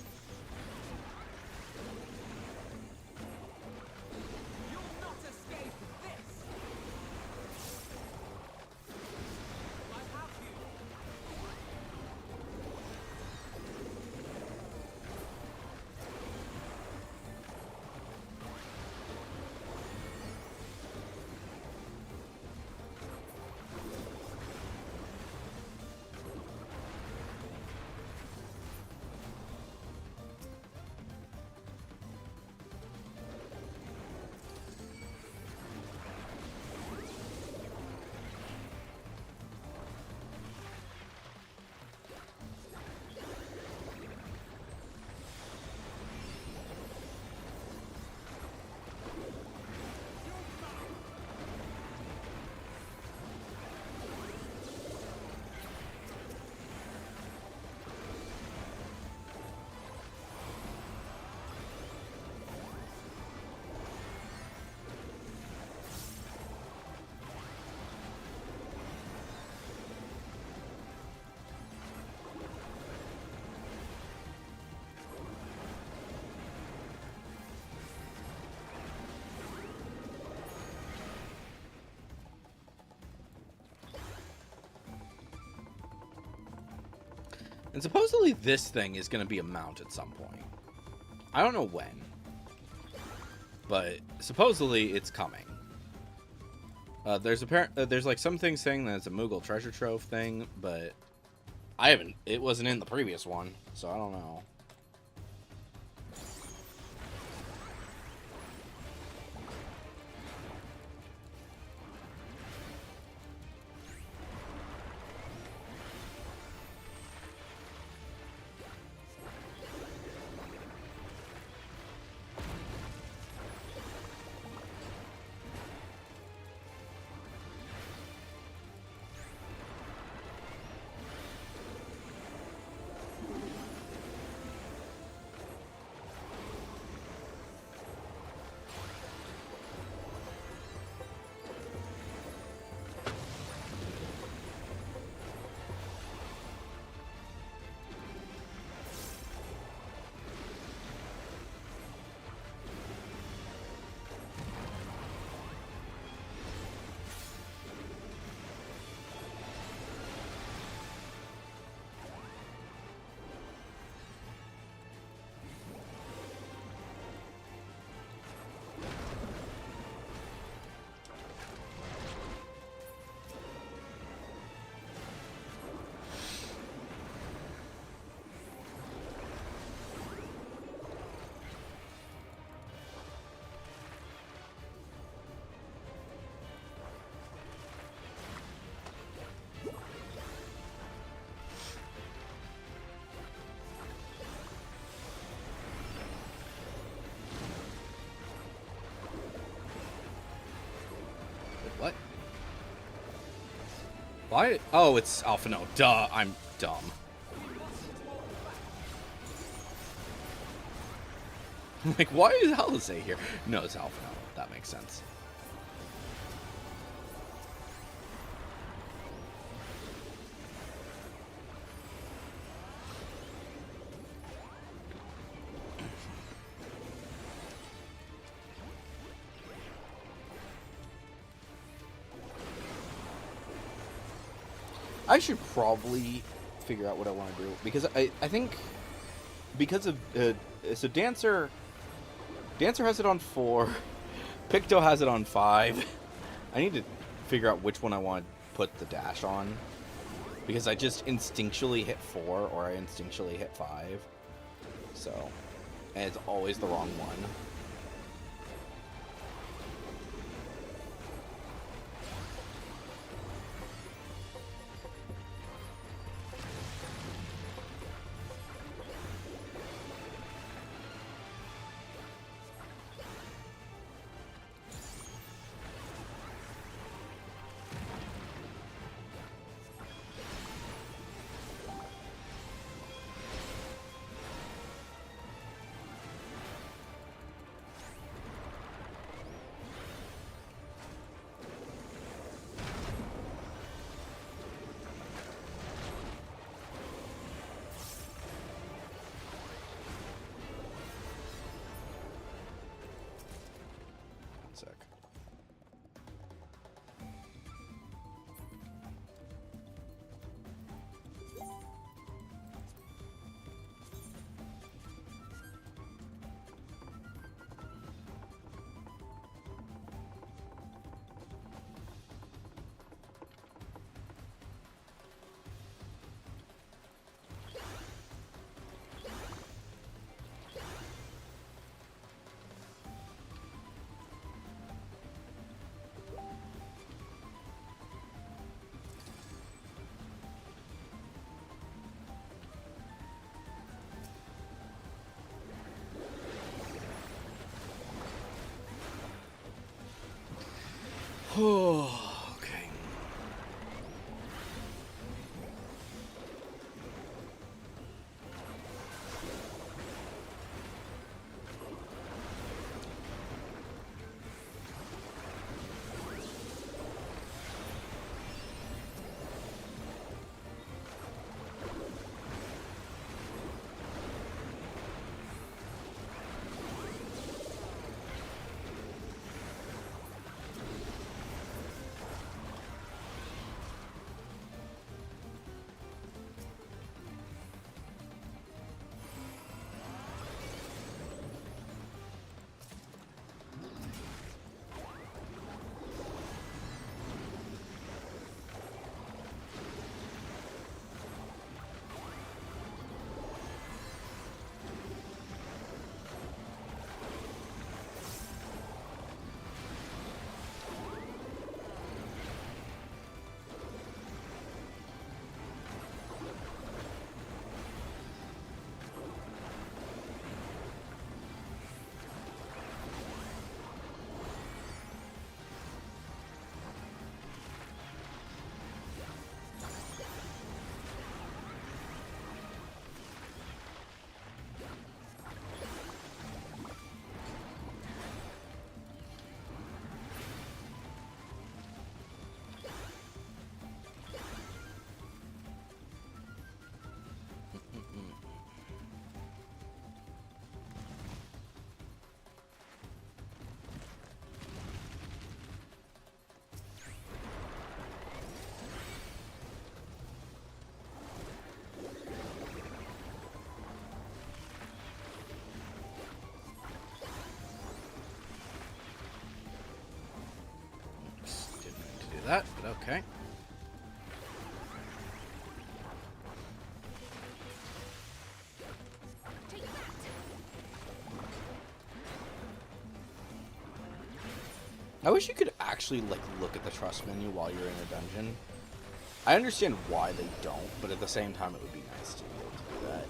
S1: And supposedly this thing is going to be a mount at some point. I don't know when, but supposedly it's coming. There's like some things saying that it's a Moogle treasure trove thing, but it wasn't in the previous one, so I don't know. Why? Oh, it's Alpha No. Duh, I'm dumb. Like, why is Alizé here? No, it's Alpha No. That makes sense. I should probably figure out what I want to do because I think because of so Dancer has it on 4, Picto has it on 5. I need to figure out which one I want to put the dash on because I just instinctually hit 4 or I instinctually hit 5. So, and it's always the wrong one. Sec. Okay. Didn't mean to do that, but okay. I wish you could actually like look at the trust menu while you're in a dungeon. I understand why they don't, but at the same time it would be nice to be able to do that.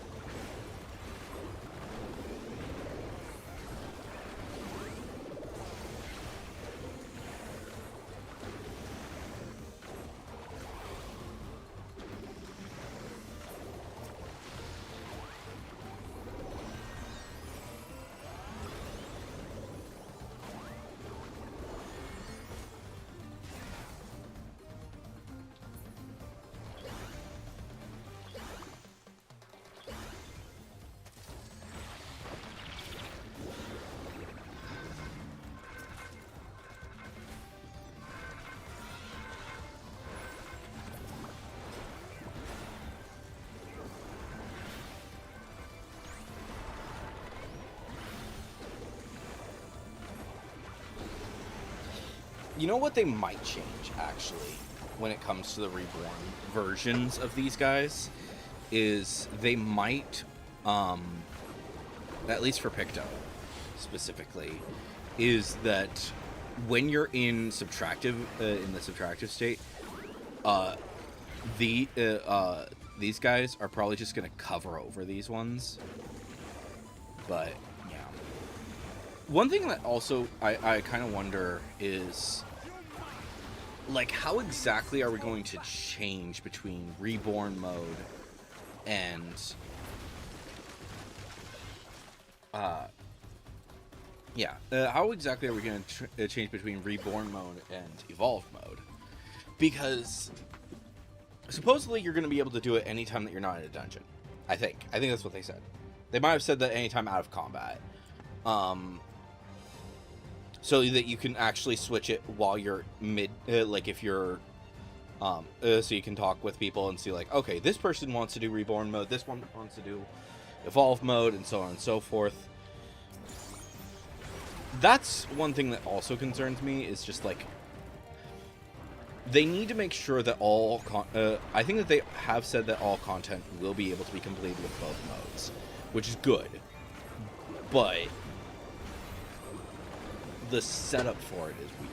S1: You know what they might change, actually, when it comes to the reborn versions of these guys, is they might, at least for Picto specifically, is that when you're in the subtractive state, these guys are probably just going to cover over these ones. But, yeah. One thing that also I kind of wonder is, like, how exactly are we going to change between reborn mode and how exactly are we going to change between reborn mode and evolved mode? Because supposedly you're going to be able to do it anytime that you're not in a dungeon. I think that's what they said. They might have said that anytime out of combat. So that you can actually switch it while you're mid, like if you're, so you can talk with people and see like, okay, this person wants to do reborn mode, this one wants to do evolve mode, and so on and so forth. That's one thing that also concerns me, is just like, they need to make sure that all, I think that they have said that all content will be able to be completed with both modes, which is good, but the setup for it is weird.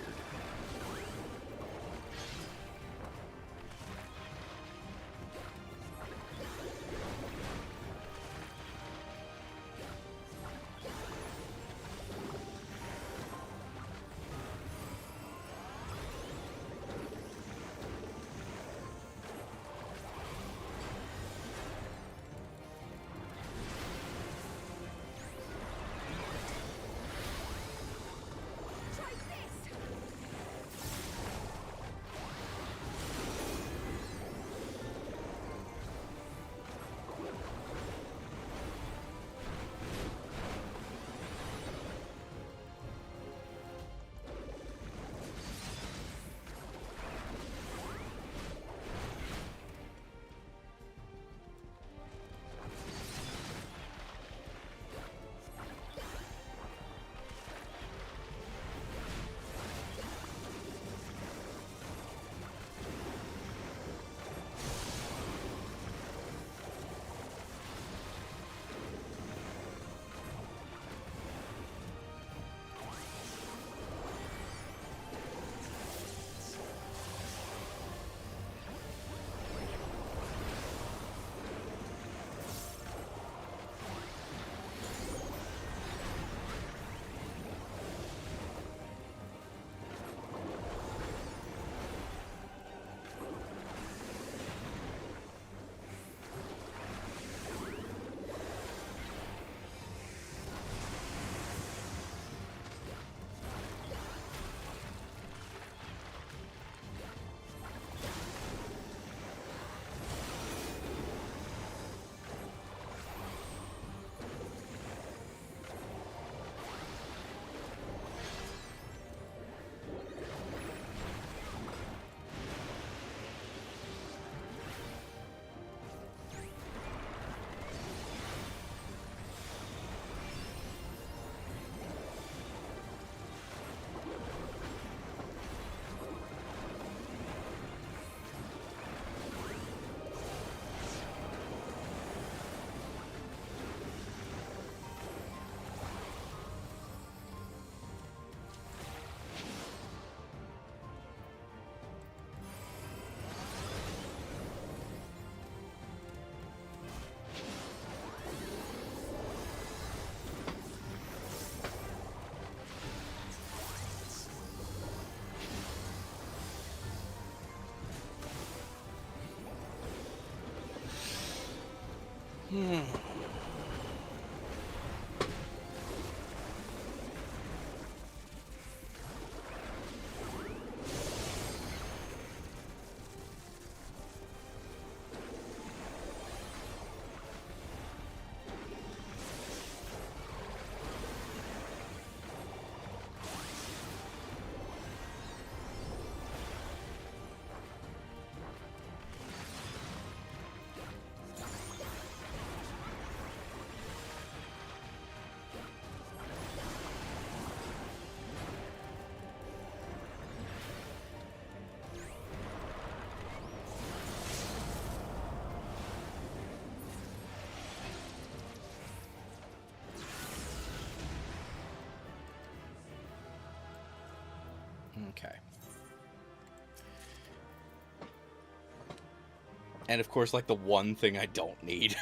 S1: Okay. And of course, like the one thing I don't need.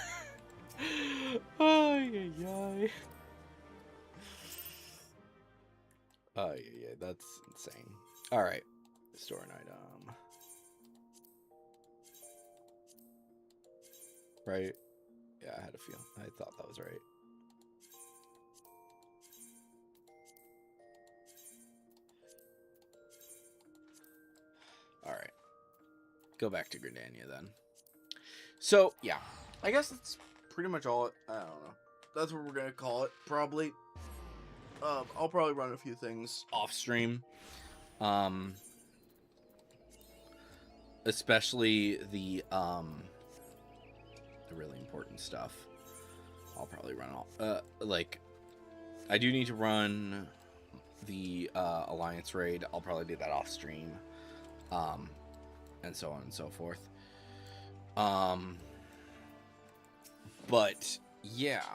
S1: Ay, ay, ay. Oh, yeah, that's insane. All right, store an item. Right? Yeah, I had a feel. I thought that was right. All right, go back to Gridania then. So yeah, I guess that's pretty much all. I don't know. That's what we're gonna call it, probably. I'll probably run a few things off stream. Especially the really important stuff. I'll probably run off. Like, I do need to run the Alliance raid. I'll probably do that off stream. And so on and so forth. But yeah,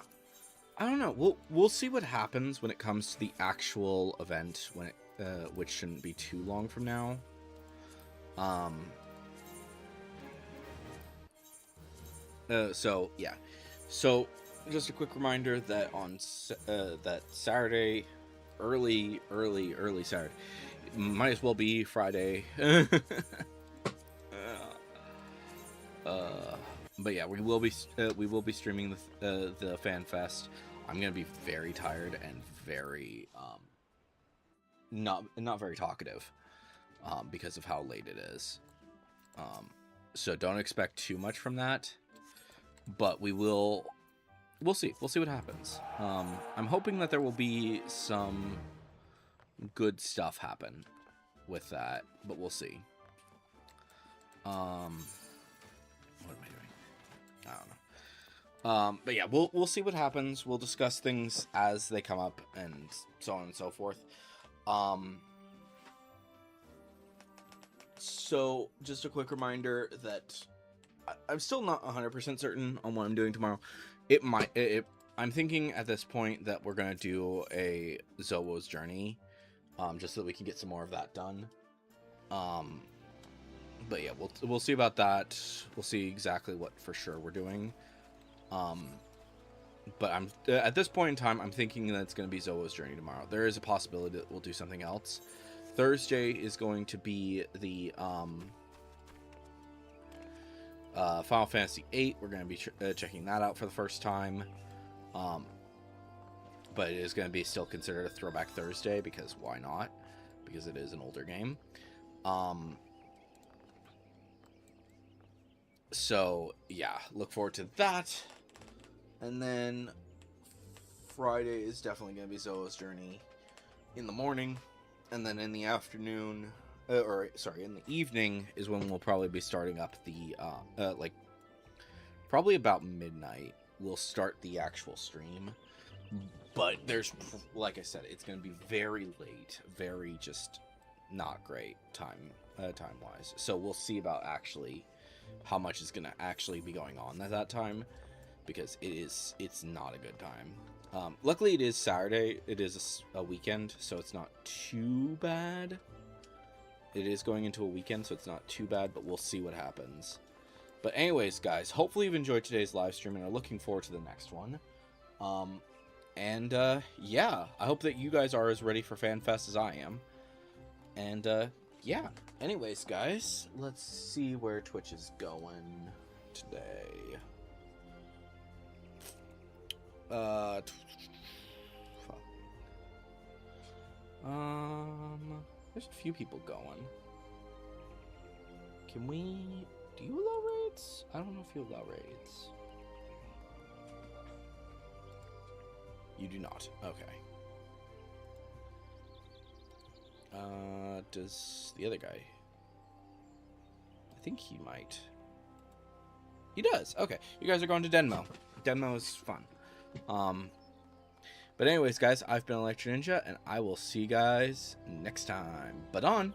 S1: I don't know. We'll see what happens when it comes to the actual event, when it which shouldn't be too long from now. So yeah. So just a quick reminder that on that Saturday, early Saturday, might as well be Friday. But yeah, we will be streaming the FanFest. I'm gonna be very tired and very not very talkative because of how late it is. So don't expect too much from that, but we'll see what happens. I'm hoping that there will be some good stuff happen with that, but we'll see. What am I doing? I don't know. But yeah, we'll see what happens. We'll discuss things as they come up and so on and so forth. So just a quick reminder that I'm still not 100% certain on what I'm doing tomorrow. I'm thinking at this point that we're gonna do a Zowo's journey, just so that we can get some more of that done. But yeah, we'll see about that. We'll see exactly what for sure we're doing. But I'm at this point in time, I'm thinking that it's going to be Zowo's journey tomorrow. There is a possibility that we'll do something else. Thursday is going to be the Final Fantasy VIII. We're going to be checking that out for the first time. But it is going to be still considered a Throwback Thursday, because why not? Because it is an older game. So yeah, look forward to that. And then Friday is definitely going to be Zoa's journey in the morning, and then in the afternoon, in the evening is when we'll probably be starting up the like probably about midnight we'll start the actual stream. But there's, like I said, it's going to be very late, very just not great time wise. So we'll see about actually how much is going to actually be going on at that time, because it's not a good time. Luckily it is Saturday, it is a weekend, so it's not too bad. It is going into a weekend, so it's not too bad, but we'll see what happens. But anyways, guys, hopefully you've enjoyed today's live stream and are looking forward to the next one. Yeah, I hope that you guys are as ready for FanFest as I am. And yeah, anyways, guys, let's see where Twitch is going today. There's a few people going. Do you allow raids? I don't know if you allow raids. You do not. Okay. Does the other guy? I think he might. He does. Okay. You guys are going to Denmo. Denmo is fun. But anyways, guys, I've been Electro Ninja, and I will see you guys next time. But on.